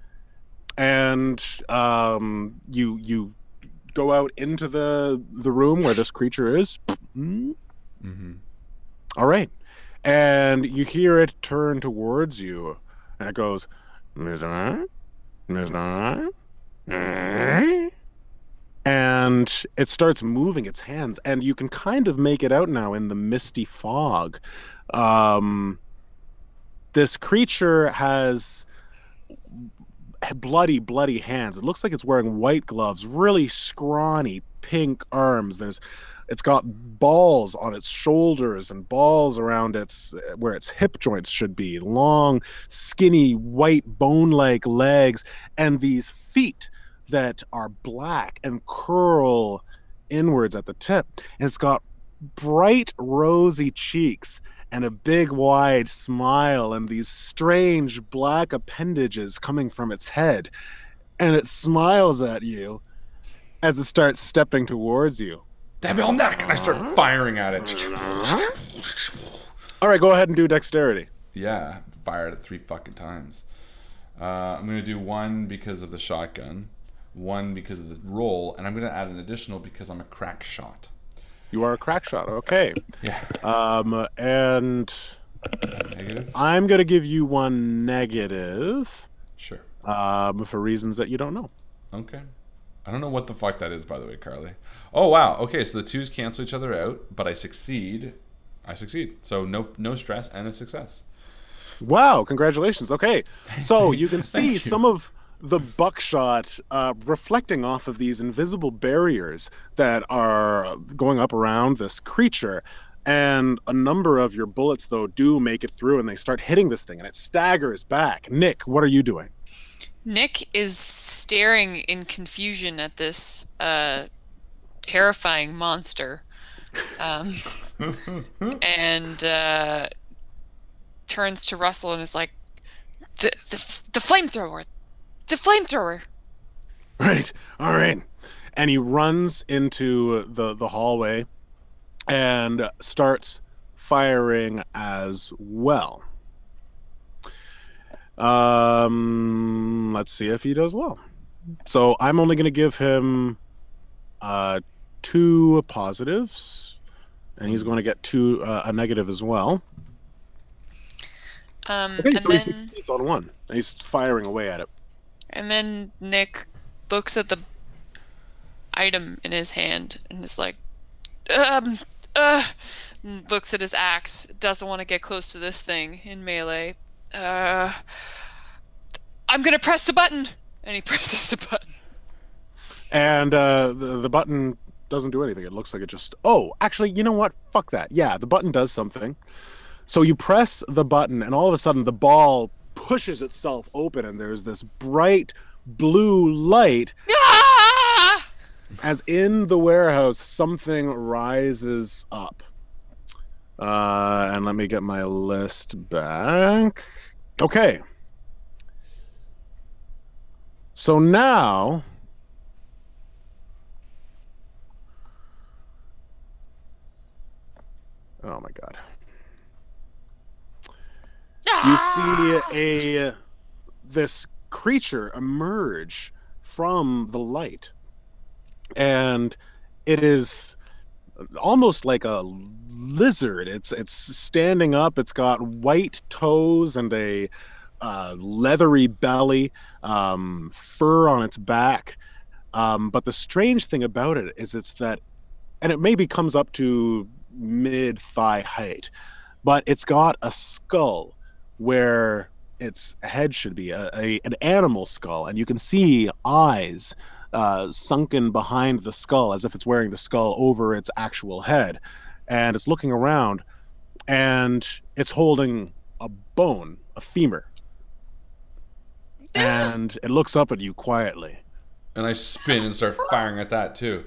S3: and you go out into the room where this creature is.
S1: Mm-hmm.
S3: All right. And you hear it turn towards you, and it goes, Mr. And it starts moving its hands, and you can kind of make it out now in the misty fog. This creature has bloody hands. It looks like it's wearing white gloves, really scrawny pink arms. It's got balls on its shoulders and balls around where its hip joints should be. Long, skinny, white, bone-like legs, and these feet that are black and curl inwards at the tip. And it's got bright, rosy cheeks and a big, wide smile and these strange black appendages coming from its head. And it smiles at you as it starts stepping towards you.
S1: Damn it, neck! And I start firing at it.
S3: All right, go ahead and do dexterity.
S1: Yeah, fired it 3 fucking times. I'm gonna do 1 because of the shotgun, 1 because of the roll, and I'm gonna add an additional because I'm a crack shot.
S3: You are a crack shot, okay.
S1: Yeah.
S3: And
S1: Negative?
S3: I'm gonna give you 1 negative.
S1: Sure.
S3: For reasons that you don't know.
S1: Okay. I don't know what the fuck that is, by the way, Carly. Oh, wow. Okay, so the 2s cancel each other out, but I succeed. So no stress and a success.
S3: Wow, congratulations. Okay, so you can see some of the buckshot reflecting off of these invisible barriers that are going up around this creature. And a number of your bullets, though, do make it through, and they start hitting this thing, and it staggers back. Nick, what are you doing?
S2: Nick is staring in confusion at this terrifying monster, and turns to Russell and is like, "The flamethrower, the flamethrower!"
S3: Right, all right. And he runs into the hallway and starts firing as well. Let's see if he does well. So I'm only going to give him 2 positives, and he's going to get a negative as well. Okay, so he succeeds on 1. And he's firing away at it.
S2: And then Nick looks at the item in his hand and is like, looks at his axe, doesn't want to get close to this thing in melee. I'm gonna press the button, and he presses the button. And
S3: the button doesn't do anything. It looks like it just. Oh, actually, you know what? Fuck that. Yeah, the button does something. So you press the button, and all of a sudden, the ball pushes itself open, and there's this bright blue light.
S2: Ah!
S3: As in the warehouse, something rises up. And let me get my list back. Okay. So now oh my god. You see this creature emerge from the light. And it is almost like a lizard. It's standing up. It's got white toes and a leathery belly, fur on its back. But the strange thing about it is and it maybe comes up to mid-thigh height, but it's got a skull where its head should be, an animal skull, and you can see eyes sunken behind the skull as if it's wearing the skull over its actual head. And it's looking around, and it's holding a bone, a femur. And it looks up at you quietly.
S1: And I spin and start firing at that too.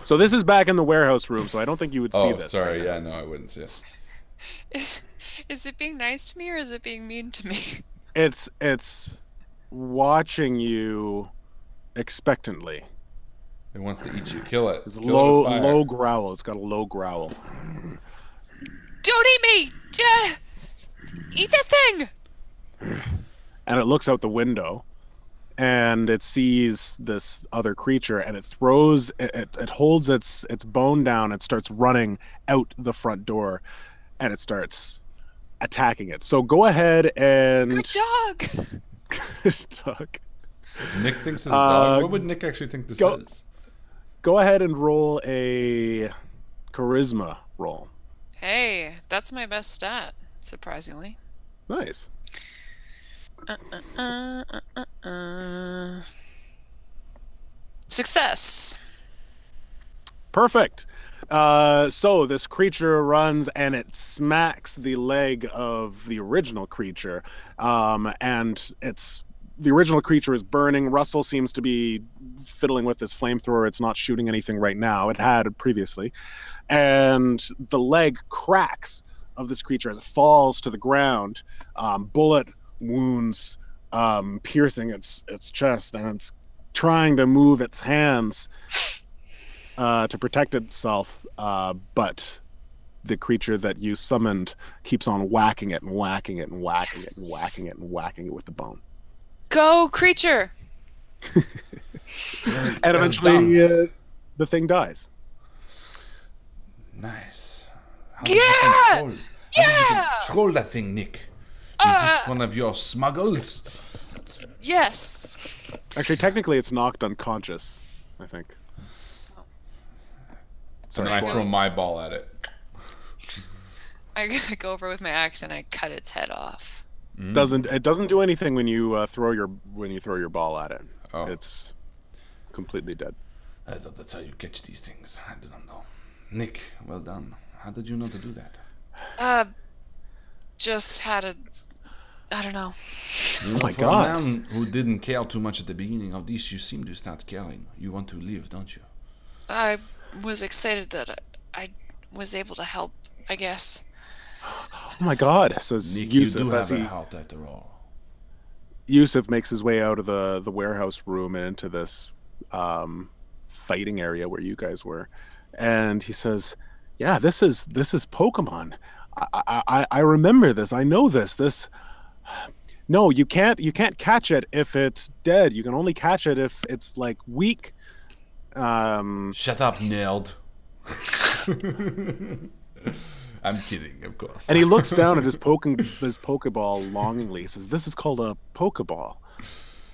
S3: So this is back in the warehouse room, so I don't think you would see
S1: Oh,
S3: this.
S1: sorry.
S3: Right
S1: Yeah, no, I wouldn't see it.
S2: Is it being nice to me or is it being mean to me?
S3: It's watching you expectantly.
S1: It wants to eat you. Kill it.
S3: It's
S1: Kill it with fire.
S3: low growl. It's got a low growl.
S2: Don't eat me! Eat that thing!
S3: And it looks out the window, and it sees this other creature, and it throws it holds its bone down and starts running out the front door, and it starts attacking it. So go ahead and
S2: Good dog!
S3: Good dog.
S1: Nick thinks it's a dog. What would Nick actually think this is?
S3: Go ahead and roll a charisma roll.
S2: Hey, that's my best stat, surprisingly.
S3: Nice.
S2: Success.
S3: Perfect. So this creature runs and it smacks the leg of the original creature, and the original creature is burning. Russell seems to be fiddling with this flamethrower. It's not shooting anything right now. It had previously, and the leg cracks of this creature as it falls to the ground. Bullet wounds piercing its chest, and it's trying to move its hands to protect itself, but the creature that you summoned keeps on whacking it and whacking it and whacking it and whacking it and whacking it with the bone.
S2: Go, creature!
S3: And eventually the thing dies.
S1: Nice.
S2: Yeah! Yeah!
S1: Control that thing, Nick. Is this one of your smuggles?
S2: Yes.
S3: Actually, technically it's knocked unconscious, I think.
S1: And then I throw my ball at it.
S2: I go over with my axe and I cut its head off.
S3: It doesn't do anything when you throw your ball at it.
S1: Oh.
S3: It's completely dead.
S1: I thought that's how you catch these things. I do not know. Nick, well done. How did you know to do that?
S2: Just had I don't know.
S1: You know,
S3: my
S1: for
S3: God.
S1: a man who didn't care too much at the beginning of this, you seem to start caring. You want to live, don't you?
S2: I was excited that I was able to help, I guess.
S3: Oh my God, says
S1: Nick,
S3: Yusuf
S1: you do
S3: as
S1: have a heart after all.
S3: Yusuf makes his way out of the warehouse room and into this fighting area where you guys were, and he says, "Yeah, this is Pokemon. I remember this. I know this. No, you can't catch it if it's dead. You can only catch it if it's like weak."
S1: Shut up, nerd. I'm kidding, of course.
S3: And he looks down at his Pokeball longingly. He says, "This is called a Pokeball."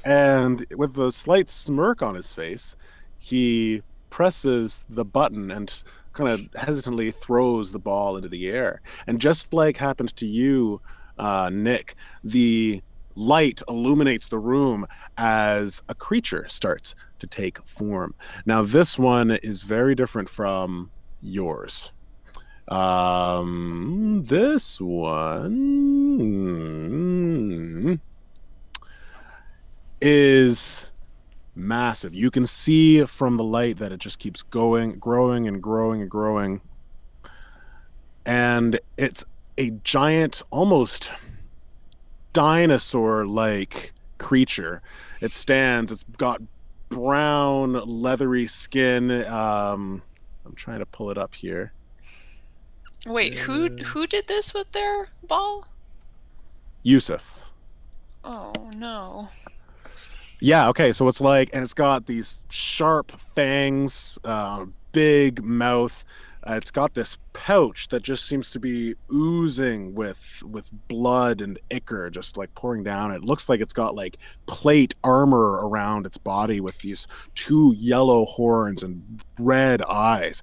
S3: And with a slight smirk on his face, he presses the button and kind of hesitantly throws the ball into the air. And just like happened to you, Nick, the light illuminates the room as a creature starts to take form. Now, this one is very different from yours. This one is massive. You can see from the light that it just keeps growing and growing and growing. And it's a giant, almost dinosaur-like creature. It stands. It's got brown, leathery skin. I'm trying to pull it up here.
S2: Wait, who did this with their ball?
S3: Yusuf.
S2: Oh no.
S3: Yeah, okay, so it's like, and it's got these sharp fangs, big mouth. It's got this pouch that just seems to be oozing with blood and ichor just like pouring down. It looks like it's got like plate armor around its body with these two yellow horns and red eyes.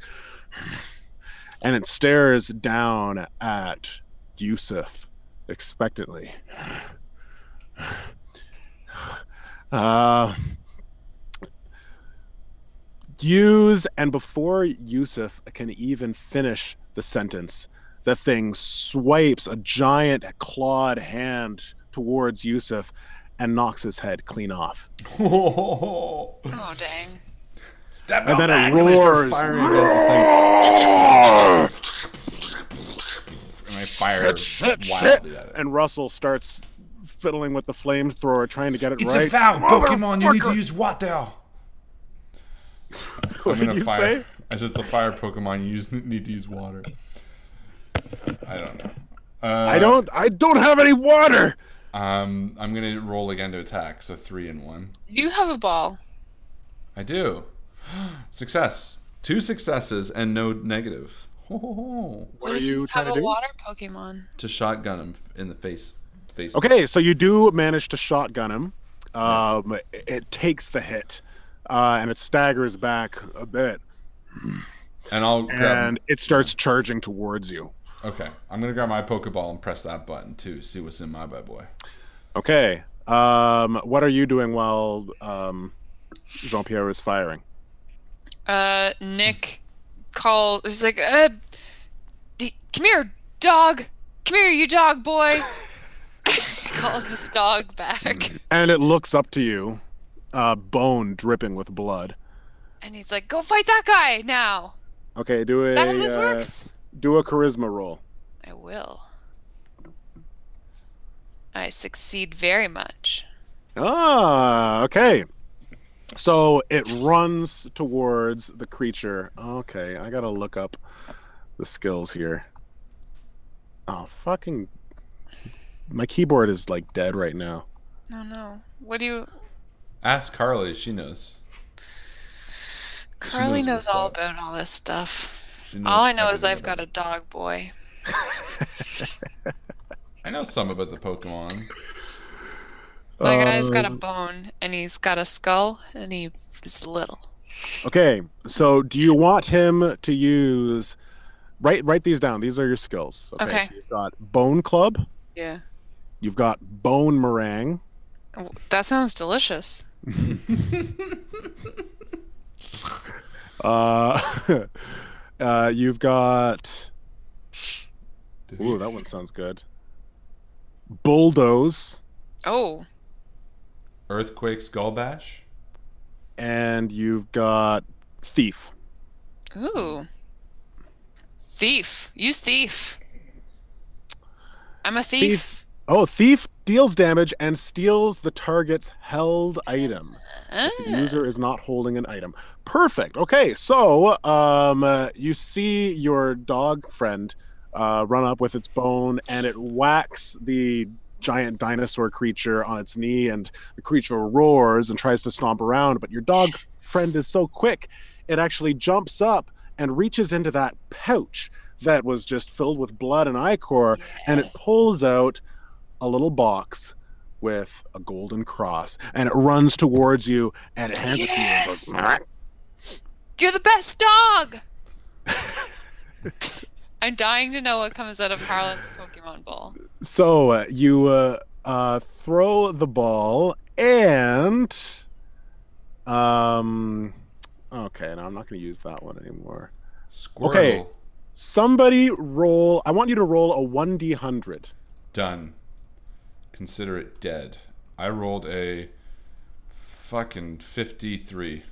S3: And it stares down at Yusuf expectantly. And before Yusuf can even finish the sentence, the thing swipes a giant clawed hand towards Yusuf and knocks his head clean off.
S2: Oh, dang.
S3: And then it roars.
S1: And I fire
S3: Shit.
S1: wildly at it.
S3: And Russell starts fiddling with the flamethrower, trying to get it
S4: It's
S3: right.
S4: a foul Pokemon. You need to use water.
S3: What did you say?
S1: I said it's a fire Pokemon. You need to use water. I don't know.
S3: I don't have any water.
S1: I'm gonna roll again to attack. So 3 and 1.
S2: You have a ball.
S1: I do. Success. 2 successes and no negative.
S3: What are
S2: if
S3: you trying
S2: have
S3: to
S2: a
S3: do?
S2: water Pokemon?
S1: To shotgun him in the face.
S3: Okay, so you do manage to shotgun him. It takes the hit, and it staggers back a bit.
S1: And
S3: it starts charging towards you.
S1: Okay, I'm gonna grab my Pokeball and press that button too. See what's in my bad boy.
S3: Okay. What are you doing while Jean-Pierre is firing?
S2: Nick calls. He's like, come here, dog. Come here, you dog boy. He calls this dog back.
S3: And it looks up to you, bone dripping with blood.
S2: And he's like, go fight that guy now.
S3: Okay,
S2: Is that how this works?
S3: Do a charisma roll.
S2: I will. I succeed very much.
S3: Ah, okay. So it runs towards the creature. Okay, I gotta look up the skills here. Oh, fucking... My keyboard is, like, dead right now.
S2: Oh, no. What do you...
S1: Ask Carly. She knows.
S2: Carly knows
S1: what's
S2: all
S1: up.
S2: about all this stuff.
S1: She knows
S2: All I know is
S1: everything
S2: I've
S1: about
S2: got a dog boy.
S1: I know some about the Pokemon.
S2: My guy's got a bone, and he's got a skull, and he is little.
S3: Okay, so do you want him to use... Write these down. These are your skills.
S2: Okay.
S3: So you've got Bone Club.
S2: Yeah.
S3: You've got Bone Meringue.
S2: Oh, that sounds delicious.
S3: You've got... Ooh, that one sounds good. Bulldoze.
S2: Oh.
S1: Earthquake Skull Bash.
S3: And you've got Thief.
S2: Ooh. Thief. Use thief. I'm a thief.
S3: Oh, Thief deals damage and steals the target's held item. If the user is not holding an item. Perfect. Okay, so you see your dog friend run up with its bone, and it whacks the giant dinosaur creature on its knee, and the creature roars and tries to stomp around, but your dog friend is so quick, it actually jumps up and reaches into that pouch that was just filled with blood and ichor, and it pulls out a little box with a golden cross, and it runs towards you, and it hands it to you and goes,
S2: You're the best dog! I'm dying to know what comes out of Harlan's Pokemon ball.
S3: So you throw the ball, and okay, no, I'm not going to use that one anymore.
S1: Squirtle.
S3: Okay, somebody roll. I want you to roll a 1d100.
S1: Done. Consider it dead. I rolled a fucking 53.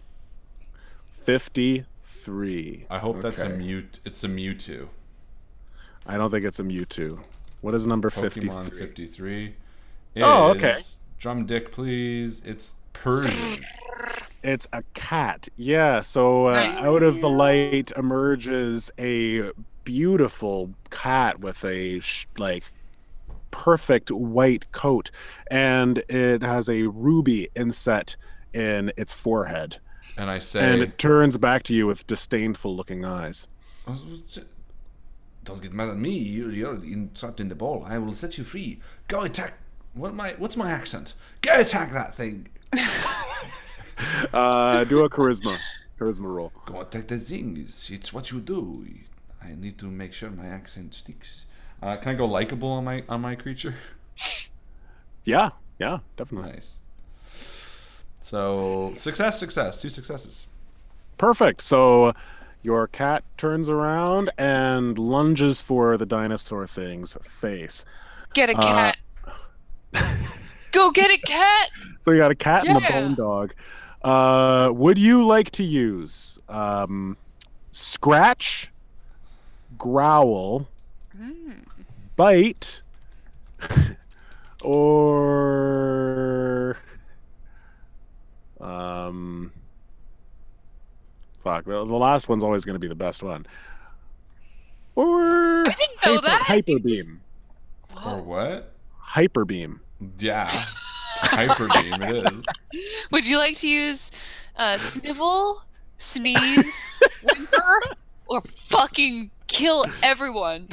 S3: 53.
S1: I hope that's a
S3: Okay.
S1: It's a Mewtwo.
S3: I don't think it's a Mewtwo. What is number 53?
S1: Pokemon 53.
S3: Oh, okay.
S1: is- Drum dick, please. It's Persian.
S3: It's a cat. Yeah, so
S2: Nice.
S3: out of the light emerges a beautiful cat with a like perfect white coat, and it has a ruby inset in its forehead.
S1: And I
S3: And
S1: say,
S3: it turns back to you with disdainful looking eyes.
S1: don't get mad at me. You're trapped in the ball. I will set you free. Go attack. What's my accent? Go attack that thing.
S3: Do a charisma roll.
S1: Go attack the thing. It's what you do. I need to make sure my accent sticks. Can I go likable on my creature?
S3: Yeah, definitely.
S1: Nice. So success. 2 successes.
S3: Perfect. So your cat turns around and lunges for the dinosaur thing's face.
S2: Get a cat. go get it, cat.
S3: So you got a cat and a
S2: Yeah.
S3: bone dog. Would you like to use scratch, growl, bite, or fuck, the last one's always going to be the best one. Or
S2: I didn't know that.
S3: hyper beam.
S1: Or what?
S3: Hyper beam.
S1: Yeah. Hyper beam, it is.
S2: Would you like to use snivel, sneeze, whimper, or fucking kill everyone?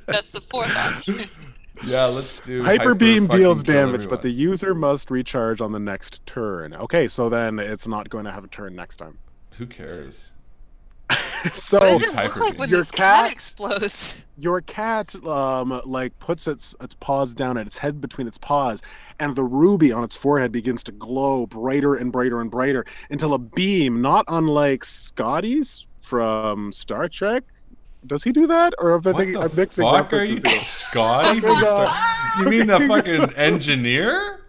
S2: That's the fourth option.
S1: Yeah, let's do
S3: Hyper beam
S1: fucking
S3: deals
S1: kill
S3: damage,
S1: everyone.
S3: but the user must recharge on the next turn. Okay, so then it's not going to have a turn next time.
S1: Who cares?
S3: So
S2: What does it look
S1: hyper
S2: like
S1: beam.
S2: when
S3: Your
S2: this cat
S3: cat-
S2: explodes?
S3: your cat like puts its paws down at its head between its paws, and the ruby on its forehead begins to glow brighter and brighter and brighter until a beam, not unlike Scotty's from Star Trek. Does he do that? Or if I
S1: What
S3: think
S1: the
S3: I'm mixing
S1: fuck are
S3: references
S1: you,
S3: here.
S1: Scotty? From you mean the fucking engineer?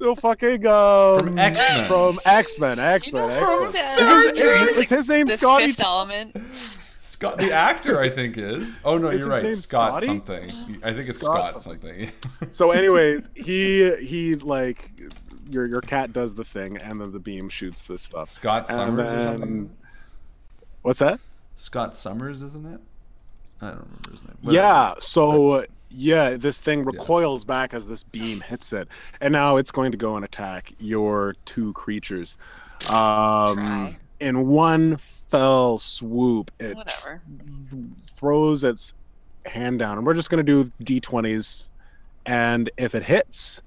S3: No fucking
S1: From X-Men.
S3: From X-Men.
S2: You know
S3: X-Men.
S2: Star Trek?
S3: Is his name
S2: The
S3: Scotty?
S2: Fifth Element.
S1: Scott, the actor, I think is. Oh no,
S3: Is
S1: you're
S3: his
S1: right.
S3: name
S1: Scott
S3: Scotty?
S1: something. I think it's
S3: Scott
S1: Scott something.
S3: So, anyways, he like your cat does the thing, and then the beam shoots this stuff.
S1: Scott
S3: And
S1: Summers or
S3: then-
S1: something.
S3: What's that?
S1: Scott Summers, isn't it? I don't remember his name.
S3: Yeah. So yeah, this thing recoils back as this beam hits it, and now it's going to go and attack your two creatures.
S2: Try.
S3: In one fell swoop, it
S2: Whatever.
S3: throws its hand down, and we're just going to do d20s, and if it hits,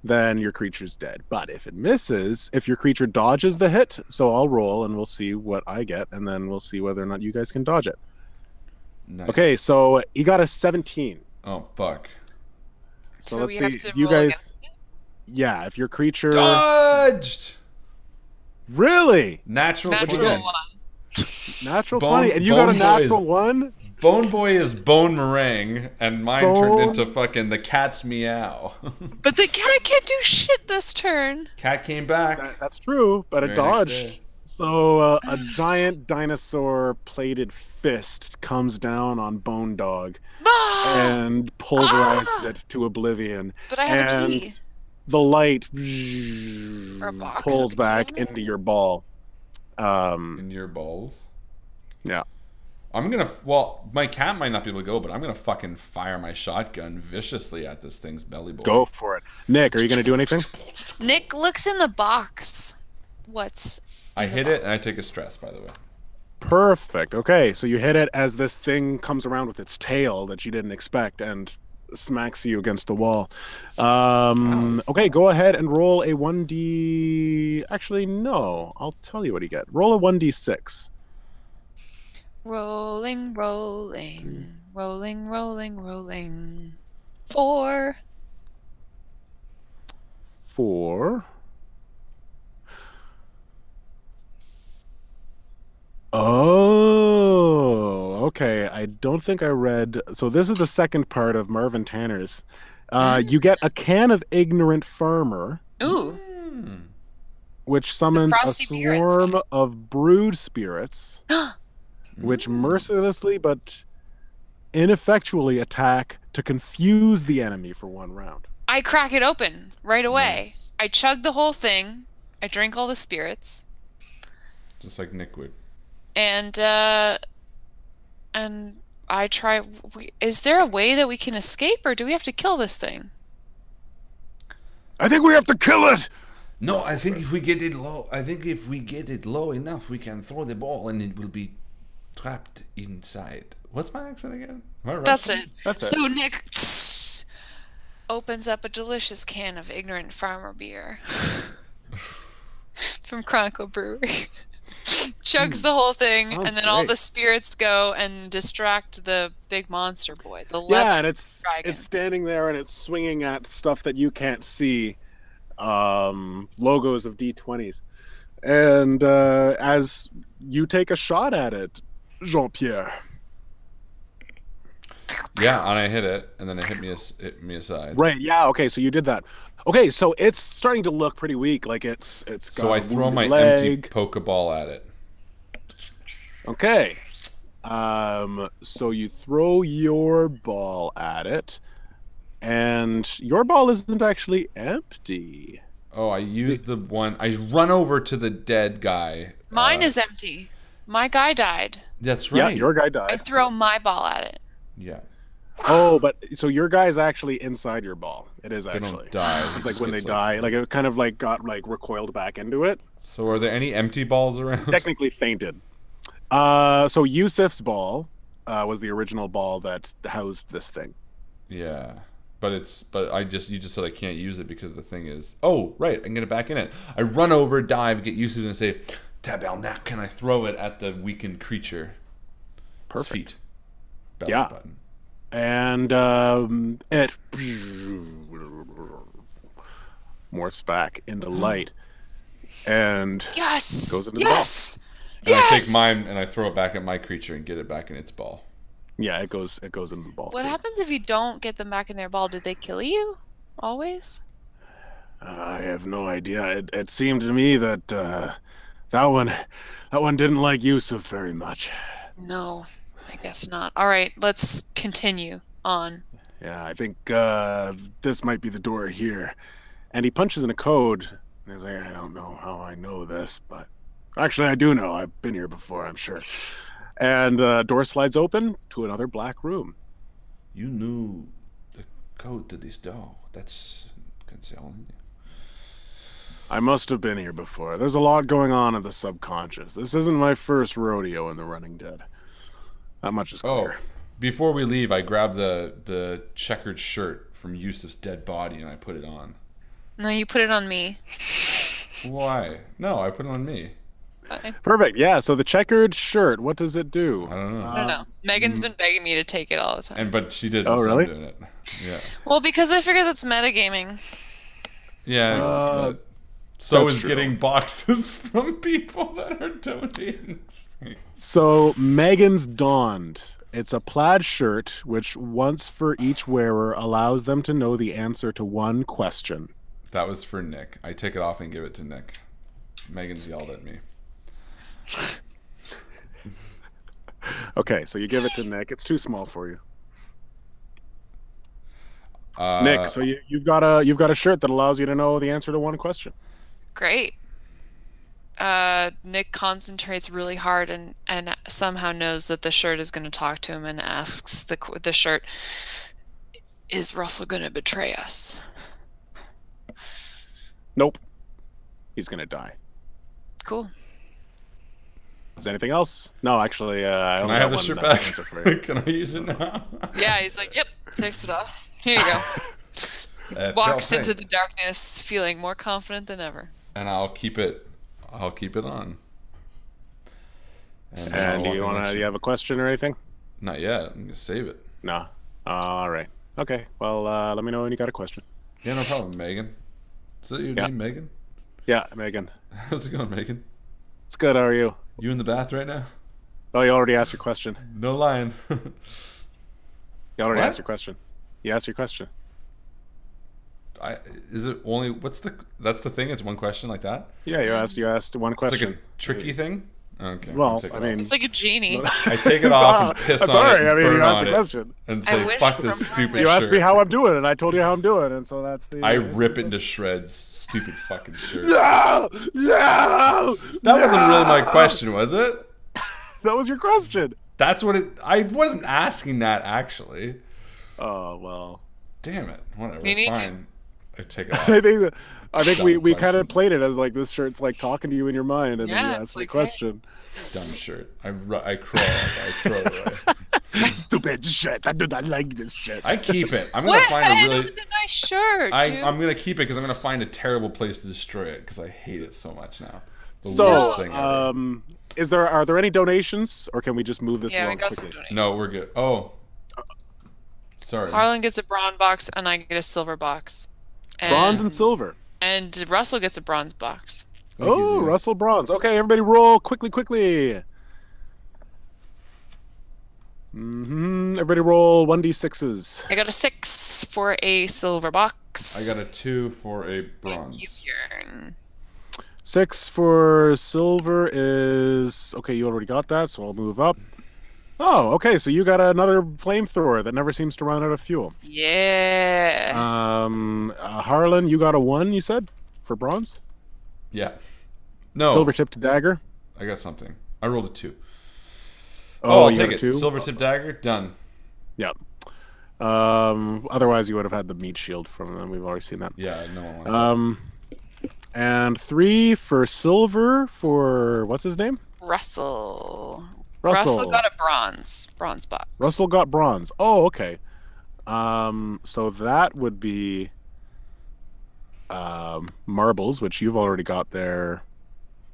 S3: then your creature's dead. But if it misses, if your creature dodges the hit, so I'll roll and we'll see what I get, and then we'll see whether or not you guys can dodge it.
S1: Nice.
S3: Okay, so he got a 17.
S1: Oh fuck.
S3: So
S2: So
S3: let's
S2: we have
S3: see.
S2: to
S3: You
S2: roll
S3: guys,
S2: against
S3: yeah, if your creature
S1: Dodged.
S3: really
S1: Natural
S2: natural
S1: 20.
S2: one.
S3: natural
S1: Bone-
S3: 20, and you got a
S1: Bone
S3: natural
S1: Boys.
S3: 1.
S1: Bone Boy is Bone Meringue, and mine turned
S3: Bone-
S1: into fucking the cat's meow.
S2: But the cat can't do shit this turn.
S1: Cat came back.
S3: That's true, but it
S1: Very next
S3: dodged.
S1: day.
S3: So a giant dinosaur plated fist comes down on Bone Dog and pulverizes it to oblivion.
S2: But I have
S3: and
S2: a key.
S3: the light
S2: Or a box
S3: pulls
S2: with a key
S3: back
S2: on it?
S3: into your ball.
S1: In your balls.
S3: Yeah.
S1: I'm gonna. Well, my cat might not be able to go, but I'm gonna fucking fire my shotgun viciously at this thing's belly button.
S3: Go for it. Nick, are you going to do anything?
S2: Nick looks in the box. What's
S1: I
S2: in the
S1: hit it, and I
S2: box?
S1: take a stress. By the way.
S3: Perfect. Okay, so you hit it as this thing comes around with its tail that you didn't expect and smacks you against the wall. Okay, go ahead and roll a 1d. Actually, no. I'll tell you what you get. Roll a 1d6.
S2: Rolling, rolling, rolling, rolling, rolling. 4.
S3: 4. Oh, okay. I don't think I read. So this is the second part of Marvin Tanner's. You get a can of ignorant farmer,
S2: Ooh.
S3: which summons a
S2: frosty beer
S3: swarm
S2: inside.
S3: of brood spirits, which mercilessly but ineffectually attack to confuse the enemy for 1 round.
S2: I crack it open right away.
S1: Nice.
S2: I chug the whole thing. I drink all the spirits.
S1: Just like Nick would.
S2: And I try. Is there a way that we can escape, or do we have to kill this thing?
S3: I think we have to kill it.
S1: No, I think if we get it low, enough, we can throw the ball and it will be trapped inside. What's my accent again? Am I
S2: That's
S1: Russian?
S2: it.
S3: That's
S2: So Nick opens up a delicious can of ignorant farmer beer from Chronicle Brewery. Chugs the whole thing,
S3: Sounds
S2: and then all
S3: great.
S2: the spirits go and distract the big monster boy. The
S3: Yeah,
S2: leather
S3: and it's
S2: dragon.
S3: standing there and it's swinging at stuff that you can't see, logos of D20s. And as you take a shot at it, Jean-Pierre.
S1: Yeah, and I hit it, and then it hit me aside.
S3: Right. Yeah. Okay. So you did that. Okay. So it's starting to look pretty weak. Like it's
S1: So
S3: got
S1: I
S3: a
S1: throw my
S3: wounded
S1: empty
S3: leg.
S1: Pokeball at it.
S3: Okay. So you throw your ball at it, and your ball isn't actually empty.
S1: Oh, I used the one. I run over to the dead guy.
S2: Mine is empty. My guy died.
S1: That's
S3: Yeah,
S1: right.
S3: your guy
S2: I
S3: died.
S2: throw my ball at it.
S1: Yeah.
S3: Oh, but so your guy's actually inside your ball. It is
S1: They
S3: actually.
S1: don't die.
S3: It's
S1: It
S3: like
S1: just
S3: when they
S1: gets,
S3: die, like it kind of like got like recoiled back into it.
S1: So are there any empty balls around?
S3: Technically fainted. So Yusuf's ball was the original ball that housed this thing.
S1: Yeah. But you just said I can't use it because the thing is, oh, right, I can get it back in it. I run over, dive, get used to it, and say, Tabel, now can I throw it at the weakened creature?
S3: Perfect.
S1: Feet. Belly
S3: Yeah.
S1: button.
S3: And it morphs back into light and
S2: Yes.
S3: goes into
S2: yes.
S1: And I
S2: Yes!
S1: take mine and I throw it back at my creature and get it back in its ball.
S3: yeah, it goes into the ball.
S2: What
S3: too.
S2: happens if you don't get them back in their ball? Did they kill you? Always?
S3: I have no idea. It seemed to me that that one didn't like Yusuf very much.
S2: No, I guess not. All right, let's continue on.
S3: Yeah, I think this might be the door here. And he punches in a code. And he's like, I don't know how I know this, but actually I do know. I've been here before, I'm sure. And the door slides open to another black room.
S1: You knew the code to this door. That's concerning.
S3: I must have been here before. There's a lot going on in the subconscious. This isn't my first rodeo in the Running Dead. That much is
S1: Oh,
S3: clear.
S1: before we leave, I grab the checkered shirt from Yusuf's dead body and I put it on.
S2: No, you put it on me.
S1: Why? No, I put it on me.
S2: Fine.
S3: Perfect. Yeah, so the checkered shirt, what does it do?
S1: I don't know.
S2: I don't know. Megan's been begging me to take it all the time.
S1: But she didn't.
S3: Oh,
S1: so I'm
S3: really?
S1: doing it. Yeah.
S2: Well, because I figure that's metagaming.
S1: Yeah.
S3: Uh,
S1: so
S3: that's
S1: is
S3: true.
S1: getting boxes from people that are donating.
S3: So Megan's donned. It's a plaid shirt, which once for each wearer allows them to know the answer to one question.
S1: That was for Nick. I take it off and give it to Nick. Megan's yelled at me.
S3: Okay, so you give it to Nick. It's too small for you.
S1: Uh,
S3: Nick, so you've got a shirt that allows you to know the answer to one question.
S2: Great. Nick concentrates really hard and somehow knows that the shirt is going to talk to him and asks the shirt, "Is Russell going to betray us?"
S3: Nope. He's gonna die.
S2: Cool.
S3: Is there anything else? No, actually, I
S1: Can
S3: only
S1: I have
S3: got
S1: the shirt
S3: one,
S1: back?
S3: answer for you.
S1: Can I use it now?
S2: Yeah, he's like, "Yep," takes it off. Here you go. Walks into the darkness feeling more confident than ever.
S1: And I'll keep it on.
S3: And do you have a question or anything?
S1: Not yet. I'm gonna save it.
S3: No. All right. Okay. Well, let me know when you got a question.
S1: Yeah, no problem, Megan. Is that your
S3: Yeah.
S1: name, Megan?
S3: Yeah, Megan.
S1: How's it going, Megan?
S3: It's good. How are you?
S1: You in the bath right now?
S3: Oh, you already asked your question.
S1: No lying.
S3: You already
S1: What?
S3: asked your question. You asked your question.
S1: Is it only that's the thing? It's one question like that?
S3: Yeah, you asked one
S1: It's like
S3: question.
S1: a tricky thing? Okay.
S3: Well,
S1: I'll take it
S3: I
S1: off.
S3: mean,
S2: It's like a genie.
S1: I take it off and piss
S3: I'm
S1: on
S3: sorry.
S1: it.
S3: I
S1: And
S3: mean,
S1: burn
S3: you asked
S1: on
S3: a
S1: it
S3: question.
S1: and
S2: I
S1: say,
S2: wish
S1: "Fuck
S2: from
S1: this
S2: her
S1: stupid
S3: You
S1: shirt."
S3: asked me how I'm doing, and I told you how I'm doing, and so that's the.
S1: I rip it into shreds. Stupid fucking shirt.
S3: No, no.
S1: That wasn't really my question, was it?
S3: That was your question.
S1: That's what it. I wasn't asking that actually.
S3: Oh well.
S1: Damn it. Whatever.
S2: You need to-
S1: Fine. I take it off.
S3: I think
S1: Dumb
S3: we kind
S1: question.
S3: of played it as like this shirt's like talking to you in your mind, and then
S2: Yeah,
S3: you
S2: it's
S3: ask the
S2: like,
S3: question.
S1: Dumb shirt. I crawl. I throw it away.
S3: Stupid shit. I do not like this shit.
S1: I keep it. I'm gonna
S2: What?
S1: find a
S2: That
S1: really.
S2: was a nice shirt, dude.
S1: I'm gonna keep it because I'm gonna find a terrible place to destroy it because I hate it so much now. The
S3: So,
S1: worst thing ever.
S3: are there any donations, or can we just move this
S2: Yeah, we
S3: along
S2: got some
S3: quickly?
S2: donations.
S1: No, we're good. Oh, sorry.
S2: Harlan gets a bronze box, and I get a silver box.
S3: Bronze and silver.
S2: And Russell gets a bronze box.
S3: Oh, Russell bronze. Okay, everybody roll quickly. Everybody roll 1d6s.
S2: I got a 6 for a silver box.
S1: I got a 2 for a bronze.
S2: Thank you, Bjorn.
S3: 6 for silver is... Okay, you already got that, so I'll move up. Oh, okay, so you got another flamethrower that never seems to run out of fuel.
S2: Yeah.
S3: Harlan, you got a 1, you said, for bronze?
S1: Yeah. No.
S3: Silver-tipped dagger?
S1: I got something. I rolled a 2.
S3: Oh,
S1: I'll
S3: you
S1: take
S3: got a
S1: it.
S3: 2?
S1: Silver-tipped dagger, done.
S3: Yeah. Otherwise, you would have had the meat shield from them. We've already seen that.
S1: Yeah, no one wants that.
S3: And 3 for silver for... What's his name?
S2: Russell.
S3: Russell.
S2: Russell got a bronze box.
S3: Russell got bronze. Oh, okay. So that would be marbles, which you've already got there,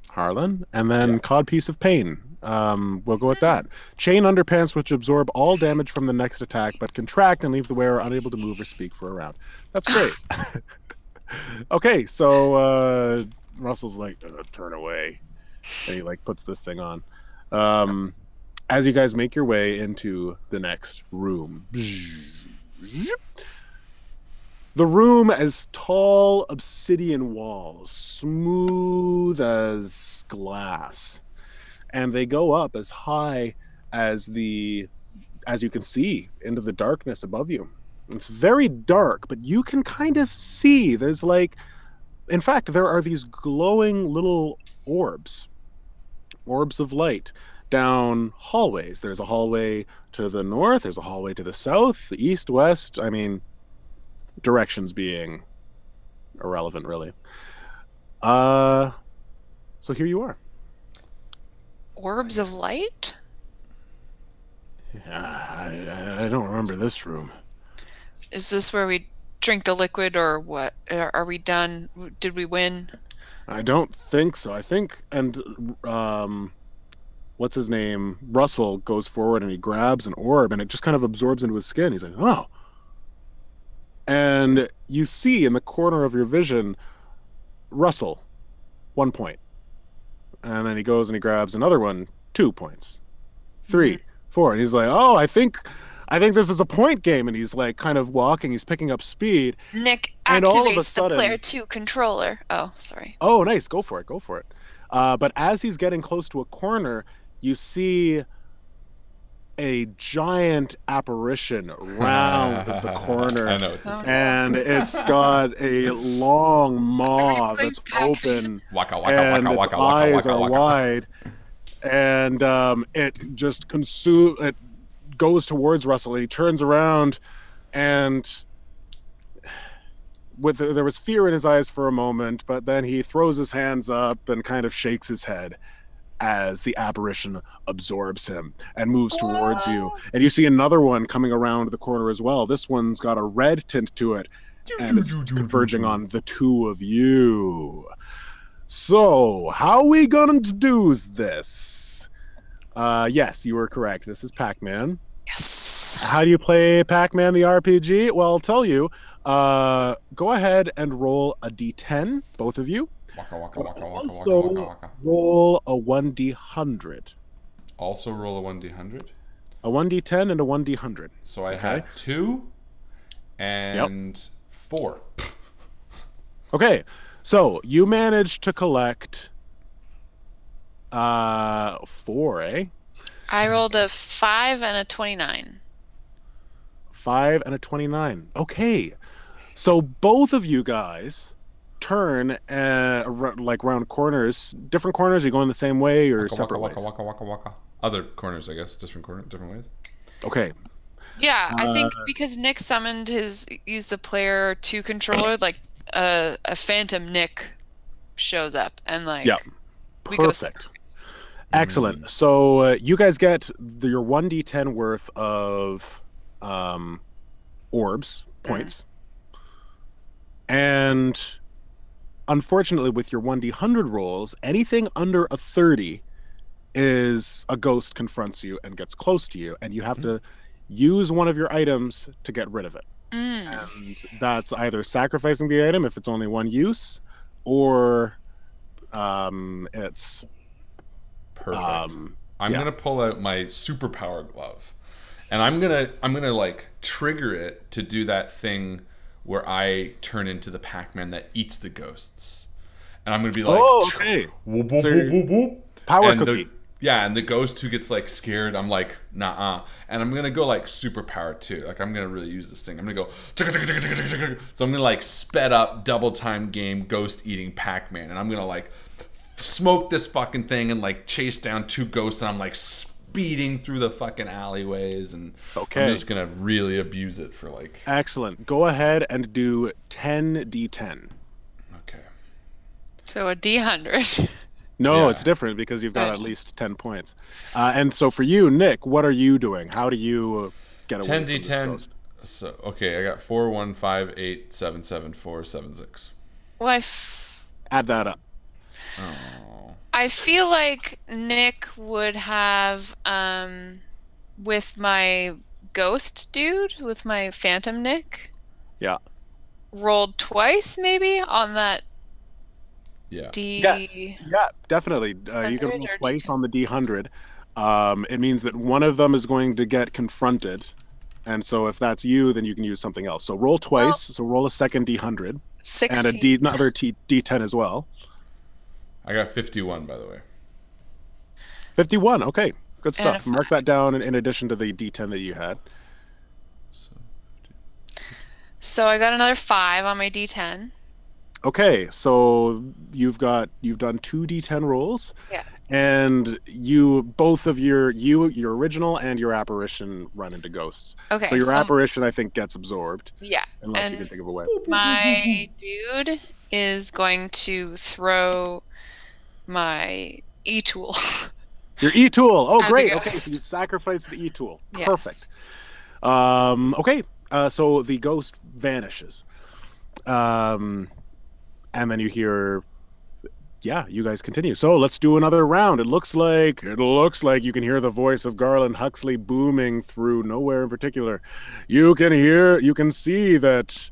S3: Harlan, and then codpiece of pain. We'll go with that. Chain underpants, which absorb all damage from the next attack, but contract and leave the wearer unable to move or speak for a round. That's great. Okay, so Russell's like, turn away, and he like puts this thing on. As you guys make your way into the next room. The room has tall obsidian walls, smooth as glass. And they go up as high as you can see into the darkness above you. It's very dark, but you can kind of see. There's like, in fact, there are these glowing little orbs of light down hallways. There's a hallway to the north, there's a hallway to the south, the east, west. I mean, directions being irrelevant, really. So here you are.
S2: Orbs of light?
S3: Yeah, I don't remember this room.
S2: Is this where we drink the liquid, or what? Are we done? Did we win?
S3: I don't think so. I think, and what's his name? Russell goes forward and he grabs an orb and it just kind of absorbs into his skin. He's like, oh. And you see in the corner of your vision, Russell, 1 point. And then he goes and he grabs another one, 2 points. 3, 4. And he's like, oh, I think this is a point game. And he's like kind of walking, he's picking up speed.
S2: Nick
S3: And all of a
S2: activates the
S3: sudden-
S2: player 2 controller. Oh, sorry.
S3: Oh, nice. Go for it. Go for it. But as he's getting close to a corner, you see a giant apparition round the corner.
S1: I know what this is.
S3: And it's got a long maw that's open,
S1: Waka, waka,
S3: and
S1: waka,
S3: its
S1: waka,
S3: eyes
S1: waka,
S3: are
S1: waka.
S3: wide. And it just it goes towards Russell, and he turns around, and there was fear in his eyes for a moment, but then he throws his hands up and kind of shakes his head as the apparition absorbs him and moves towards you. And you see another one coming around the corner as well. This one's got a red tint to it, and it's converging on the two of you. So, how we gonna do this? Yes, you were correct. This is Pac-Man.
S2: Yes.
S3: How do you play Pac-Man the RPG? Well, I'll tell you. Go ahead and roll a d10, both of you.
S1: Waka, waka, waka, waka, waka,
S3: Also,
S1: waka, waka.
S3: roll a 1d100.
S1: Also roll a 1d100.
S3: A 1d10 and a 1d100.
S1: So I
S3: Okay.
S1: had 2 and 4.
S3: Okay, so you managed to collect 4, eh?
S2: I rolled a 5 and a 29.
S3: 5 and a 29. Okay, so both of you guys turn like round corners, different corners. Are you going the same way or
S1: Waka,
S3: separate
S1: waka,
S3: ways?
S1: waka, waka, waka. Other corners, I guess. Different ways.
S3: Okay,
S2: Yeah, I think because Nick summoned he's the player 2 controller, like a phantom Nick shows up and like
S3: yeah,
S2: we go
S3: perfect.
S2: separate ways.
S3: Excellent. So you guys get your 1d10 worth of orbs points, and unfortunately, with your 1d100 rolls, anything under a 30 is a ghost confronts you and gets close to you, and you have to use one of your items to get rid of it. And that's either sacrificing the item if it's only one use, or it's
S1: Perfect. I'm
S3: yeah.
S1: gonna pull out my superpower glove, and I'm gonna like trigger it to do that thing where I turn into the Pac-Man that eats the ghosts, and I'm gonna be like,
S3: oh, okay,
S1: whoop, whoop,
S3: so
S1: whoop, whoop, whoop.
S3: power
S1: And
S3: cookie.
S1: and the ghost who gets like scared, I'm like, nah, and I'm gonna go like superpower too. Like I'm gonna really use this thing. I'm gonna go, so I'm gonna like sped up double time game ghost eating Pac-Man, and I'm gonna like smoke this fucking thing and like chase down 2 ghosts, and I'm like speeding through the fucking alleyways, and
S3: Okay.
S1: I'm just gonna really abuse it for like.
S3: Excellent. Go ahead and do 10d10.
S1: Okay.
S2: So a D100.
S3: No,
S1: Yeah.
S3: it's different because you've got
S2: Oh.
S3: at least 10 points. And so for you, Nick, what are you doing? How do you get away from this
S1: 10d10.
S3: ghost?
S1: So okay, I got 4, 1, 5, 8, 7, 7, 4, 7, 6.
S2: Well,
S3: Add that up.
S1: Oh.
S2: I feel like Nick would have, with my ghost dude, with my phantom Nick,
S3: Yeah.
S2: rolled twice maybe on that
S1: Yeah.
S2: D.
S3: Yes. Yeah, definitely. You can
S2: 100
S3: roll
S2: or
S3: twice
S2: D10?
S3: on the D100. It means that one of them is going to get confronted. And so if that's you, then you can use something else. So roll twice.
S2: Well-
S3: So roll a second D100 and
S2: 16.
S3: another D10 as well.
S1: I got 51, by the way.
S3: 51. Okay. Good
S2: And a
S3: stuff. Mark that down in addition to the D10 that you had.
S1: So,
S2: So I got another 5 on my D10.
S3: Okay, so you've done 2 D10 rolls,
S2: Yeah.
S3: and your original and your apparition run into ghosts.
S2: Okay.
S3: So your apparition, I think, gets absorbed
S2: Yeah.
S3: unless you
S2: and
S3: can think of a way.
S2: my dude is going to throw my e-tool.
S3: Your E-tool. Oh,
S2: And the
S3: great. Okay,
S2: ghost.
S3: so you sacrifice the E-tool.
S2: Yes.
S3: Perfect. Okay, so the ghost vanishes. And then you hear, yeah, you guys continue. So let's do another round. It looks like you can hear the voice of Garland Huxley booming through nowhere in particular. You can see that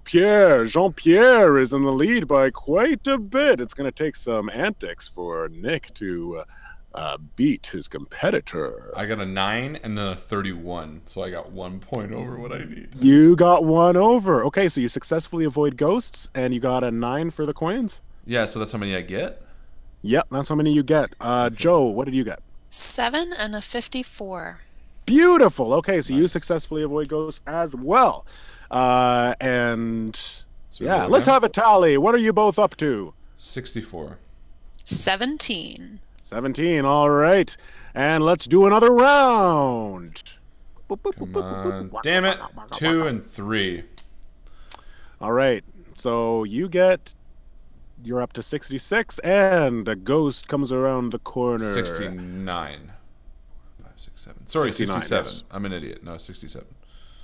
S3: Jean-Pierre is in the lead by quite a bit. It's going to take some antics for Nick to beat his competitor.
S1: I got a 9 and then a 31, so I got 1 point over what I need.
S3: You got 1 over. Okay, so you successfully avoid ghosts, and you got a 9 for the coins?
S1: Yeah, so that's how many I get?
S3: Yep, that's how many you get. Joe, what did you get?
S2: 7 and a 54.
S3: Beautiful. Okay, so you
S1: Nice.
S3: successfully avoid ghosts as well. And
S1: So we
S3: yeah,
S1: roll
S3: let's
S1: again?
S3: have a tally. What are you both up to?
S1: 64.
S2: 17.
S3: 17. All right. And let's do another round.
S1: Come on. Damn it. 2 and 3.
S3: All right. So you're up to 66, and a ghost comes around the corner.
S1: 69. 5, 6, 7. Sorry,
S3: 69,
S1: 67.
S3: yes.
S1: I'm an idiot. No, 67.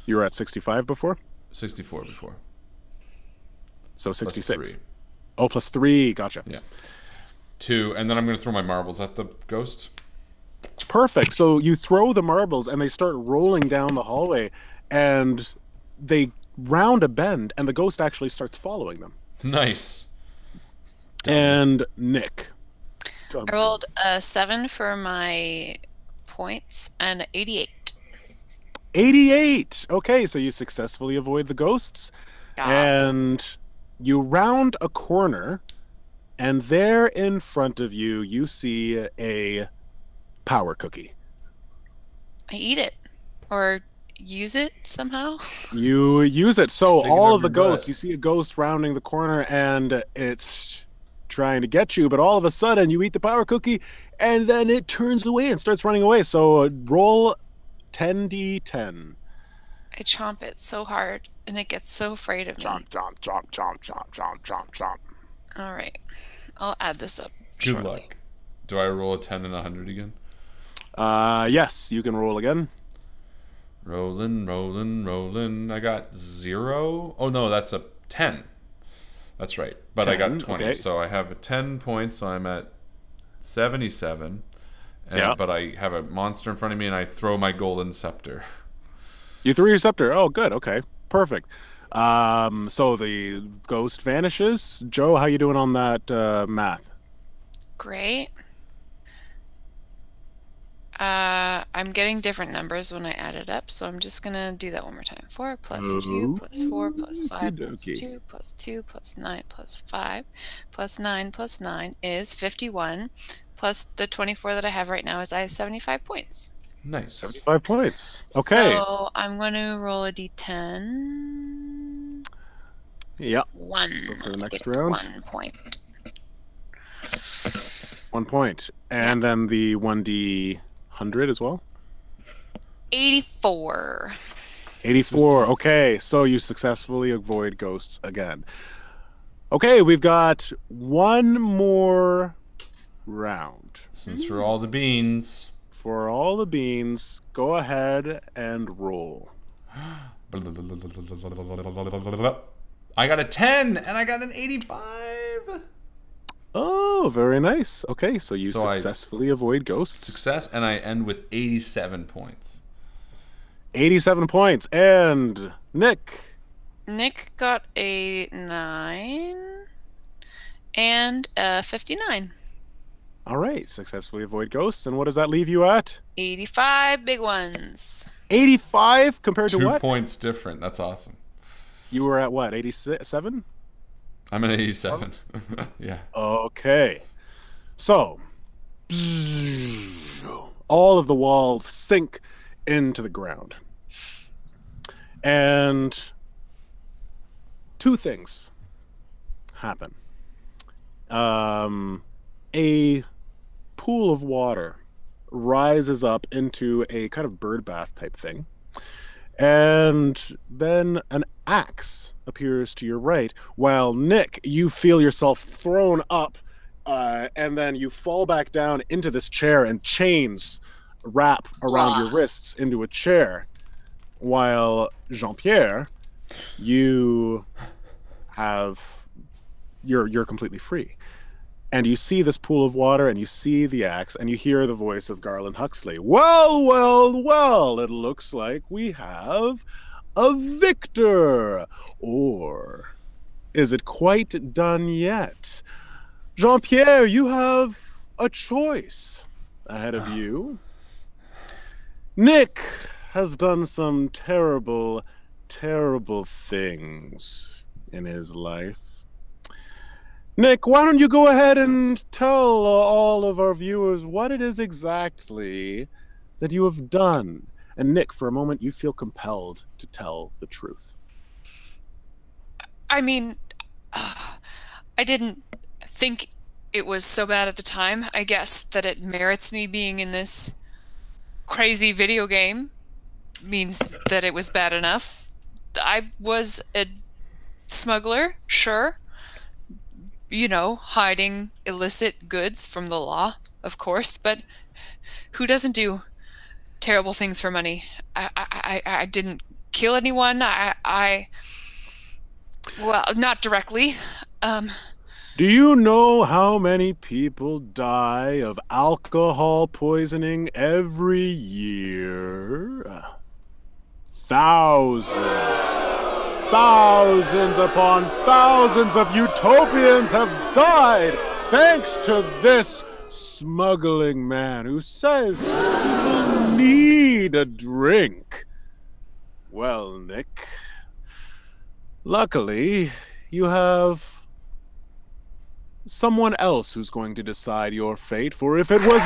S3: You were at 65 before?
S1: 64 before.
S3: So
S1: Plus
S3: 66.
S1: 3.
S3: Oh, plus 3. Gotcha.
S1: Yeah. 2, and then I'm going to throw my marbles at the ghost.
S3: Perfect. So you throw the marbles, and they start rolling down the hallway, and they round a bend, and the ghost actually starts following them.
S1: Nice.
S3: And Nick.
S2: I rolled a 7 for my points and 88.
S3: 88. Okay, so you successfully avoid the ghosts, and you round a corner, and there in front of you, you see a power cookie.
S2: I eat it. Or use it somehow.
S3: You use it. So
S1: Take it
S3: all
S1: up
S3: of the
S1: your
S3: ghosts,
S1: butt.
S3: you see a ghost rounding the corner, and it's trying to get you, but all of a sudden you eat the power cookie, and then it turns away and starts running away. So roll 10d10.
S2: I chomp it so hard, and it gets so afraid of me.
S3: Chomp, chomp, chomp, chomp, chomp, chomp, chomp, chomp.
S2: All right. I'll add this up
S1: Good
S2: shortly.
S1: luck. Do I roll a 10 and a 100 again?
S3: Yes, you can roll again.
S1: Rolling, rolling, rolling. I got 0. Oh, no, that's a 10. That's right. But I
S3: 10,
S1: got 20.
S3: okay.
S1: So I have 10 points, so I'm at 77. And,
S3: Yeah.
S1: But I have a monster in front of me, and I throw my golden scepter.
S3: You threw your scepter. Oh, good. Okay, perfect. So the ghost vanishes. Joe, how you doing on that math?
S2: Great. I'm getting different numbers when I add it up, so I'm just gonna do that one more time. 4 plus 2 plus 4 plus 5 plus 2 plus 2 plus 9 plus 5 plus 9 plus 9 is 51. Plus the 24 that I have right now is I have 75 points.
S1: Nice.
S3: 75 points. Okay.
S2: So I'm going to roll a d10.
S3: Yeah.
S2: 1.
S3: So for the next
S2: Get
S3: round?
S2: 1 point.
S3: 1 point. And then the 1d 100 as well?
S2: 84.
S3: 84. Okay, so you successfully avoid ghosts again. Okay, we've got one more round.
S1: Since for all the beans.
S3: For all the beans, go ahead and roll.
S1: I got a 10 and I got an 85.
S3: Oh, very nice. Okay, so you
S1: So I
S3: successfully avoid ghosts.
S1: Success, and I end with 87 points.
S3: 87 points. And Nick.
S2: Nick got a 9 and a 59.
S3: All right, successfully avoid ghosts. And what does that leave you at?
S2: 85 big ones.
S3: 85 compared to
S1: 2
S3: what?
S1: points different. That's awesome.
S3: You were at what, 87?
S1: I'm at 87. Yeah.
S3: Okay. So, all of the walls sink into the ground. And 2 things happen. A pool of water rises up into a kind of bird bath type thing. And then an axe appears to your right, while Nick, you feel yourself thrown up, and then you fall back down into this chair, and chains wrap around your wrists into a chair, while Jean-Pierre, you're completely free. And you see this pool of water, and you see the axe, and you hear the voice of Garland Huxley. Well, well, well, it looks like we have a victor. Or is it quite done yet? Jean-Pierre, you have a choice ahead of you. Nick has done some terrible, terrible things in his life. Nick, why don't you go ahead and tell all of our viewers what it is exactly that you have done. And Nick, for a moment, you feel compelled to tell the truth.
S2: I mean, I didn't think it was so bad at the time. I guess that it merits me being in this crazy video game means that it was bad enough. I was a smuggler, sure. You know, hiding illicit goods from the law, of course, but who doesn't do terrible things for money? I didn't kill anyone. Well, not directly.
S3: Do you know how many people die of alcohol poisoning every year? Thousands. Thousands upon thousands of utopians have died thanks to this smuggling man who says people need a drink. Well, Nick, luckily you have someone else who's going to decide your fate, for if it was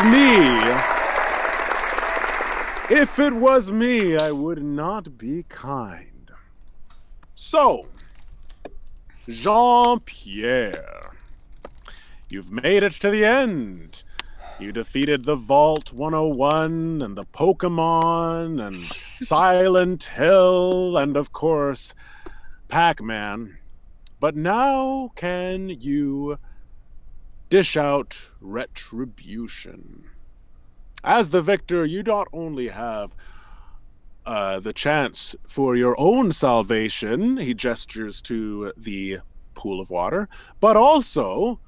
S3: me, I would not be kind. So, Jean-Pierre, you've made it to the end. You defeated the Vault 101 and the Pokemon and Silent Hill and, of course, Pac-Man. But now can you dish out retribution? As the victor, you not only have the chance for your own salvation, he gestures to the pool of water, but also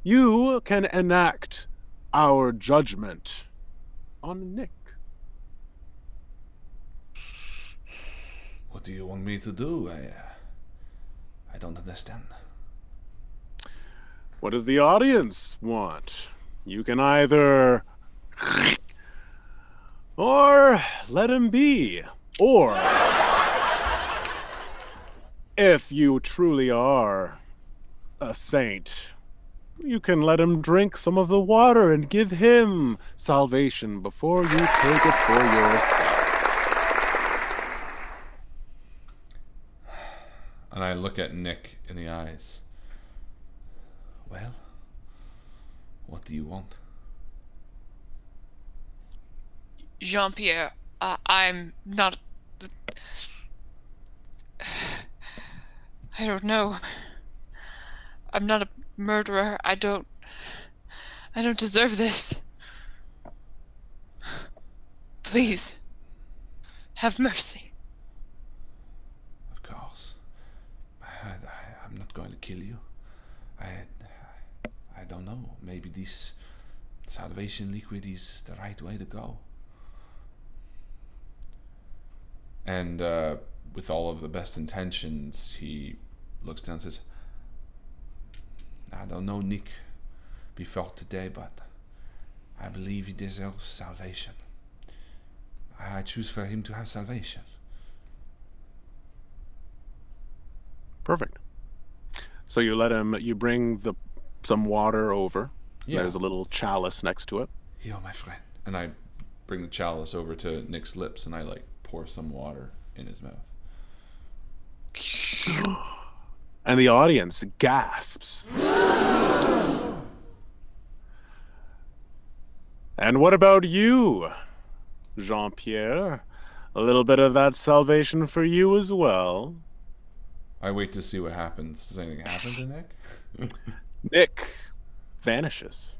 S3: you can enact our judgment on Nick.
S1: What do you want me to do? I don't understand.
S3: What does the audience want? You can either Or let him be. Or, if you truly are a saint, you can let him drink some of the water and give him salvation before you take it for yourself.
S1: And I look at Nick in the eyes. Well, what do you want?
S2: Jean-Pierre, I'm not... I don't know. I'm not a murderer. I don't deserve this. Please, have mercy.
S1: Of course. I'm not going to kill you. I don't know. Maybe this salvation liquid is the right way to go. And with all of the best intentions, he looks down and says, I don't know Nick before today, but I believe he deserves salvation. I choose for him to have salvation.
S3: Perfect. So you let him, you bring some water over.
S1: Yeah.
S3: There's a little chalice next to it.
S1: Yo, my friend. And I bring the chalice over to Nick's lips and I like pour some water in his mouth.
S3: And the audience gasps. And what about you, Jean-Pierre? A little bit of that salvation for you as well.
S1: I wait to see what happens. Does anything happen to Nick?
S3: Nick vanishes.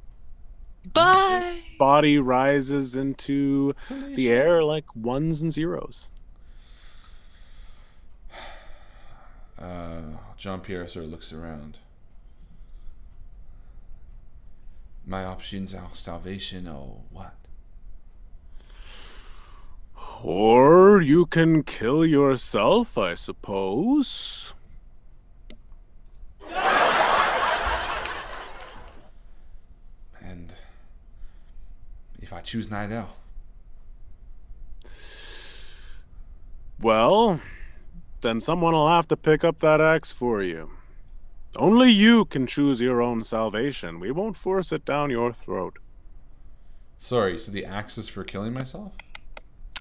S2: Bye!
S3: Body rises into the air like ones and zeros.
S1: Jean-Pierre sort of looks around. My options are salvation or what?
S3: Or you can kill yourself, I suppose.
S1: And if I choose neither?
S3: Well, then someone will have to pick up that axe for you. Only you can choose your own salvation. We won't force it down your throat.
S1: Sorry, so the axe is for killing myself?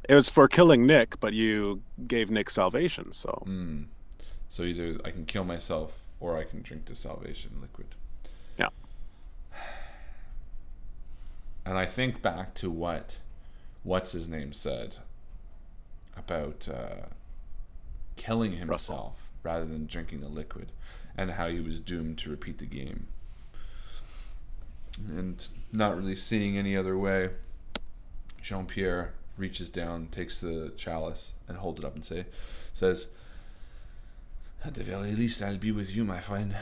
S3: It was for killing Nick, but you gave Nick salvation, so...
S1: So either I can kill myself or I can drink the salvation liquid.
S3: Yeah.
S1: And I think back to what's his name said about killing himself rather than drinking the liquid, and how he was doomed to repeat the game. And not really seeing any other way, Jean-Pierre reaches down, takes the chalice, and holds it up and says, at the very least, I'll be with you, my friend.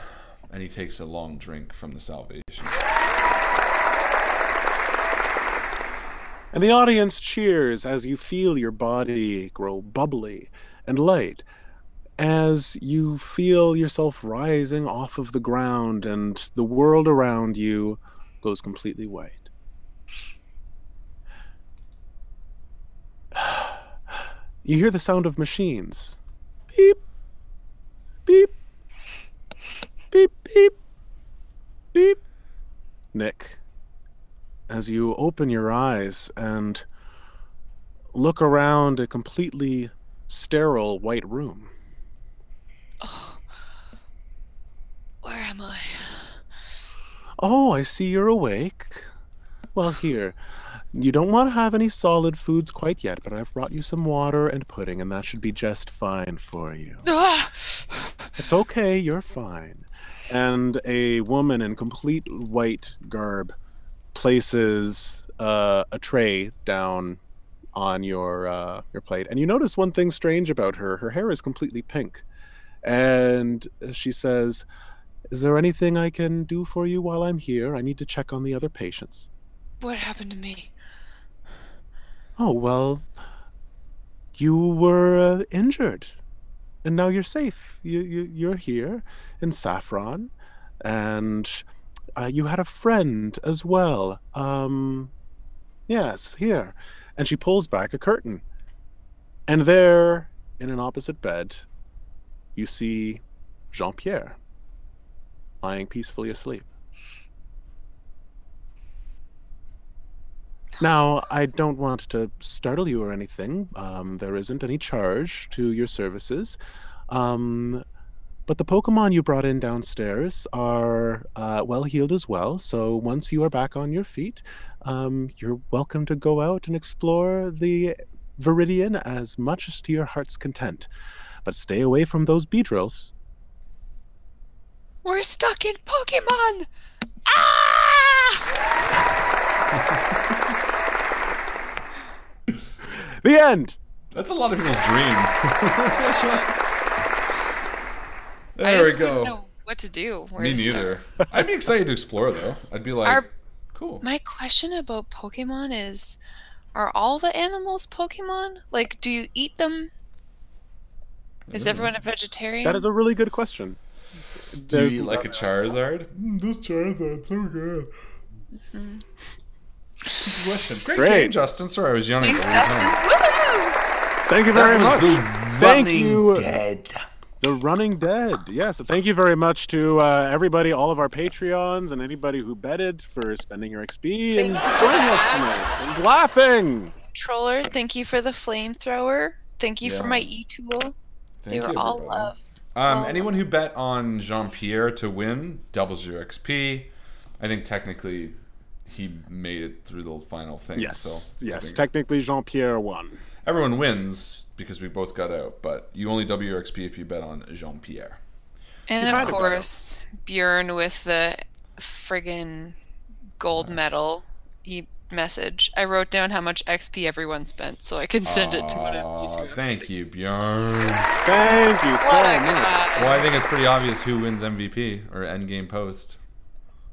S1: And he takes a long drink from the salvation.
S3: And the audience cheers as you feel your body grow bubbly and light, as you feel yourself rising off of the ground and the world around you goes completely white. You hear the sound of machines. Beep, beep, beep, beep, beep. Nick, as you open your eyes and look around a completely sterile white room.
S2: Oh, where am I?
S3: Oh, I see you're awake. Well, here, you don't want to have any solid foods quite yet, but I've brought you some water and pudding, and that should be just fine for you.
S2: Ah!
S3: It's okay, you're fine. And a woman in complete white garb places a tray down on your plate. And you notice one thing strange about her. Her hair is completely pink. And she says, is there anything I can do for you while I'm here? I need to check on the other patients.
S2: What happened to me?
S3: Oh, well, you were injured, and now you're safe. You're here in Saffron, and you had a friend as well. Yes, here. and she pulls back a curtain. And there, in an opposite bed, you see Jean-Pierre lying peacefully asleep. Now, I don't want to startle you or anything. There isn't any charge to your services. But the Pokemon you brought in downstairs are well healed as well. So once you are back on your feet, you're welcome to go out and explore the Viridian as much as to your heart's content. But stay away from those Beedrills.
S2: We're stuck in Pokemon! Ah!
S3: The end!
S1: That's a lot of people's dream.
S2: I
S1: There
S2: just
S1: we go.
S2: wouldn't know what to do. Where
S1: Me
S2: to start.
S1: neither. I'd be excited to explore, though. I'd be like, cool.
S2: My question about Pokemon is, are all the animals Pokemon? Like, do you eat them? Is everyone a vegetarian?
S3: That is a really good question.
S1: Do you eat like a Charizard? This Charizard's so good.
S2: Mm-hmm.
S1: Good question.
S3: Great.
S1: Game, Justin. Sorry, I was yawning.
S2: Thanks,
S1: the whole
S2: Dustin.
S1: time.
S2: Woohoo!
S3: Thank you very much. Thank you.
S4: Dead.
S3: The Running Dead. Yes. Thank you very much to everybody, all of our Patreons, and anybody who betted for spending your XP
S2: Thank
S3: and
S2: you for
S3: joining
S2: the
S3: us
S2: ads.
S3: tonight and laughing.
S2: Controller, thank you for the flamethrower. Thank you for
S1: Yeah.
S2: my e-tool. They
S1: Thank
S2: were
S1: you,
S2: all
S1: everybody.
S2: loved.
S1: Anyone who bet on Jean-Pierre to win doubles your XP. I think technically he made it through the final thing.
S3: Yes.
S1: So I
S3: Yes.
S1: think
S3: Technically, Jean-Pierre won.
S1: everyone wins because we both got out, but you only double your XP if you bet on Jean-Pierre.
S2: And
S3: You
S2: of
S3: kinda got
S2: course, Bjorn with the friggin' gold medal message. I wrote down how much XP everyone spent so I can send it to one of
S1: Aw,
S2: you two.
S1: thank you, Bjorn.
S3: Thank you so
S2: What a
S3: much.
S2: guy.
S1: Well, I think it's pretty obvious who wins MVP or endgame post.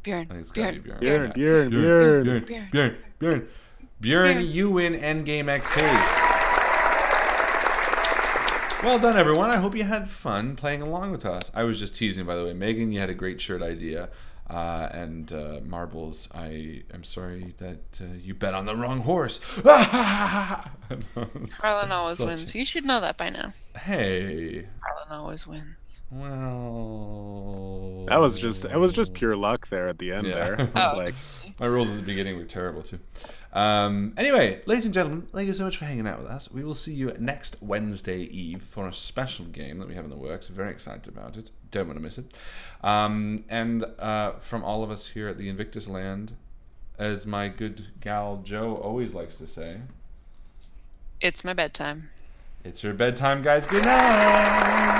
S2: Bjorn,
S1: I think it's gotta be
S2: Bjorn,
S1: Bjorn.
S3: Bjorn,
S1: Yeah.
S3: Bjorn.
S1: Bjorn. Bjorn,
S2: Bjorn.
S1: you win endgame XP. Well done, everyone. I hope you had fun playing along with us. I was just teasing, by the way. Megan, you had a great shirt idea. And Marbles, I am sorry that you bet on the wrong horse.
S2: Harlan always wins. You should know that by now.
S1: Hey.
S2: Harlan always wins.
S1: Well.
S3: It was just pure luck there at the end.
S1: Yeah.
S3: There, it
S2: Oh.
S3: was like
S1: My rules at the beginning were terrible too. Anyway, ladies and gentlemen, thank you so much for hanging out with us. We will see you next Wednesday Eve for a special game that we have in the works. Very excited about it. Don't want to miss it. And from all of us here at the Invictus Land, as my good gal Jo always likes to say,
S2: It's my bedtime.
S1: it's your bedtime, guys. Good night.